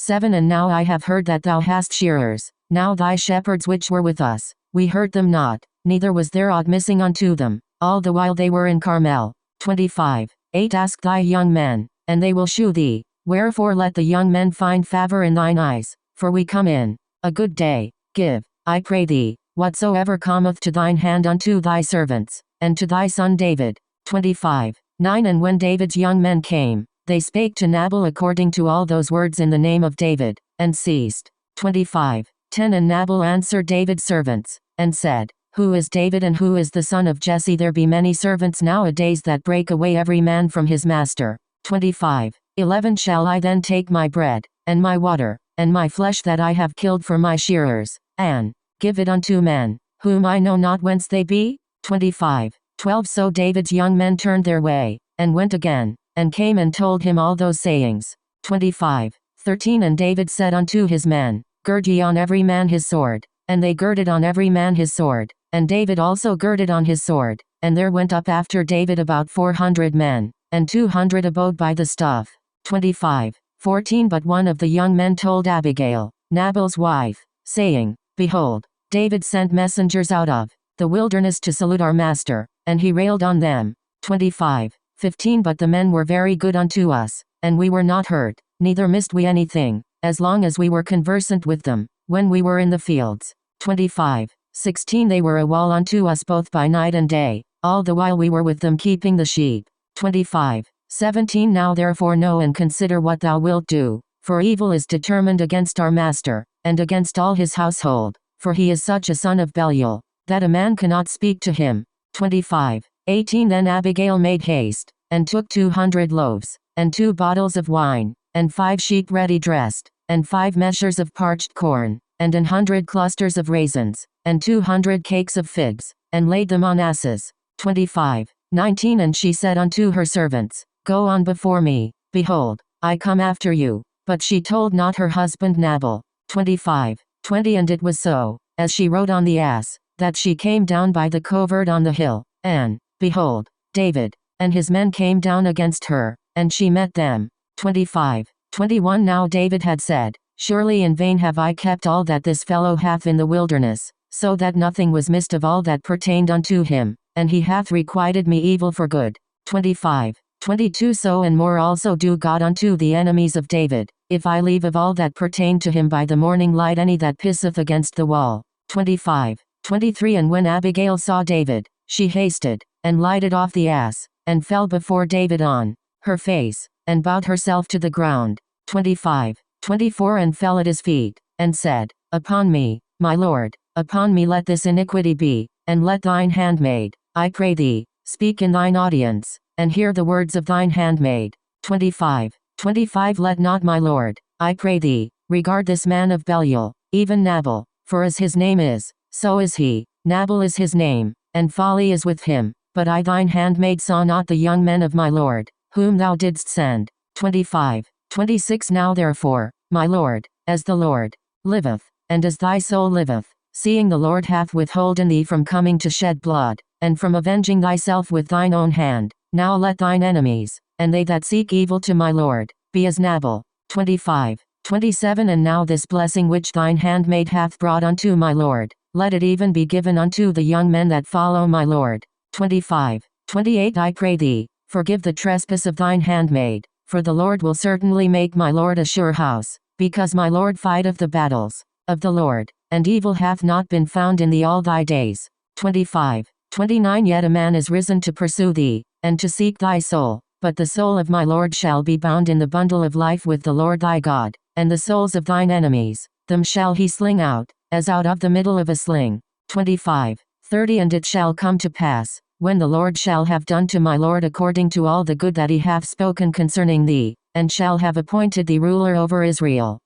7 And now I have heard that thou hast shearers. Now thy shepherds which were with us, we hurt them not, neither was there aught missing unto them, all the while they were in Carmel. 25. 8 Ask thy young men, and they will shew thee. Wherefore let the young men find favor in thine eyes, for we come in a good day. Give, I pray thee, whatsoever cometh to thine hand unto thy servants, and to thy son David. 25. 9 And when David's young men came, they spake to Nabal according to all those words in the name of David, and ceased. 25. 10 And Nabal answered David's servants, and said, Who is David and who is the son of Jesse? There be many servants nowadays that break away every man from his master. 25. 11 Shall I then take my bread, and my water, and my flesh that I have killed for my shearers, and give it unto men, whom I know not whence they be? 25. 12 So David's young men turned their way, and went again, and came and told him all those sayings. 25. 13 And David said unto his men, Gird ye on every man his sword. And they girded on every man his sword, and David also girded on his sword. And there went up after David about 400 men, and 200 abode by the stuff. 25. 14 But one of the young men told Abigail, Nabal's wife, saying, Behold, David sent messengers out of the wilderness to salute our master, and he railed on them. 25. 15 But the men were very good unto us, and we were not hurt, neither missed we anything, as long as we were conversant with them, when we were in the fields. 25. 16 They were a wall unto us both by night and day, all the while we were with them keeping the sheep. 25. 17 Now therefore know and consider what thou wilt do, for evil is determined against our master, and against all his household, for he is such a son of Belial, that a man cannot speak to him. 25. 18 Then Abigail made haste, and took 200 loaves, and 2 bottles of wine, and 5 sheep ready dressed, and 5 measures of parched corn, and 100 clusters of raisins, and 200 cakes of figs, and laid them on asses. 25. 19 And she said unto her servants, Go on before me, behold, I come after you. But she told not her husband Nabal. 25. 20 And it was so, as she rode on the ass, that she came down by the covert on the hill, and, behold, David and his men came down against her, and she met them. 25. 21 Now David had said, Surely in vain have I kept all that this fellow hath in the wilderness, so that nothing was missed of all that pertained unto him, and he hath requited me evil for good. 25. 22 So and more also do God unto the enemies of David, if I leave of all that pertained to him by the morning light any that pisseth against the wall. 25. 23 And when Abigail saw David, she hasted, and lighted off the ass, and fell before David on her face, and bowed herself to the ground. 25. 24 And fell at his feet, and said, Upon me, my lord, upon me let this iniquity be, and let thine handmaid, I pray thee, speak in thine audience, and hear the words of thine handmaid. 25. 25 Let not my lord, I pray thee, regard this man of Belial, even Nabal, for as his name is, so is he. Nabal is his name, and folly is with him. But I thine handmaid saw not the young men of my lord, whom thou didst send. 25. 26 Now therefore, my lord, as the Lord liveth, and as thy soul liveth, seeing the Lord hath withholden thee from coming to shed blood, and from avenging thyself with thine own hand, now let thine enemies, and they that seek evil to my lord, be as Nabal. 25. 27 And now this blessing which thine handmaid hath brought unto my lord, let it even be given unto the young men that follow my lord. 25. 28 I pray thee, forgive the trespass of thine handmaid, for the Lord will certainly make my lord a sure house, because my lord fighteth the battles of the Lord, and evil hath not been found in thee all thy days. 25. 29 Yet a man is risen to pursue thee, and to seek thy soul, but the soul of my lord shall be bound in the bundle of life with the Lord thy God, and the souls of thine enemies, them shall he sling out, as out of the middle of a sling. 25. 30 And it shall come to pass, when the Lord shall have done to my lord according to all the good that he hath spoken concerning thee, and shall have appointed thee ruler over Israel.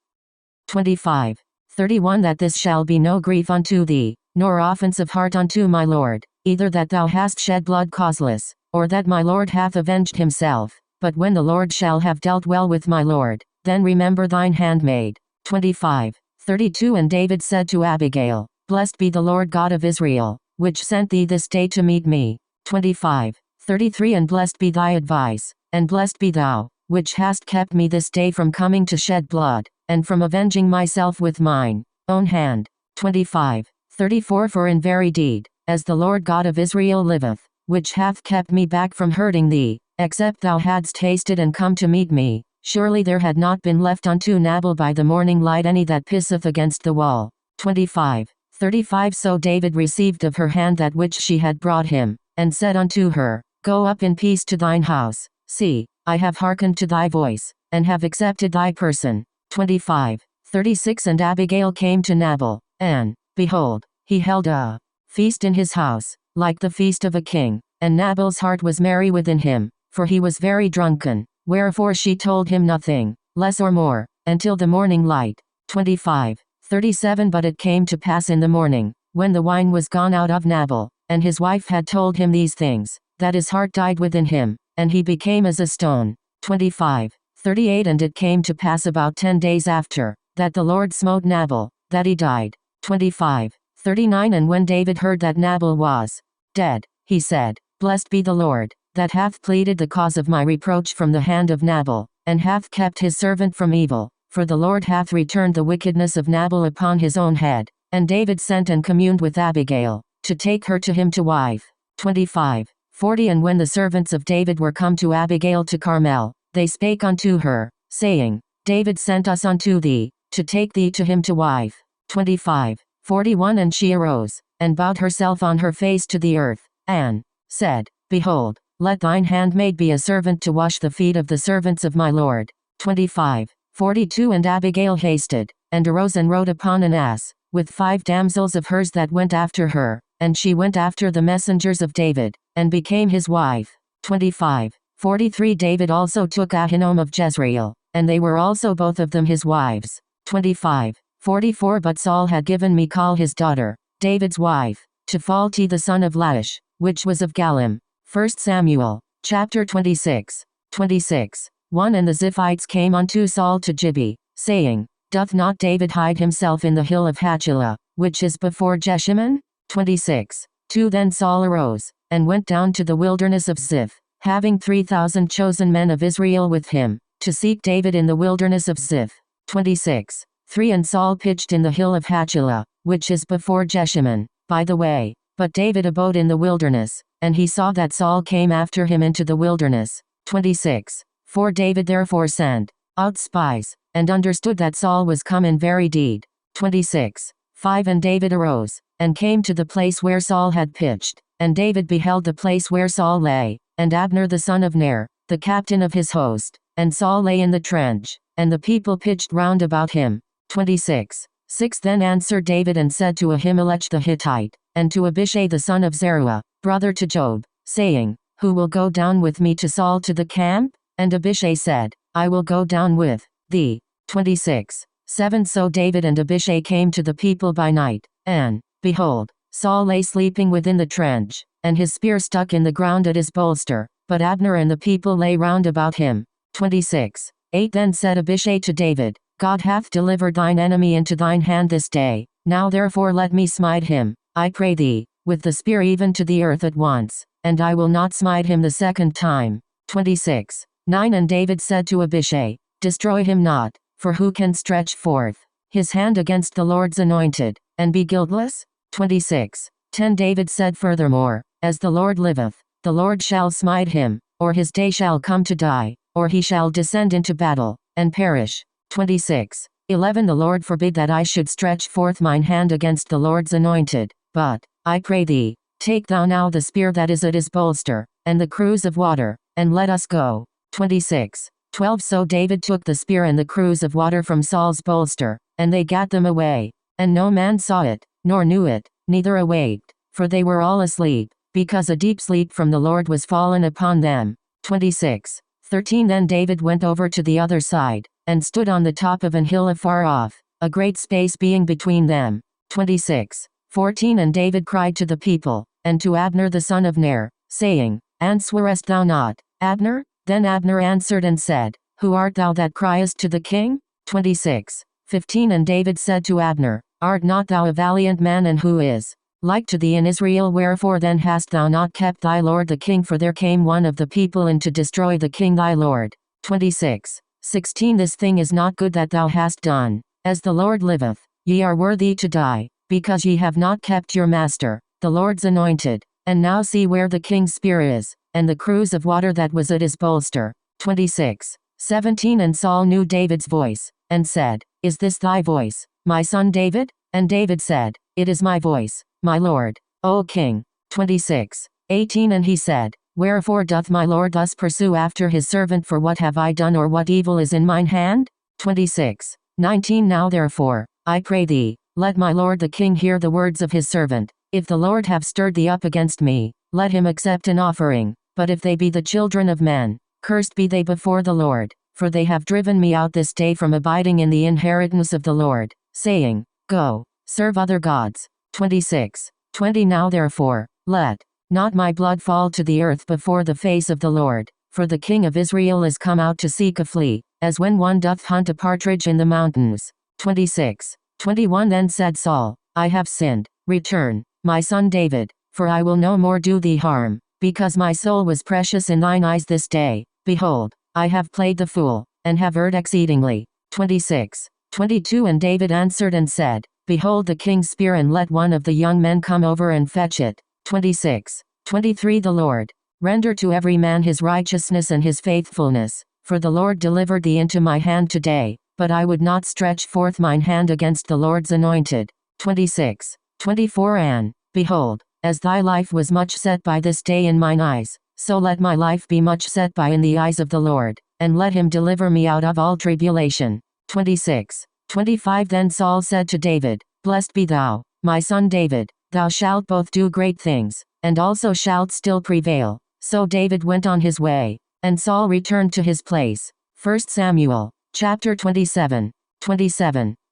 25. 31 That this shall be no grief unto thee, nor offense of heart unto my lord, either that thou hast shed blood causeless, or that my lord hath avenged himself, but when the Lord shall have dealt well with my lord, then remember thine handmaid. 25. 32 And David said to Abigail, Blessed be the Lord God of Israel, which sent thee this day to meet me. 25. 33 And blessed be thy advice, and blessed be thou, which hast kept me this day from coming to shed blood, and from avenging myself with mine own hand. 25. 34 For in very deed, as the Lord God of Israel liveth, which hath kept me back from hurting thee, except thou hadst hasted and come to meet me, surely there had not been left unto Nabal by the morning light any that pisseth against the wall. 25:35 So David received of her hand that which she had brought him, and said unto her, Go up in peace to thine house. See, I have hearkened to thy voice, and have accepted thy person. 25:36 And Abigail came to Nabal, and, behold, he held a feast in his house, like the feast of a king, and Nabal's heart was merry within him, for he was very drunken, wherefore she told him nothing, less or more, until the morning light. 25:37 But it came to pass in the morning, when the wine was gone out of Nabal, and his wife had told him these things, that his heart died within him, and he became as a stone. 25:38 And it came to pass about 10 days after, that the Lord smote Nabal, that he died. 25:39 And when David heard that Nabal was dead, he said, Blessed be the Lord, that hath pleaded the cause of my reproach from the hand of Nabal, and hath kept his servant from evil, for the Lord hath returned the wickedness of Nabal upon his own head. And David sent and communed with Abigail, to take her to him to wife. 25:40 And when the servants of David were come to Abigail to Carmel, they spake unto her, saying, David sent us unto thee, to take thee to him to wife. 25:41 And she arose, and bowed herself on her face to the earth, and said, Behold, let thine handmaid be a servant to wash the feet of the servants of my Lord. 25:42 And Abigail hasted, and arose and rode upon an ass, with 5 damsels of hers that went after her, and she went after the messengers of David, and became his wife. 25:43 David also took Ahinoam of Jezreel, and they were also both of them his wives. 25:44 But Saul had given Michal his daughter, David's wife, to Phalti the son of Laish, which was of Galim. 1 Samuel, chapter 26. 26:1 And the Ziphites came unto Saul to Gibeah, saying, Doth not David hide himself in the hill of Hachilah, which is before Jeshimon? 26:2 Then Saul arose, and went down to the wilderness of Ziph, having 3,000 chosen men of Israel with him, to seek David in the wilderness of Ziph. 26:3 And Saul pitched in the hill of Hachilah, which is before Jeshimon, by the way. But David abode in the wilderness, and he saw that Saul came after him into the wilderness. 26:4 David therefore sent out spies, and understood that Saul was come in very deed. 26:5 And David arose, and came to the place where Saul had pitched, and David beheld the place where Saul lay, and Abner the son of Ner, the captain of his host, and Saul lay in the trench, and the people pitched round about him. 26:6 Then answered David and said to Ahimelech the Hittite, and to Abishai the son of Zeruiah, brother to Joab, saying, Who will go down with me to Saul to the camp? And Abishai said, I will go down with thee. 26:7 So David and Abishai came to the people by night, and, behold, Saul lay sleeping within the trench, and his spear stuck in the ground at his bolster, but Abner and the people lay round about him. 26:8 Then said Abishai to David, God hath delivered thine enemy into thine hand this day, now therefore let me smite him, I pray thee, with the spear even to the earth at once, and I will not smite him the second time. 26:9 And David said to Abishai, Destroy him not, for who can stretch forth his hand against the Lord's anointed, and be guiltless? 26:10 David said furthermore, As the Lord liveth, the Lord shall smite him, or his day shall come to die, or he shall descend into battle, and perish. 26:11 The Lord forbid that I should stretch forth mine hand against the Lord's anointed, but, I pray thee, take thou now the spear that is at his bolster, and the cruse of water, and let us go. 26:12 So David took the spear and the cruse of water from Saul's bolster, and they gat them away, and no man saw it, nor knew it, neither awaked, for they were all asleep, because a deep sleep from the Lord was fallen upon them. 26:13 Then David went over to the other side, and stood on the top of an hill afar off, a great space being between them. 26:14 And David cried to the people, and to Abner the son of Ner, saying, Answerest thou not, Abner? Then Abner answered and said, Who art thou that criest to the king? 26:15 And David said to Abner, Art not thou a valiant man, and who is like to thee in Israel? Wherefore then hast thou not kept thy lord the king? For there came one of the people in to destroy the king thy lord. 26:16 This thing is not good that thou hast done. As the Lord liveth, ye are worthy to die, because ye have not kept your master, the Lord's anointed. And now see where the king's spear is, and the cruse of water that was at his bolster. 26:17 And Saul knew David's voice, and said, Is this thy voice, my son David? And David said, It is my voice, my lord, O king. 26:18 And he said, Wherefore doth my lord thus pursue after his servant? For what have I done, or what evil is in mine hand? 26:19 Now therefore, I pray thee, let my lord the king hear the words of his servant. If the Lord have stirred thee up against me, let him accept an offering. But if they be the children of men, cursed be they before the Lord, for they have driven me out this day from abiding in the inheritance of the Lord, saying, Go, serve other gods. 26:20 Now therefore, let not my blood fall to the earth before the face of the Lord, for the king of Israel is come out to seek a flea, as when one doth hunt a partridge in the mountains. 26:21 Then said Saul, I have sinned. Return, my son David, for I will no more do thee harm, because my soul was precious in thine eyes this day. Behold, I have played the fool, and have erred exceedingly. 26:22 And David answered and said, Behold the king's spear, and let one of the young men come over and fetch it. 26:23 The Lord render to every man his righteousness and his faithfulness, for the Lord delivered thee into my hand today, but I would not stretch forth mine hand against the Lord's anointed. 26:24 And, behold, as thy life was much set by this day in mine eyes, so let my life be much set by in the eyes of the Lord, and let him deliver me out of all tribulation. 26:25 Then Saul said to David, Blessed be thou, my son David, thou shalt both do great things, and also shalt still prevail. So David went on his way, and Saul returned to his place. 1 Samuel, chapter 27.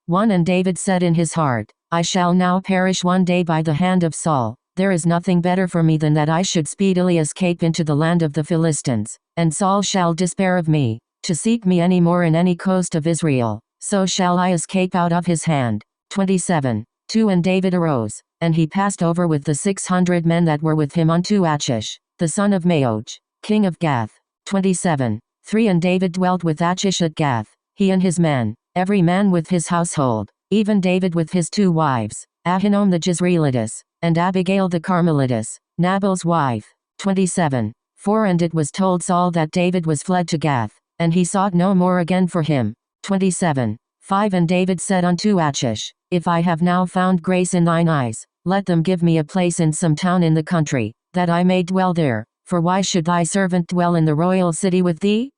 1 And David said in his heart, I shall now perish one day by the hand of Saul. There is nothing better for me than that I should speedily escape into the land of the Philistines, and Saul shall despair of me, to seek me any more in any coast of Israel. So shall I escape out of his hand. 27:2 And David arose, and he passed over with the 600 men that were with him unto Achish, the son of Maoch, king of Gath. 27:3 And David dwelt with Achish at Gath, he and his men, every man with his household, even David with his 2 wives, Ahinoam the Jezreelitess, and Abigail the Carmelitess, Nabal's wife. 27:4 And it was told Saul that David was fled to Gath, and he sought no more again for him. 27:5 And David said unto Achish, If I have now found grace in thine eyes, let them give me a place in some town in the country, that I may dwell there, for why should thy servant dwell in the royal city with thee?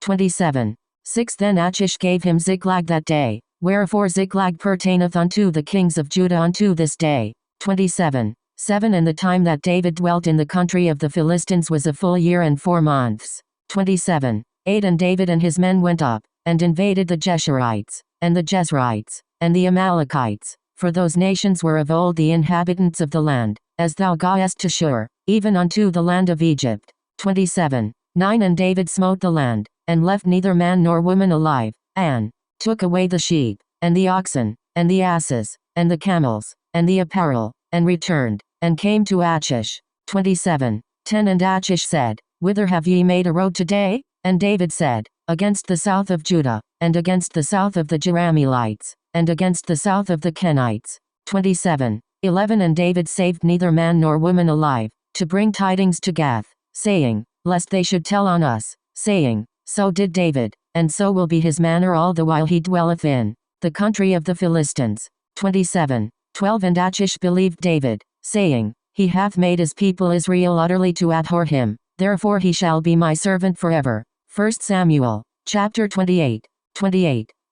27:6 Then Achish gave him Ziklag that day, wherefore Ziklag pertaineth unto the kings of Judah unto this day. 27:7 And the time that David dwelt in the country of the Philistines was a full year and 4 months. 27:8 And David and his men went up, and invaded the Geshurites, and the Jezrites, and the Amalekites, for those nations were of old the inhabitants of the land, as thou goest to Shur, even unto the land of Egypt. 27:9 And David smote the land, and left neither man nor woman alive, and took away the sheep, and the oxen, and the asses, and the camels, and the apparel, and returned, and came to Achish. 27:10 And Achish said, Whither have ye made a road today? And David said, Against the south of Judah, and against the south of the Jerahmeelites, and against the south of the Kenites. 27:11 And David saved neither man nor woman alive, to bring tidings to Gath, saying, Lest they should tell on us, saying, So did David, and so will be his manner all the while he dwelleth in the country of the Philistines. 27:12 And Achish believed David, saying, He hath made his people Israel utterly to abhor him, therefore he shall be my servant forever. 1 Samuel, chapter 28.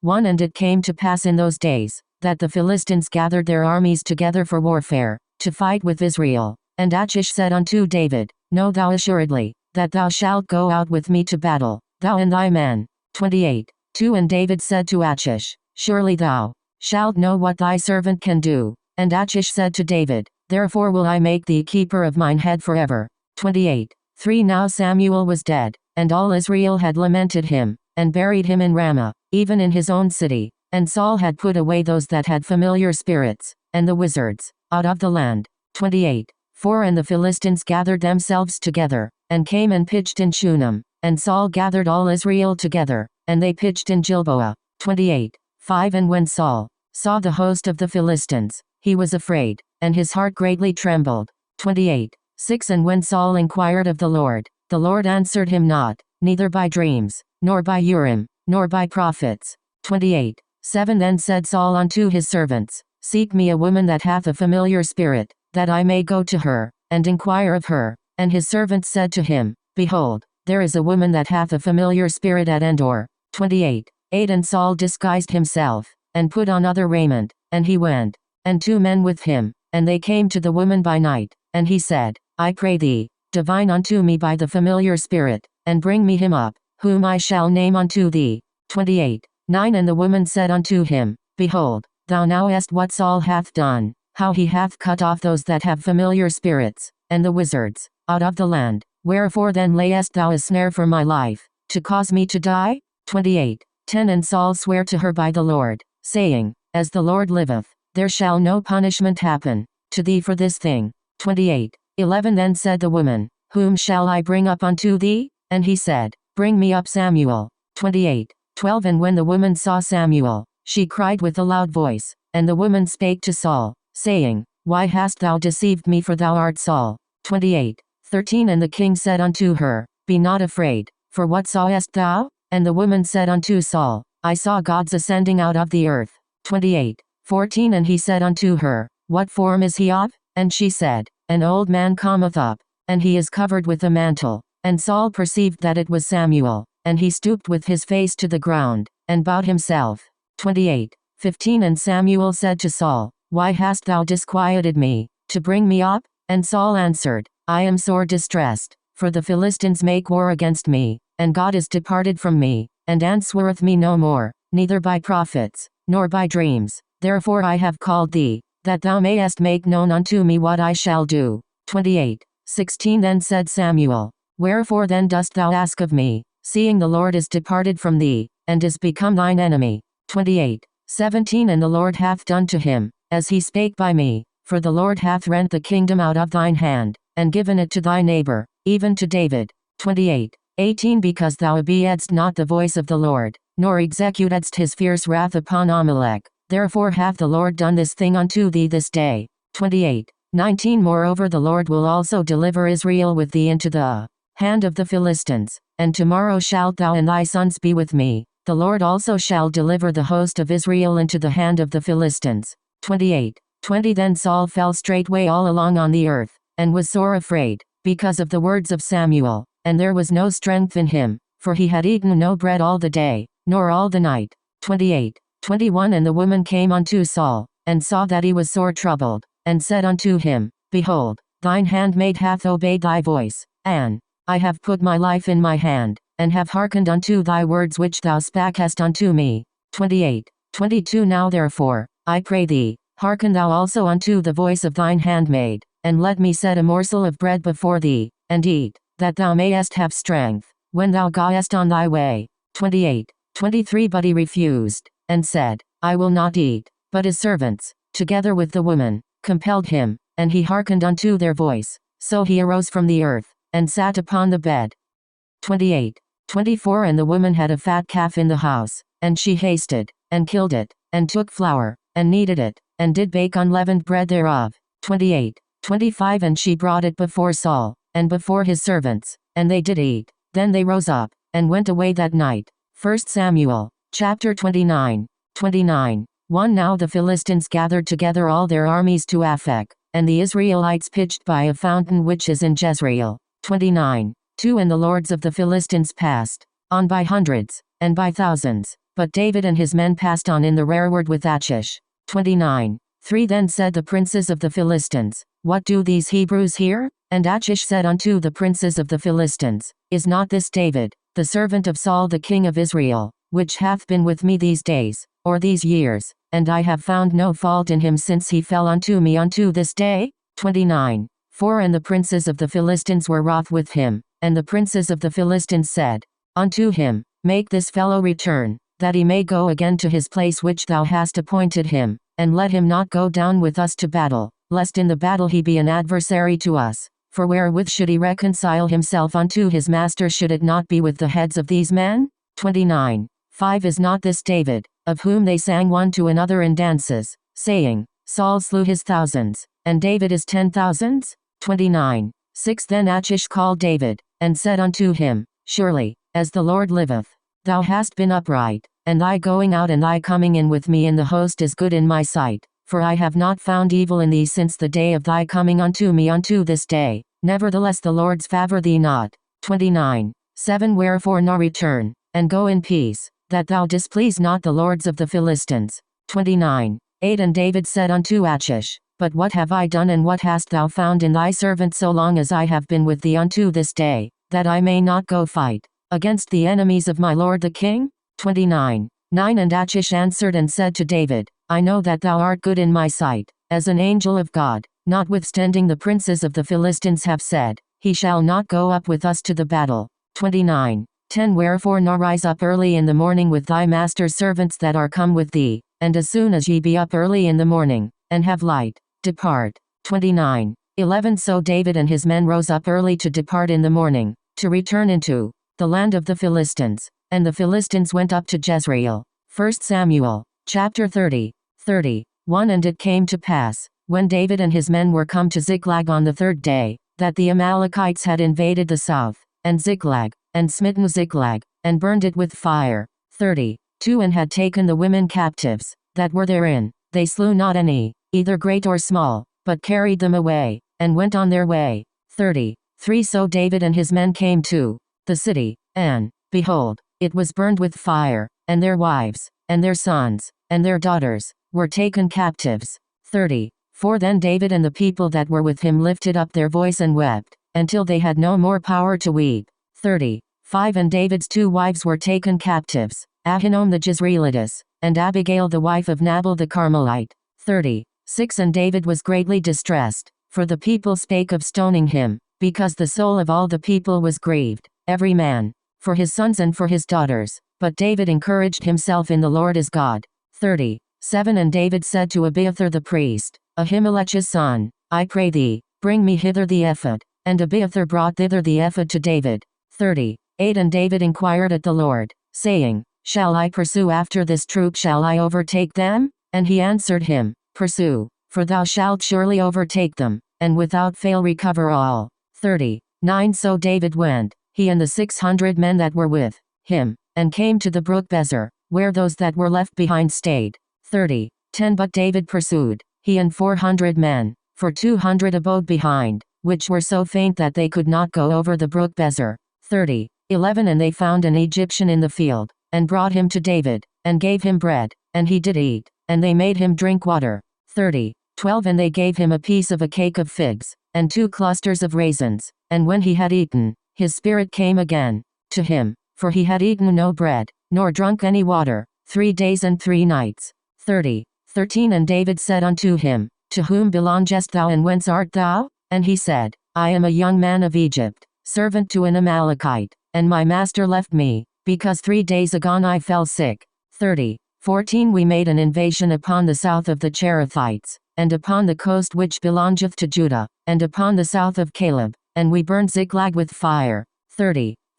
1 And it came to pass in those days, that the Philistines gathered their armies together for warfare, to fight with Israel. And Achish said unto David, Know thou assuredly, that thou shalt go out with me to battle, thou and thy men. 28:2 And David said to Achish, Surely thou shalt know what thy servant can do. And Achish said to David, Therefore will I make thee keeper of mine head forever. 28:3 Now Samuel was dead, and all Israel had lamented him, and buried him in Ramah, even in his own city. And Saul had put away those that had familiar spirits, and the wizards, out of the land. 28:4 And the Philistines gathered themselves together, and came and pitched in Shunem. And Saul gathered all Israel together, and they pitched in Gilboa. 28:5 And when Saul saw the host of the Philistines, he was afraid, and his heart greatly trembled. 28. 6 And when Saul inquired of the Lord answered him not, neither by dreams, nor by Urim, nor by prophets. 28. 7 Then said Saul unto his servants, Seek me a woman that hath a familiar spirit, that I may go to her, and inquire of her. And his servants said to him, Behold, there is a woman that hath a familiar spirit at Endor. 28. 8 And Saul disguised himself, and put on other raiment, and he went, and 2 men with him, and they came to the woman by night, and he said, I pray thee, divine unto me by the familiar spirit, and bring me him up, whom I shall name unto thee. 28. 9 And the woman said unto him, Behold, thou knowest what Saul hath done, how he hath cut off those that have familiar spirits, and the wizards, out of the land. Wherefore then layest thou a snare for my life, to cause me to die? 28. 10 And Saul sware to her by the Lord, saying, As the Lord liveth, there shall no punishment happen to thee for this thing. 28. 11 Then said the woman, Whom shall I bring up unto thee? And he said, Bring me up Samuel. 28. 12 And when the woman saw Samuel, she cried with a loud voice, and the woman spake to Saul, saying, Why hast thou deceived me, for thou art Saul? 28. 13 And the king said unto her, Be not afraid, for what sawest thou? And the woman said unto Saul, I saw gods ascending out of the earth. 28. 14 And he said unto her, What form is he of? And she said, An old man cometh up, and he is covered with a mantle. And Saul perceived that it was Samuel, and he stooped with his face to the ground, and bowed himself. 28. 15 And Samuel said to Saul, Why hast thou disquieted me, to bring me up? And Saul answered, I am sore distressed, for the Philistines make war against me, and God is departed from me, and answereth me no more, neither by prophets, nor by dreams. Therefore I have called thee, that thou mayest make known unto me what I shall do. 28. 16 Then said Samuel, Wherefore then dost thou ask of me, seeing the Lord is departed from thee, and is become thine enemy? 28. 17 And the Lord hath done to him, as he spake by me, for the Lord hath rent the kingdom out of thine hand, and given it to thy neighbor, even to David. 28. 18 Because thou obeyedst not the voice of the Lord, nor executedst his fierce wrath upon Amalek, therefore hath the Lord done this thing unto thee this day. 28. 19 Moreover the Lord will also deliver Israel with thee into the hand of the Philistines, and tomorrow shalt thou and thy sons be with me. The Lord also shall deliver the host of Israel into the hand of the Philistines. 28. 20 Then Saul fell straightway all along on the earth, and was sore afraid, because of the words of Samuel, and there was no strength in him, for he had eaten no bread all the day, nor all the night. 28. 21 And the woman came unto Saul, and saw that he was sore troubled, and said unto him, Behold, thine handmaid hath obeyed thy voice, and I have put my life in my hand, and have hearkened unto thy words which thou spakest unto me. 28. 22 Now therefore, I pray thee, hearken thou also unto the voice of thine handmaid, and let me set a morsel of bread before thee, and eat, that thou mayest have strength, when thou goest on thy way. 28. 23 But he refused, and said, I will not eat. But his servants, together with the woman, compelled him, and he hearkened unto their voice. So he arose from the earth, and sat upon the bed. 28. 24 And the woman had a fat calf in the house, and she hasted, and killed it, and took flour, and kneaded it, and did bake unleavened bread thereof. 28. 25 And she brought it before Saul, and before his servants, and they did eat. Then they rose up, and went away that night. 1 Samuel, chapter 29. 29. 1 Now the Philistines gathered together all their armies to Aphek, and the Israelites pitched by a fountain which is in Jezreel. 29. 2 And the lords of the Philistines passed on by hundreds, and by thousands, but David and his men passed on in the rearward with Achish. 29. 3 Then said the princes of the Philistines, What do these Hebrews here? And Achish said unto the princes of the Philistines, Is not this David, the servant of Saul the king of Israel, which hath been with me these days, or these years, and I have found no fault in him since he fell unto me unto this day? 29. 4 And the princes of the Philistines were wroth with him, and the princes of the Philistines said unto him, Make this fellow return, that he may go again to his place which thou hast appointed him, and let him not go down with us to battle, lest in the battle he be an adversary to us. For wherewith should he reconcile himself unto his master, should it not be with the heads of these men? 29. 5 Is not this David, of whom they sang one to another in dances, saying, Saul slew his thousands, and David his 10,000s? 29. 6 Then Achish called David, and said unto him, Surely, as the Lord liveth, thou hast been upright, and thy going out and thy coming in with me in the host is good in my sight, for I have not found evil in thee since the day of thy coming unto me unto this day. Nevertheless the Lord's favor thee not. 29. 7 Wherefore now return, and go in peace, that thou displease not the lords of the Philistines. 29. 8 And David said unto Achish, But what have I done, and what hast thou found in thy servant so long as I have been with thee unto this day, that I may not go fight against the enemies of my lord the king? 29. 9 And Achish answered and said to David, I know that thou art good in my sight, as an angel of God, notwithstanding the princes of the Philistines have said, He shall not go up with us to the battle. 29. 10 Wherefore now rise up early in the morning with thy master's servants that are come with thee, and as soon as ye be up early in the morning, and have light, depart. 29. 11 So David and his men rose up early to depart in the morning, to return into the land of the Philistines. And the Philistines went up to Jezreel. 1 Samuel, chapter 30. 31 And it came to pass, when David and his men were come to Ziklag on the third day, that the Amalekites had invaded the south, and Ziklag, and smitten Ziklag, and burned it with fire. 32 And had taken the women captives, that were therein. They slew not any, either great or small, but carried them away, and went on their way. 33 So David and his men came to the city, and, behold, it was burned with fire, and their wives, and their sons, and their daughters, were taken captives. 34 Then David and the people that were with him lifted up their voice and wept, until they had no more power to weep. 35 And David's 2 wives were taken captives, Ahinoam the Jezreelitess, and Abigail the wife of Nabal the Carmelite. 36 And David was greatly distressed, for the people spake of stoning him, because the soul of all the people was grieved, every man for his sons and for his daughters. But David encouraged himself in the Lord his God. 37 And David said to Abiathar the priest, Ahimelech's son, I pray thee, bring me hither the ephod. And Abiathar brought thither the ephod to David. 38 And David inquired at the Lord, saying, Shall I pursue after this troop? Shall I overtake them? And he answered him, Pursue, for thou shalt surely overtake them, and without fail recover all. 39 So David went, he and the 600 men that were with him, and came to the brook Bezer, where those that were left behind stayed. 10 But David pursued, he and 400 men, for 200 abode behind, which were so faint that they could not go over the brook Bezer. 11 And they found an Egyptian in the field, and brought him to David, and gave him bread, and he did eat, and they made him drink water. 12 And they gave him a piece of a cake of figs, and 2 clusters of raisins, and when he had eaten, his spirit came again to him, for he had eaten no bread, nor drunk any water, 3 days and 3 nights. 13 And David said unto him, To whom belongest thou, and whence art thou? And he said, I am a young man of Egypt, servant to an Amalekite, and my master left me, because 3 days agone I fell sick. 14 We made an invasion upon the south of the Cherethites, and upon the coast which belongeth to Judah, and upon the south of Caleb, and we burned Ziklag with fire.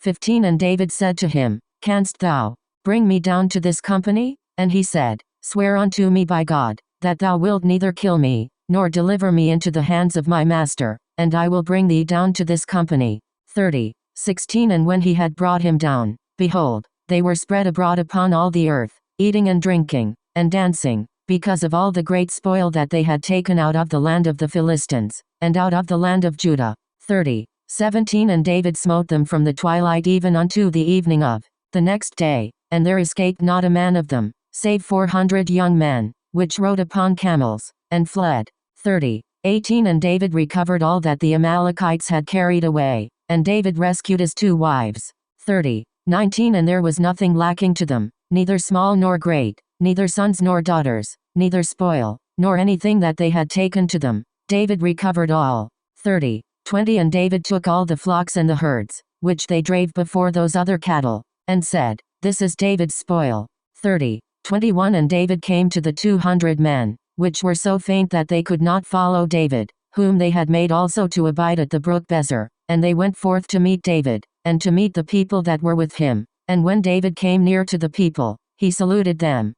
15 And David said to him, Canst thou bring me down to this company? And he said, Swear unto me by God, that thou wilt neither kill me, nor deliver me into the hands of my master, and I will bring thee down to this company. 16 And when he had brought him down, behold, they were spread abroad upon all the earth, eating and drinking, and dancing, because of all the great spoil that they had taken out of the land of the Philistines, and out of the land of Judah. 17 And David smote them from the twilight even unto the evening of the next day, and there escaped not a man of them, save 400 young men, which rode upon camels, and fled. 18 And David recovered all that the Amalekites had carried away, and David rescued his 2 wives. 19 And there was nothing lacking to them, neither small nor great, neither sons nor daughters, neither spoil, nor anything that they had taken to them. David recovered all. 20 And David took all the flocks and the herds, which they drave before those other cattle, and said, This is David's spoil. 21 And David came to the 200 men, which were so faint that they could not follow David, whom they had made also to abide at the brook Bezer, and they went forth to meet David, and to meet the people that were with him. And when David came near to the people, he saluted them.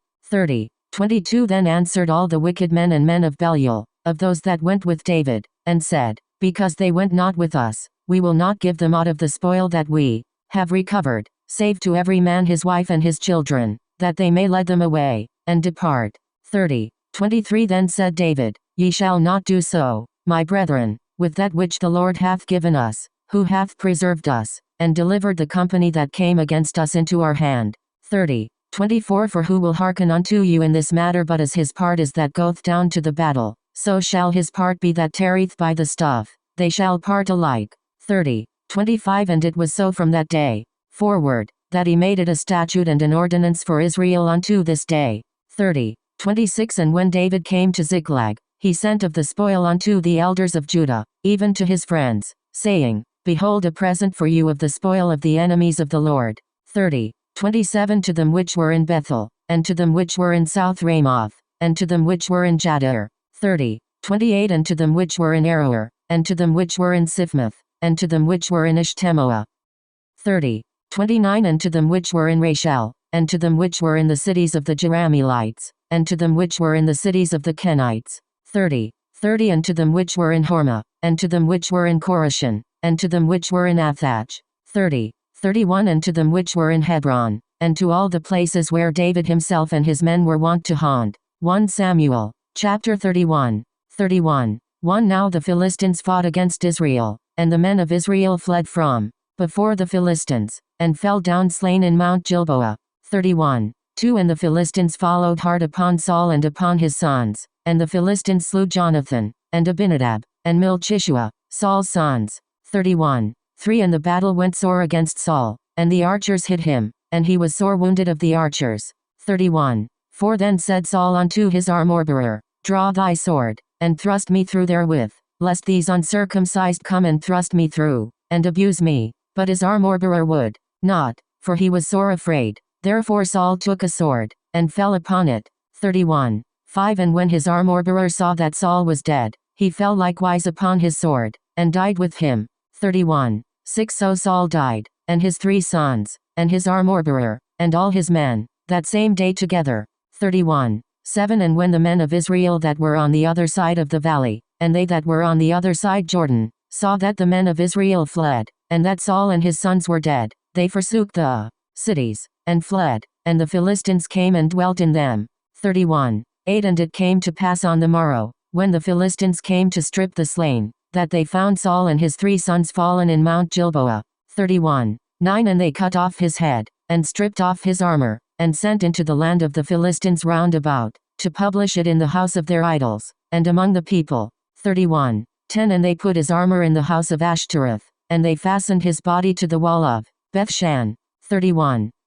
22 Then answered all the wicked men and men of Belial, of those that went with David, and said, Because they went not with us, we will not give them aught of the spoil that we have recovered, save to every man his wife and his children, that they may lead them away, and depart. 23 Then said David, Ye shall not do so, my brethren, with that which the Lord hath given us, who hath preserved us, and delivered the company that came against us into our hand. 24 For who will hearken unto you in this matter but as his part is that goeth down to the battle, so shall his part be that tarrieth by the stuff, they shall part alike. 25 And it was so from that day forward, that he made it a statute and an ordinance for Israel unto this day. 26 And when David came to Ziklag, he sent of the spoil unto the elders of Judah, even to his friends, saying, Behold a present for you of the spoil of the enemies of the Lord. 27 To them which were in Bethel, and to them which were in South Ramoth, and to them which were in Jadir. 28 And to them which were in Aroer, and to them which were in Siphmoth, and to them which were in Eshtemoa. 29 And to them which were in Rachel, and to them which were in the cities of the Jerahmeelites, and to them which were in the cities of the Kenites. 30 And to them which were in Hormah, and to them which were in Chorashan, and to them which were in Athach. 31 And to them which were in Hebron, and to all the places where David himself and his men were wont to haunt. 1 Samuel, chapter 31. 1 Now the Philistines fought against Israel, and the men of Israel fled from before the Philistines, and fell down slain in Mount Gilboa. 2 And the Philistines followed hard upon Saul and upon his sons, and the Philistines slew Jonathan, and Abinadab, and Melchishua, Saul's sons. 3 And the battle went sore against Saul, and the archers hit him, and he was sore wounded of the archers. 4 Then said Saul unto his armor-bearer, Draw thy sword, and thrust me through therewith, lest these uncircumcised come and thrust me through, and abuse me. But his armor-bearer would not, for he was sore afraid. Therefore Saul took a sword, and fell upon it. 5 And when his armor-bearer saw that Saul was dead, he fell likewise upon his sword, and died with him. 6 So Saul died, and his 3 sons, and his armor-bearer, and all his men, that same day together. 7 And when the men of Israel that were on the other side of the valley, and they that were on the other side Jordan, saw that the men of Israel fled, and that Saul and his sons were dead, they forsook the cities, and fled, and the Philistines came and dwelt in them. 8 And it came to pass on the morrow, when the Philistines came to strip the slain, that they found Saul and his 3 sons fallen in Mount Gilboa. 9 And they cut off his head, and stripped off his armor, and sent into the land of the Philistines round about, to publish it in the house of their idols, and among the people. 10 And they put his armor in the house of Ashtoreth, and they fastened his body to the wall of Bethshan.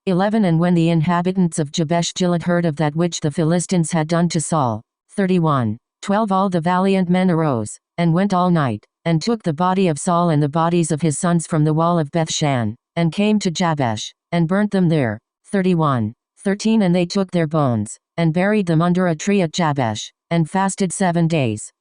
11 And when the inhabitants of Jabesh Gilead heard of that which the Philistines had done to Saul. 12 All the valiant men arose, and went all night, and took the body of Saul and the bodies of his sons from the wall of Bethshan, and came to Jabesh, and burnt them there. 13 And they took their bones, and buried them under a tree at Jabesh, and fasted 7 days.